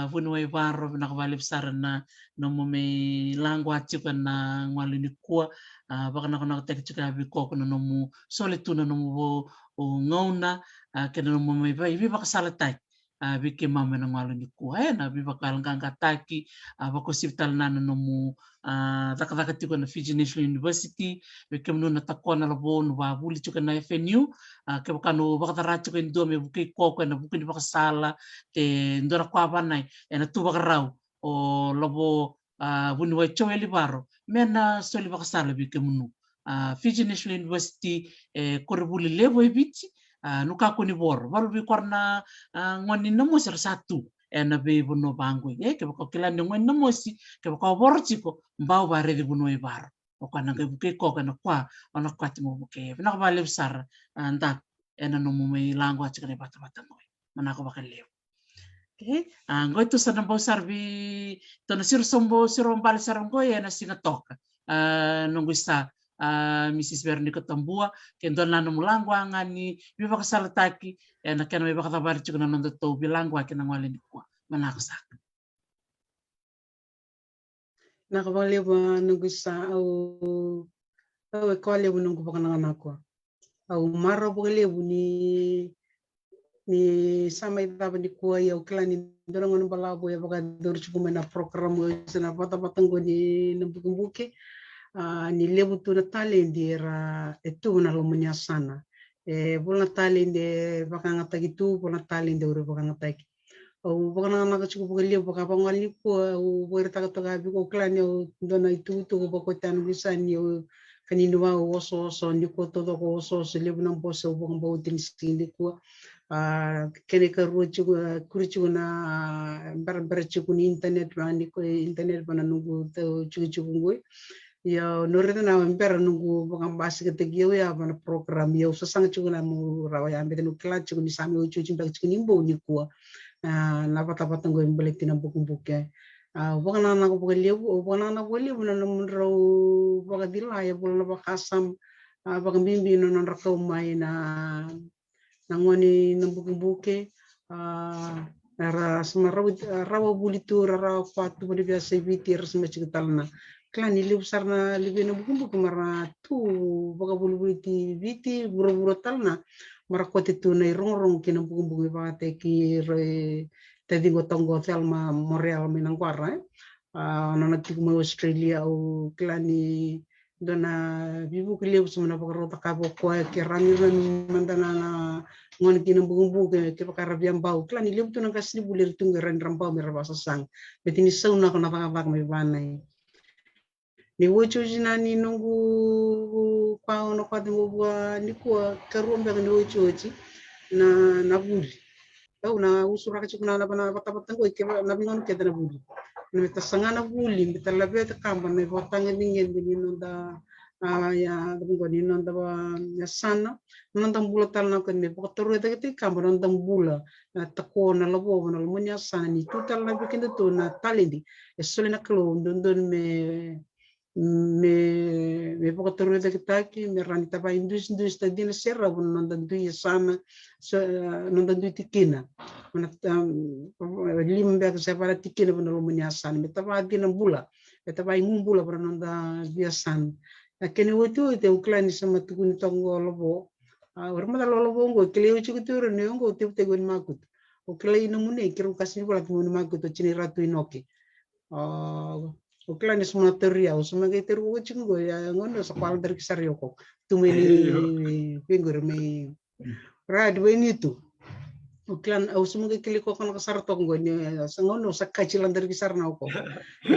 Vunuai Varo nakabalik sara na may langwa chuka na ngwalini kuwa baka nakatek chuka biko na nomu solituna nomu ngauna kena nomu may ibi baka salatai biki mama na ngwalini kuwa na ibi baka langgang kataki bako siptal na nomu taka chuka na Fiji National University biki mnu na takwa na labo no babuli chuka na FNU ke baka no baka taracho ko ndo me buki koko na buki baka sala te ndora kwa banai ena tu baka raw o lobo Vunuai Choeli Varo mena soli baka sala biki mnu Fiji National University korebuli levo e bichi nuka ko ni bor baru bi korna ngoni namo ser satu ena be bono bango ke baka kilani ngoni namo si ke baka borchiko mbao bare di Vunuai Varo o kana ke buke ko kana kwa ona kwati mo buke na ba lebsar anda ena no mo may langwa chikane bata mo mana ko bakal lew okay ngoi tu sana bo sarbi to na sirombo bal saranggo ena singa toka nunggu sa Mrs. Veronica Tambua kendo na no langwa ngani bi baka salataki ena kana may baka tabar chikana no to bilangwa kina ngwale ni kwa mana ko sa Nakabali ba nunggu sa au kole bu nunggu baka nanganako. Au mara bukalebu ni sama itaba ni kuwa ya uklani dorongon balabo ya baka dorchu kumena program sana pata-patango ni nambukumbuke ni lebu tu natali ndira etu na lomunya sana bola natali ndi baka ngatagi tu bola natali ndi ure baka ngatagi au baka nanga chuku bukalebu baka bangali kuwa au bore taka biko uklani au dona itu bako tanu bisani au kanini wa oso ni ko todo ko oso lebu nang boso bong bo tin sindi ko kene ka ruchu kurichu na bar chu ni internet rani ko internet bana nungu to chu ngoi ya norita na ber nungu bang basi ke tegio ya bana program ya sasang chu na mu rawa ya ambete nu kla chu ni sami chu bag chu ni bo ni ko na pata ngoi mbelek tina buku-buku baka na ko lebu baka na ko lebu na munro baka dilaya bola baka asam baka bimbi no non rakaw mai na ngoni nambuke ra rawa bulitu rawa fatu bodi biasa bitir sama cikitalna klani lebu sarna lebu nambuke mara tu baka buliti biti buru talna mara kote tu na rong kinambuke baka teki tadi gotong Thelma Montreal Minangkwara nona tiku mo Australia o klani dona bibu kliu sumna pakarota kabo ko ke rami mandana na ngon kinambugu ke pakara biam bau klani lebu tu nang kasni bulir tunggaran rambau merabasa sang betini sauna kona pakabak me banai ni wocho jina ni nungu pao no kwati ngobwa ni kwa karumbe ni wocho na buli na usura ka chukuna na bana bata ko ke na bingon ke na buli na ta sangana buli mita labe ta kamba na botanga ningen ni nonda ya bingon ni nonda ba ya sana nonda bula tal na kan me botoro ta ke kamba nonda bula ta ko na labo na munya sana ni tutal na bikin to na talindi e sole na klo ndon me botoro ta ke me ranita ba indus ta dina serra nonda du sana nonda du tikina limbe ka separa tikina bana lumanya san me taba dina bula me taba ngumbula bana nonda biasan kene wotu te uklani sama tukuni tongo lobo orma lobo ngo kleo chikutur ne ngo te gon makut o klei no mune kiru kasni bula tumun makut to chini ratu inoke uklani semua teria usuma ke teru chingo ya ngono sekwal dari kisario kok tumeni pingur me rad itu uklan usuma ke kili kok kan kasar tongo ne sangono sakachilan dari kisar na ko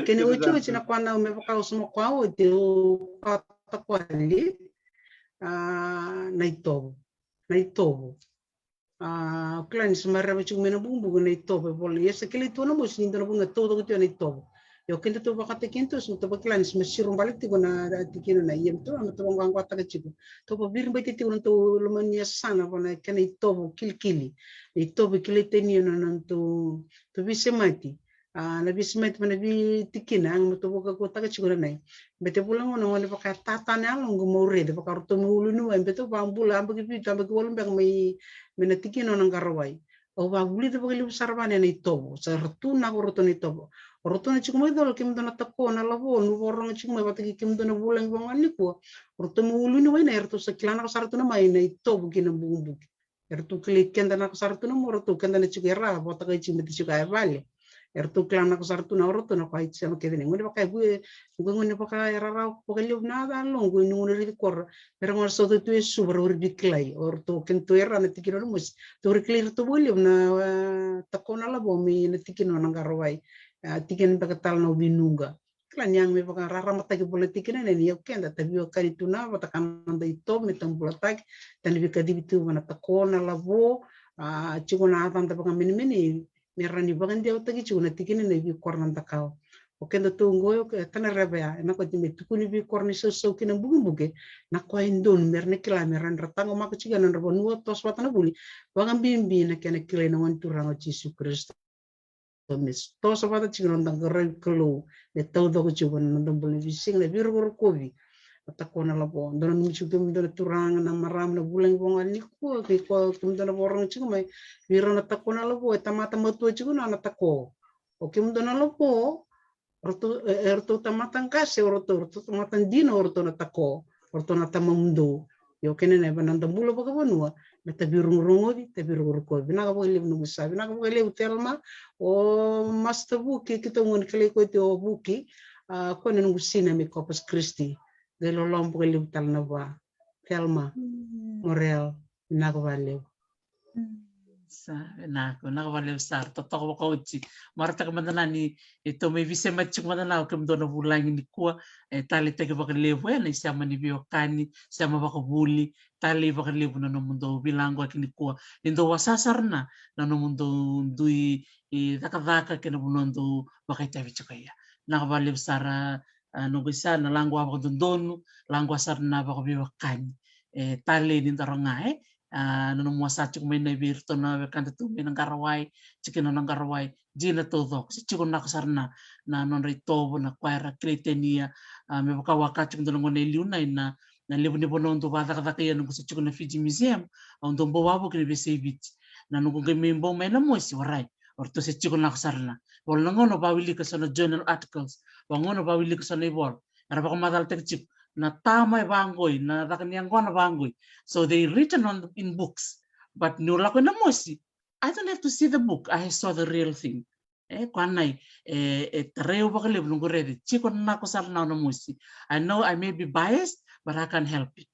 kene uchu china kwana me pakau usuma kwao te takwali naitobo uklan semara me chumena bumbu naitobo bol yesa kili tu na mo sindo na bunga todo ko naitobo yo kento to bakate kento so to baklan smasirum balik ti na tikino na yem to am to ngang kwata ka chiku to po bir mbete ti to lumania sana bona kene to kilkili ito bikili teni no to bisemati nabi smith nabi tikina ang mutubo ka kota ka chigura nai bete pulang ono ngone pakai tatan along gumore de pakar to mulu nu en beto bambula ambagi pita ambagi wolum bang mai mena tikino nang karawai o ba buli de pakai sarbane nei tobo sartu na roto nei tobo roto na chigumai dol kim dona takko na labo nu borong chigumai batagi kim dona bulang bangani ko roto mulu nu wena erto sakilana ka sartu na mai nei tobo kina bumbu erto klik kenda na ka sartu na mo roto kenda na chigera bota ka chimiti chigai vale erto klana ko sartu na roto na kai sama kevin ngone pakai gue ngone pakai rara pakai liu nada long gue ngone ri kor pero ngor so tu su ber diklai orto kento era na tikino mus to clear to boleh na takona la bomi na tikino na garwai tikin bakatal no binunga klan yang me pakai rara mata ke politik na ni okenda tabi kali tuna batakan nda ito metam politik dan bika dibitu mana takona la bo chigona atan tapaka mini merani bagan dia utagi chuna tikini na bi kornan takau okendo tungo kana rebea na ko timi tukuni bi korni so kina buge na ko indon merne kila meran ratango mako chiga na rabo nuo tos watana buli bagan bimbi na kena kila na wanturang Yesus Kristus mis tos wata chiga na ngare kelo ne tawdo ko chiga na ndambuli vising na biru kobi atakona labo ndona nuchu tum ndona turang na maram na bulang bongal ni ko tum ndona borong chiga mai biro na takona labo tamata matu chiga na tako oke ndona labo orto tamatan kase orto tamatan dino orto na tako orto na tamamundo yo kene na bananda bulo baka bonua na tabirungrungo tabirurko binaga bo ile nugu sa binaga bo ile utelma o master buki kita ngon kale ko to buki ko na nugu sina mi Corpus Christi de lo lompo ile utal na ba Telma Morel binaga vale sa na vale sar to ko uchi marta ka mandana ni ito may vise matchuk mandana ko mdo na bulang ni ko tali tege baka levo na isama ni biokani sama baka buli tali baka levo na no mundo bilango akini ko indo wasasar na no mundo dui daka kena bunondo baka tavi chukaya na vale sara no bisa na langwa baka dondonu langwa sar na baka biokani tali ni taronga no muasa chuk may na birto na kanta tu may nang karawai chikin nang karawai jina todo si chikon na kasarna na non ritobo na kwaira kretenia me wakawaka chuk dono ngone liuna na libu ni bono ndo bata kata kaya nung sa chikon na Fiji Museum ang ndo mbawabo kini besevit na nung kung mimbo may na mo si waray orto si chikon na kasarna wala ngono bawili ka sa na journal articles wangono bawili ka sa na ibol ara baka madal tek chip na tamay bangoy na rakanyang ko na bangoy so they written in books but nula ko na mo si I don't have to see the book I saw the real thing kwanay reo ba kalib nung ready chikon na ko sa na mo si I know I may be biased but I can't help it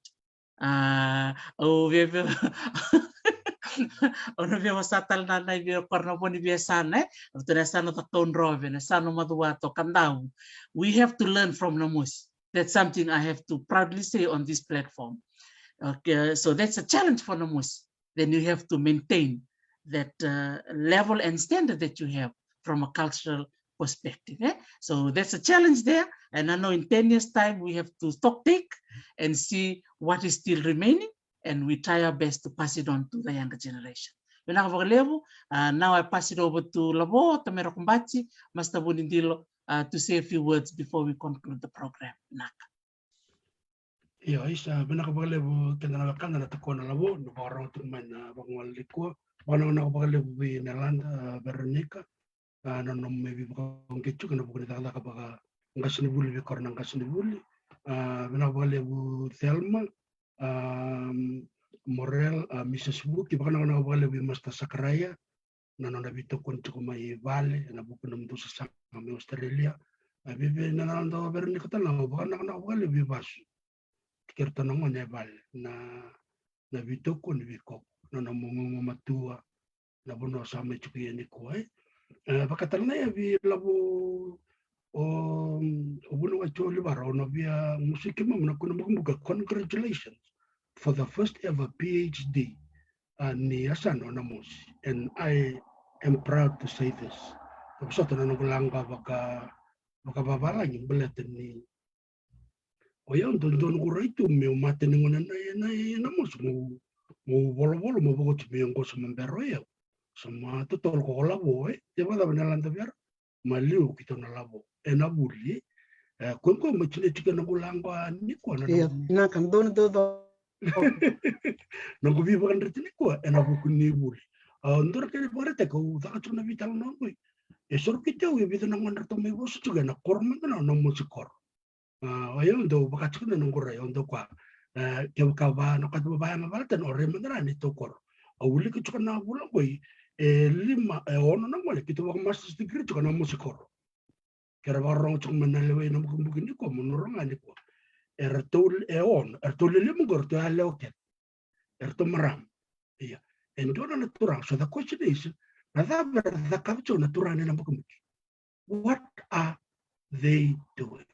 ono via wasatal na via korno poni via sana na sana ta ton rove na sana maduato kandau we have to learn from namus. That's something I have to proudly say on this platform. Okay, so that's a challenge for Namus. Then you have to maintain that level and standard that you have from a cultural perspective. So that's a challenge there. And I know in 10 years' time, we have to stock take and see what is still remaining. And we try our best to pass it on to the younger generation. Now I pass it over to Labo, Tamero Kumbachi, Master Bunindilo, to say a few words before we conclude the program. Iya, isa binakabagale bu kena nakakanda na tako na labo no barang tu main bangwal liko bana nakabagale bu Nelanda Veronica no maybe bang kecu kena bukan tak tak baga ngasini buli be korna ngasini buli binakabagale bu Thelma Morel Mrs. Buki bana nakabagale bu Master Sakaraya na bito kon mai vale na buku nam tu sa me Australia bibi na ndo Veronica tala bana nakabagale bu basu kerto nongo nebal na bitoko ni biko na mongo matua na bono sama chuki ni koe bakatalna ya bi labo o bono wa choli baro no bia musiki mo na kuno muga congratulations for the first ever PhD ni asano na mus and I am proud to say this so na ngulanga baka babalang belet ni Oya don guraitu me mate ngona na mos mo bolo mo bogo ti me ngos mo berro ya sama to tol ko la boe ya bada benalan ta biar maliu kita na labo ena buli ko machine tika na gulangwa ni ko na Iya, na kan don do na go viva kan retini ko ena buku ni buli ndor ke parete ko ta ka na vital no ko e sor kita we vida na ngondar to me bos juga na korma na no musikor ayo ndo baka chuna no ngora yo ndo kwa ke ka ba no ka ba ma balta no re mandra ni to kor awuli ke chuna bula ko lima ono na mole kita ba master's degree chuna musikor kera barong chung manalewe no bukin ko monorong ani ko ertul lemu gor to aloket erto maram iya endona naturang so the question is the capture natural na bukin what are they doing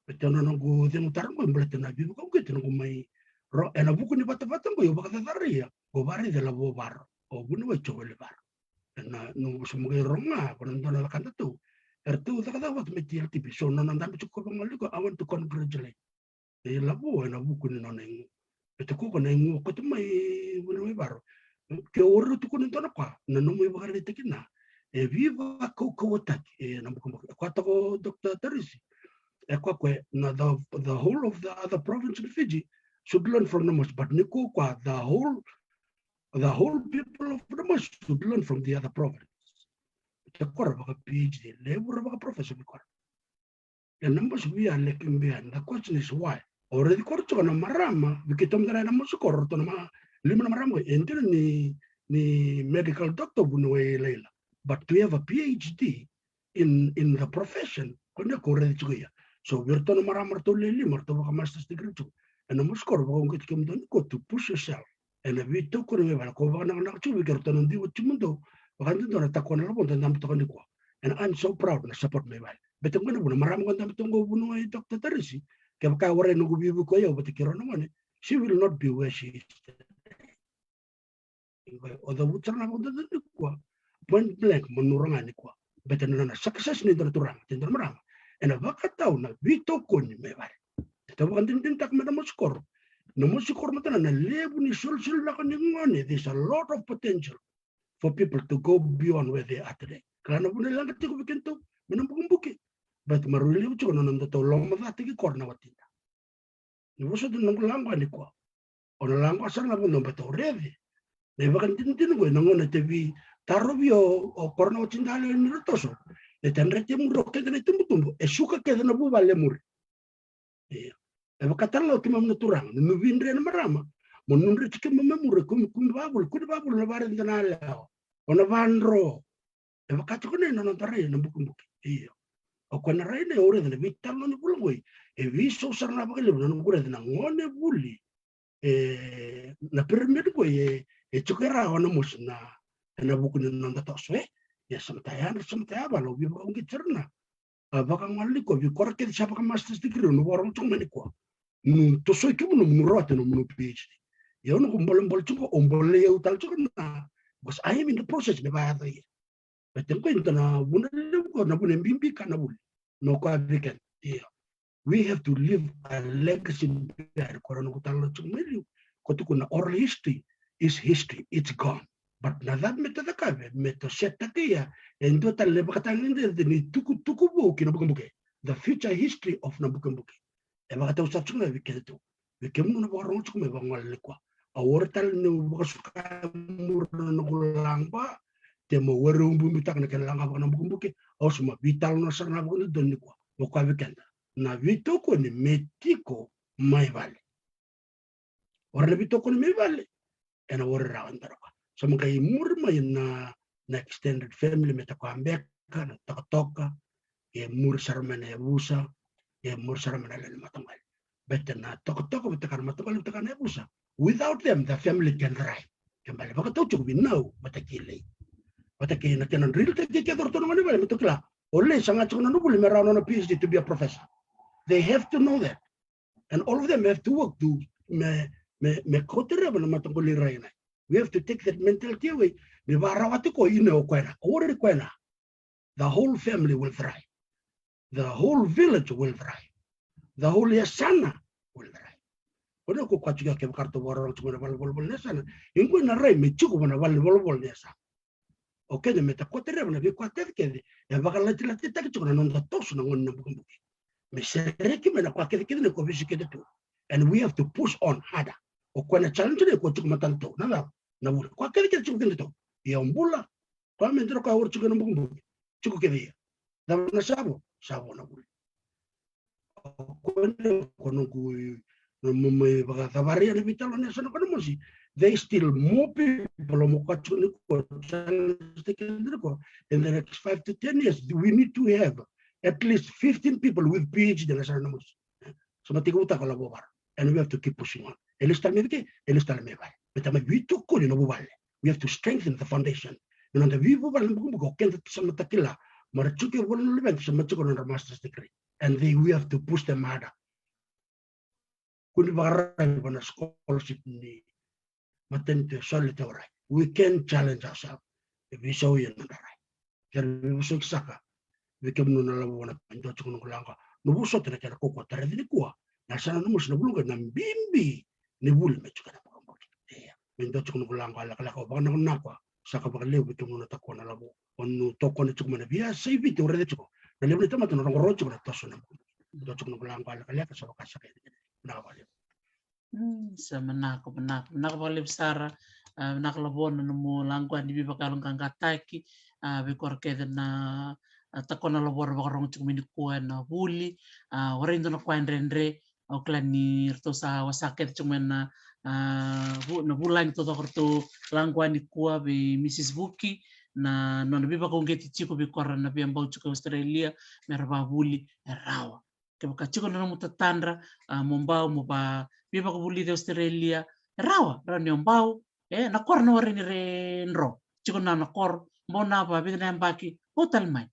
betona no go de mutarang ko mbelete na bibu ko keto no mai ro ena buku ni bata-bata ko yo baka taria go bari de la bo bar o bunu we chobel bar na no sumuge ronga ko ndona la kanta tu ertu ta kada wat meti el tipi so no ndam ko ngali ko I want to congratulate e la bo ena buku ni no nengu beto ko na ngu ko tu mai bunu we bar ke oru tu ko ndona kwa na no mai bagare tekina e viva ko tak e na buku ko ta ko Dr. Teresi na the whole of the other province in Fiji should learn from the most, but Nico the whole people of the most should learn from the other province. The core of a PhD, labor of a professor. The numbers we are lacking behind. The question is why. Already corto na marama, we get on the numbers corto na limana marama enter ni medical doctor bunwe leila. But to have a PhD in the profession, kone already chuya. So we're talking about lili marto baka master's degree too. And the most core baka ngit kim don ko to push yourself. And we talk ko we bala ko baka na chu we gerto ndi wo chimundo baka ndo na takona la bonda ndam to ko. And I'm so proud na support me bal. Beto ngana buna maram ko ndam to ngo bunu ay Dr. Teresi. Ke baka wore no gubibu ko yo bati kiro no mane. She will not be where she is today. Oda butsana bonda ndi ko. Point blank monuranga ni ko. Beto na success ni turang tindor marama. And a vakatau na vito koni me vale. Ito ba kantin tak me na muskor. Na muskor mata na lebu ni sul la kaningone. There's a lot of potential for people to go beyond where they are today. Karena pun lang katiko bikinto menambung-buki. But maruli uco na nanda to long mata ki korna watinda. Ni boso din nang langwa ni ko. Ona langwa sang na pun beto revi. Ne bakantin ko nangona tevi tarobio o korna watinda le ni rotoso. E tenrete muro ke ne tumbu e suka ke na bu vale muri e bakatalo ki mam naturang no vindre na marama mo nunre ke mam mure kum babul na bare ndana la ona vanro e bakatko ne no tare na buku e o kona reine ore de vitalo ni bulgoi e viso sarna bagale no ngure na ngone buli e na permit ko e chukera ona musna na buku no ndata swe ya samtaya balo bi ba ngi cerna baka ngali ko bi korke siapa ka master's degree no borong tong mani ko to so ki no rote no PhD ya no bol chuko ombole ya utal chuko na because I am in the process ne ba ya but tengo intana buna ko na buna bimbi kana bul no ko weekend yeah we have to leave a legacy there ko no utal chuko meli ko to kuna oral history is history, it's gone. But nadad metadakabe metosetakia and total lebakatanginde ni tuku buki nabukambuke. The future history of Nabukambuke. Ebakata usachuna wiketo. Wikemu na borong chume bangalekwa. Awortal no basuka murno kulangba temo werumbu mitak na kelanga ba Nabukambuke. Osuma vital no sarna bukuni donikwa. Wakwa wikenda. Na vitoko ni metiko maivale. Warna vitoko ni maivale. Ena warra antaraka. Sama kay murma na extended family metakwambeka na takatoka e mur sarmana e busa e mur sarmana le matangal bete na takatoka betakar matangal betakar e busa. Without them the family can thrive kembali baka tau cukup binau batakile na tenan real take ke dorto ngani bale betukla ole sangat chuna no bule merano na PhD to be a professor. They have to know that, and all of them have to work to me kotere bana matangal iraina. We have to take that mentality away. The whole family will thrive. The whole village will thrive. The whole Yasana will thrive. Kono ko kwachiga ke karto borong chuma bal bol nesana. Ingo na rai me chuko na bal bol nesana. Okay, the metacotere na be quater kede. Ya bakal lati tak chukuna non da tos na ngon na bukan. Me sereki me na kwakere kede ko bisi kede tu. And we have to push on harder. O kwa na challenge ne ko chukuma tanto. Na bula. Kwakere kede chukuna to. Ya umbula. Kwa me ndro ka ur chukuna bukan. Chuku kede. Da na sabo na bula. Kono ku me baga tabaria le vitalo ne sono kono mosi. They still more people in the next 5 to 10 years. We need to have at least 15 people with PhD. And we have to keep pushing on. We have to strengthen the foundation. And we have to push them harder. We can challenge ourselves if we show you another right. We show Saka. We can no longer want to go. No buso te kera koko tare di kuwa. Na sana no musi na bulunga na mbimbi ni bul me chuka na pambo. Mendo chuka no langa ala kala ko bana na kwa. Saka ba leo bitu no takwa na labo. Onu toko ni chuka na bia sei bitu re chuka. Na leo ni tama no ro chuka na toso na. Mendo chuka no langa ala kala ka saba ka saka. Na ba leo. Sa manako balib sara nakalabon na mo langguan di bibakalong kang kataki bikor keda na takona labor bakarong chumini kuan na huli warindo na kuan rendre oklan ni rto sa wasaket chumen na bulan to to langguan ni kuwa bi Mrs. Vuki na no bibakong geti chiko bikor na biambau chuko Australia merba huli rawa kebaka chiko na mo tatandra mombao mo ba biba ko buli de Australia rawa rani ombau na kor no rin re nro chiko na kor mbona ba bi na mbaki hotel mai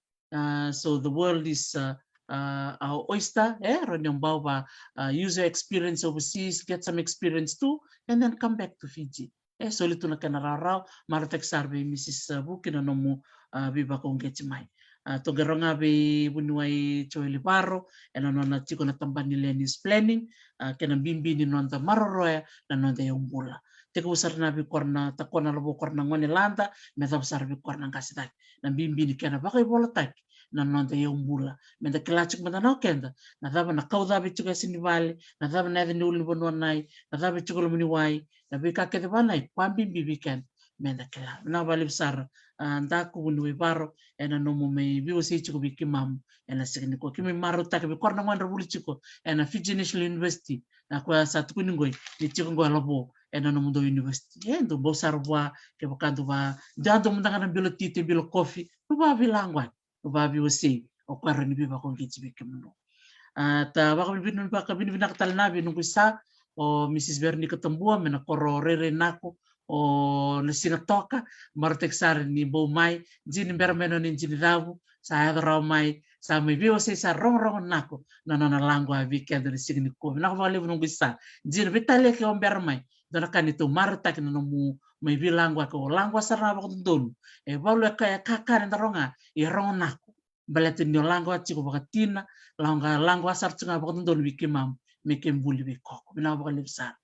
so the world is our oyster rani ombau ba user experience overseas, get some experience too and then come back to Fiji so litu na kana raw maratek sarbe Mrs. Vuki na nomo biba ko ngeti mai to geronga be bunuai Joeli Barro ena nona chiko na tambani Lenis planning kena bimbi ni nonta maroroya na nonta yombula teka usar na bi korna takona lobo korna ngone landa meta usar bi korna kasita na bimbi ni kena bakai bola tak na nonta yombula meta kelachik meta na kenda na daba na kauda bi chiko sini vale na daba na ni uli bonwa nai na daba chiko lo mniwai na bi ka kete banai kwa bimbi weekend menda kela na vale usar ndaku bunuai Barro ena nomo me biwo se chiko bi kimam ena sekni ko kimi maro tak bi korna ngwan rabuli chiko ena Fiji National University na kwa satu kuningoi ni chiko ngwa lobo ena nomo do university endo bosar bwa ke bakandu ba dando mundanga na bilo tite bilo coffee ba bilangwa ba biwo se o kwara ni biba ko ngichi bi kimno ta ba ko binu ba ka binu nakatal na binu kusa o Mrs. Bernie Katambua mena koro rere nako o nasinga toka martek sar ni bo mai jini bermeno ni jini rabu sa adra mai sa mai biwa se sa rong nako na langwa weekend ni signi ko na ko vale nung bisa jini vitale ke omber mai dona kanito martek na mu mai bilangwa ko langwa sarna ba don e vale ka kakar ndaronga e rong nako baletin yo langwa chiko bakatina langwa sar tsinga ba don wikimam mekem buli bikoko bina ba lebsa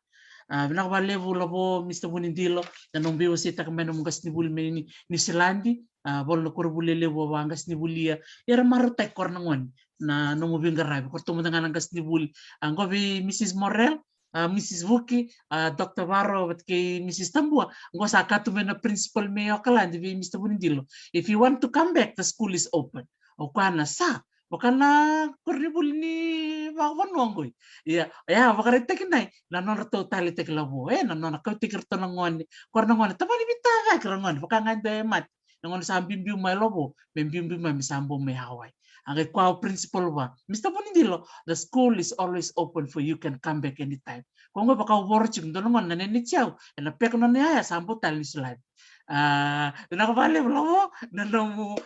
bina ba levu labo Mr. Bunindilo na nung biwa se takameno mungas ni buli ni New Zealandi bol no kurbule lewo wangas ni bulia era marutek kornangon na no mo bingarabi ko tumo nga ngas ni buli ango bi Mrs. Morel Mrs. Vuki Dr. Barro at kay Mrs. Tambua ngo sa katumena principal mayo kala di Mr. Bunindilo if you want to come back the school is open o kana sa Wakana kornibul ni wanwangoy. Ya wakare tekinay nanon to tali teklabo nanon nakautikir to nangon kornangon tapani bitaga krangon wakanga demat nangon sambimbiu may lobo bimbiu may misambo may haway. Ang kwa principal ba Mr. Bunindilo the school is always open for you can come back anytime. Kung baka working do nangon nanenityaw na pek non niya sambo tali slide. Nakabali mo nanomu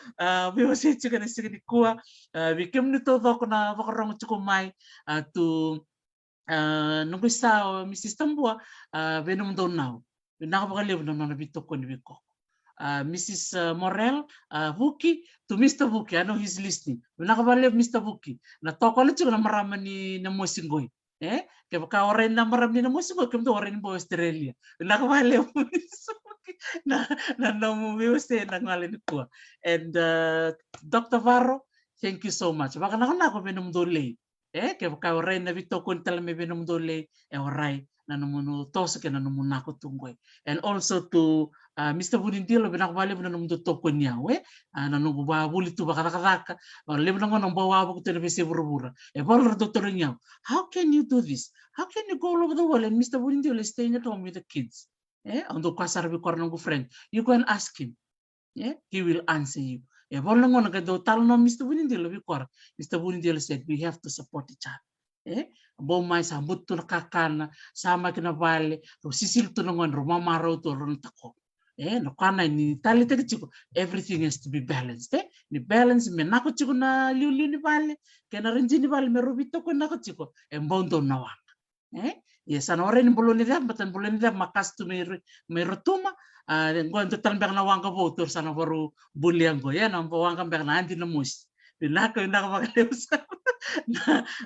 biwasi chika na signi kuwa bikim nito doko na bakarong chukumay to nung isa Mrs. Tambua benum do now nakabali mo na bito ko ni biko Mrs. Morel Vuki to Mr. Vuki ano he's listening nakabali Mr. Vuki na toko na chuka na marama ni na mosingoy kaya baka oren na marami na mosingoy kaya to oren bo Australia nakabali mo Mr. Vuki na no music na ngalin ko. And Dr. Varro, thank you so much. Baka na ako binum dole. Kaya ka oray na bito kun tala me binum dole oray na numuno tos ke na numuna ko tunggoy. And also to Mr. Bunindilo binakbali mo na numudo to kun niya na nububa buli tu baka nakaka lebo na ngon bawa ko to na bisi burubura. Bolo doctor niya. How can you do this? How can you go all over the world and Mr. Bunindilo is staying at home with the kids? Untuk kasar bi korno friend. You go and ask him. He will answer you. Bolo ngon ka do tal no Mr. Bunindilo bi kor. Mr. Bunindilo said we have to support each other. Bo mai sa butu na kakana sama kina vale ro sisil tu ngon ro mama ro to ron tako. No kana ni tali te chiko everything has to be balanced. Ni balance me nako chiko na liu ni vale kena renji ni vale me ro bito ko nako chiko embondo na wa. Yes, an ore ni bolo ni da batan bolo ni da makas tu me rotuma ngon to tan bang na wanga votor sana baru buliango ya na wanga bang na andi na mus. Nako makaleus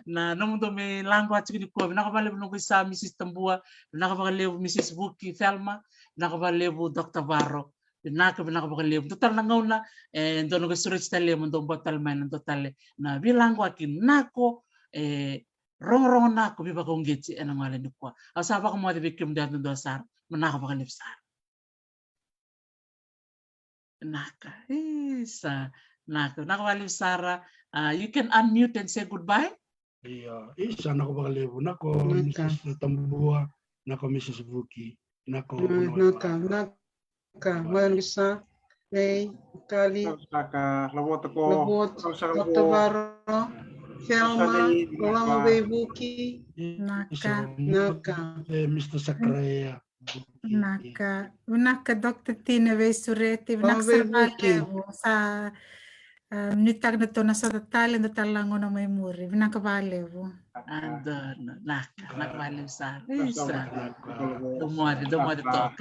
na mundo me lango at ni ko nakabalev no sa Mrs. Tambua nakabalev Mrs. Vuki Thelma nakabalev Dr. Varro nakabalev total nangaw na dono ko surich tale mundo botal man total na bilango akin nako rong na ko biba kong gitsi ana ngale ni ko asaba ko mo de bikim dan do sar manakabalev sar naka isa nakabalev sara. You can unmute and say goodbye. Iya, isa nako bakalevo nako Mrs. Tambua, nako Mrs. Vuki, nako Wayan bisa kali Labot ako. Dr. Varro, Thelma, Olama Bay Vuki, Mr. Sakraya. Naka Dr. Tina Vesureti, nakasarvalevo sa nitag na to na sa tatali na talango na may muri. Nakabalevo. And nakabalev sa isa. Dumode to.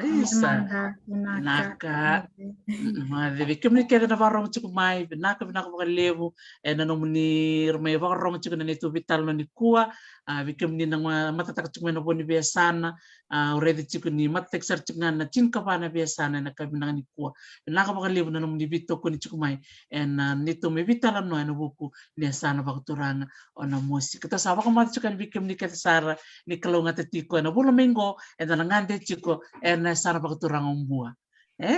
Isa. Naka. Madhe kemi keda na varro mo mai nakabalevo and ano ni may varro mo na nito vital no ni kuwa. Vikem ni nang matatak chuk na boni biasana. Already chuk ni matek sar chuk na chinka pa na biasana na kami nang ni kuwa. Nakabalevo na no ni bito ko ni chuk mai and nito may vitalan no ano buku ni sana bakturana ona musik. Kita sawa ko matukan bikem ni kata sara ni kalunga tetiko na bulo minggo and nangande chiko and sana bakturang umbua.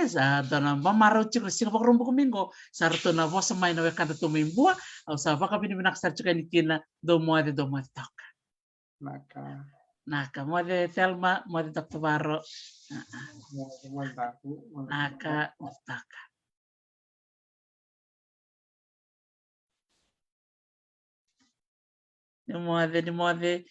Sa dana mamaro chiko singa bakrumbu ko minggo sarto na vosa mai na wekanta to mimbua au sa baka bini binak sar chika ni kina do moade toka. Naka moade Thelma moade Dr. Varro. Naka taka. Ni mode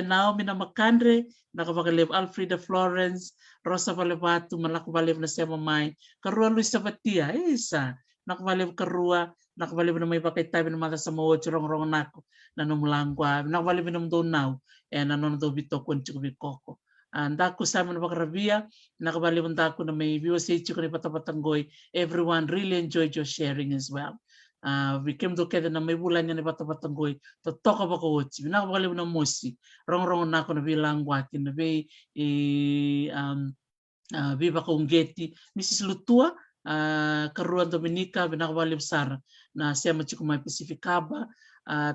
Naomi na Makandre, nakabakalev Alfreda Florence, Rosa Valevatu, malakabalev na Sema Mai, Karua Luisa Batia, isa, nakabalev Karua, nakabalev na may bakay tayo na mata sa mga churong nako, na numulangwa, nakabalev na mdonaw, nanon do bito kun chukubikoko. Dako sa mga bakarabia, nakabalev dako na may VOC chukuni patapatanggoy, everyone really enjoyed your sharing as well. We came together na may bulan niya ni Batapatanggoy to talk about coach. Nakabaliw na musi. Rong na ako na bilang wakin na bay biba kong geti. Mrs. Lutua, Karuan Dominica, binakabaliw Sara na siya machikumay Pacificaba,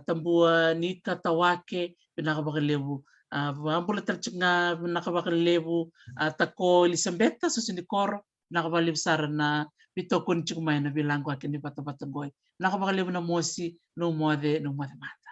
Tambua Nika Tawake, binakabaliw. Ambula tarchik nga binakabaliw Tako Elisabetta, Susinikoro, nakabaliw Sara na bito kun chikumay na bilang wakin ni Batapatanggoy. Nakabakaliw na mosi no mode mata.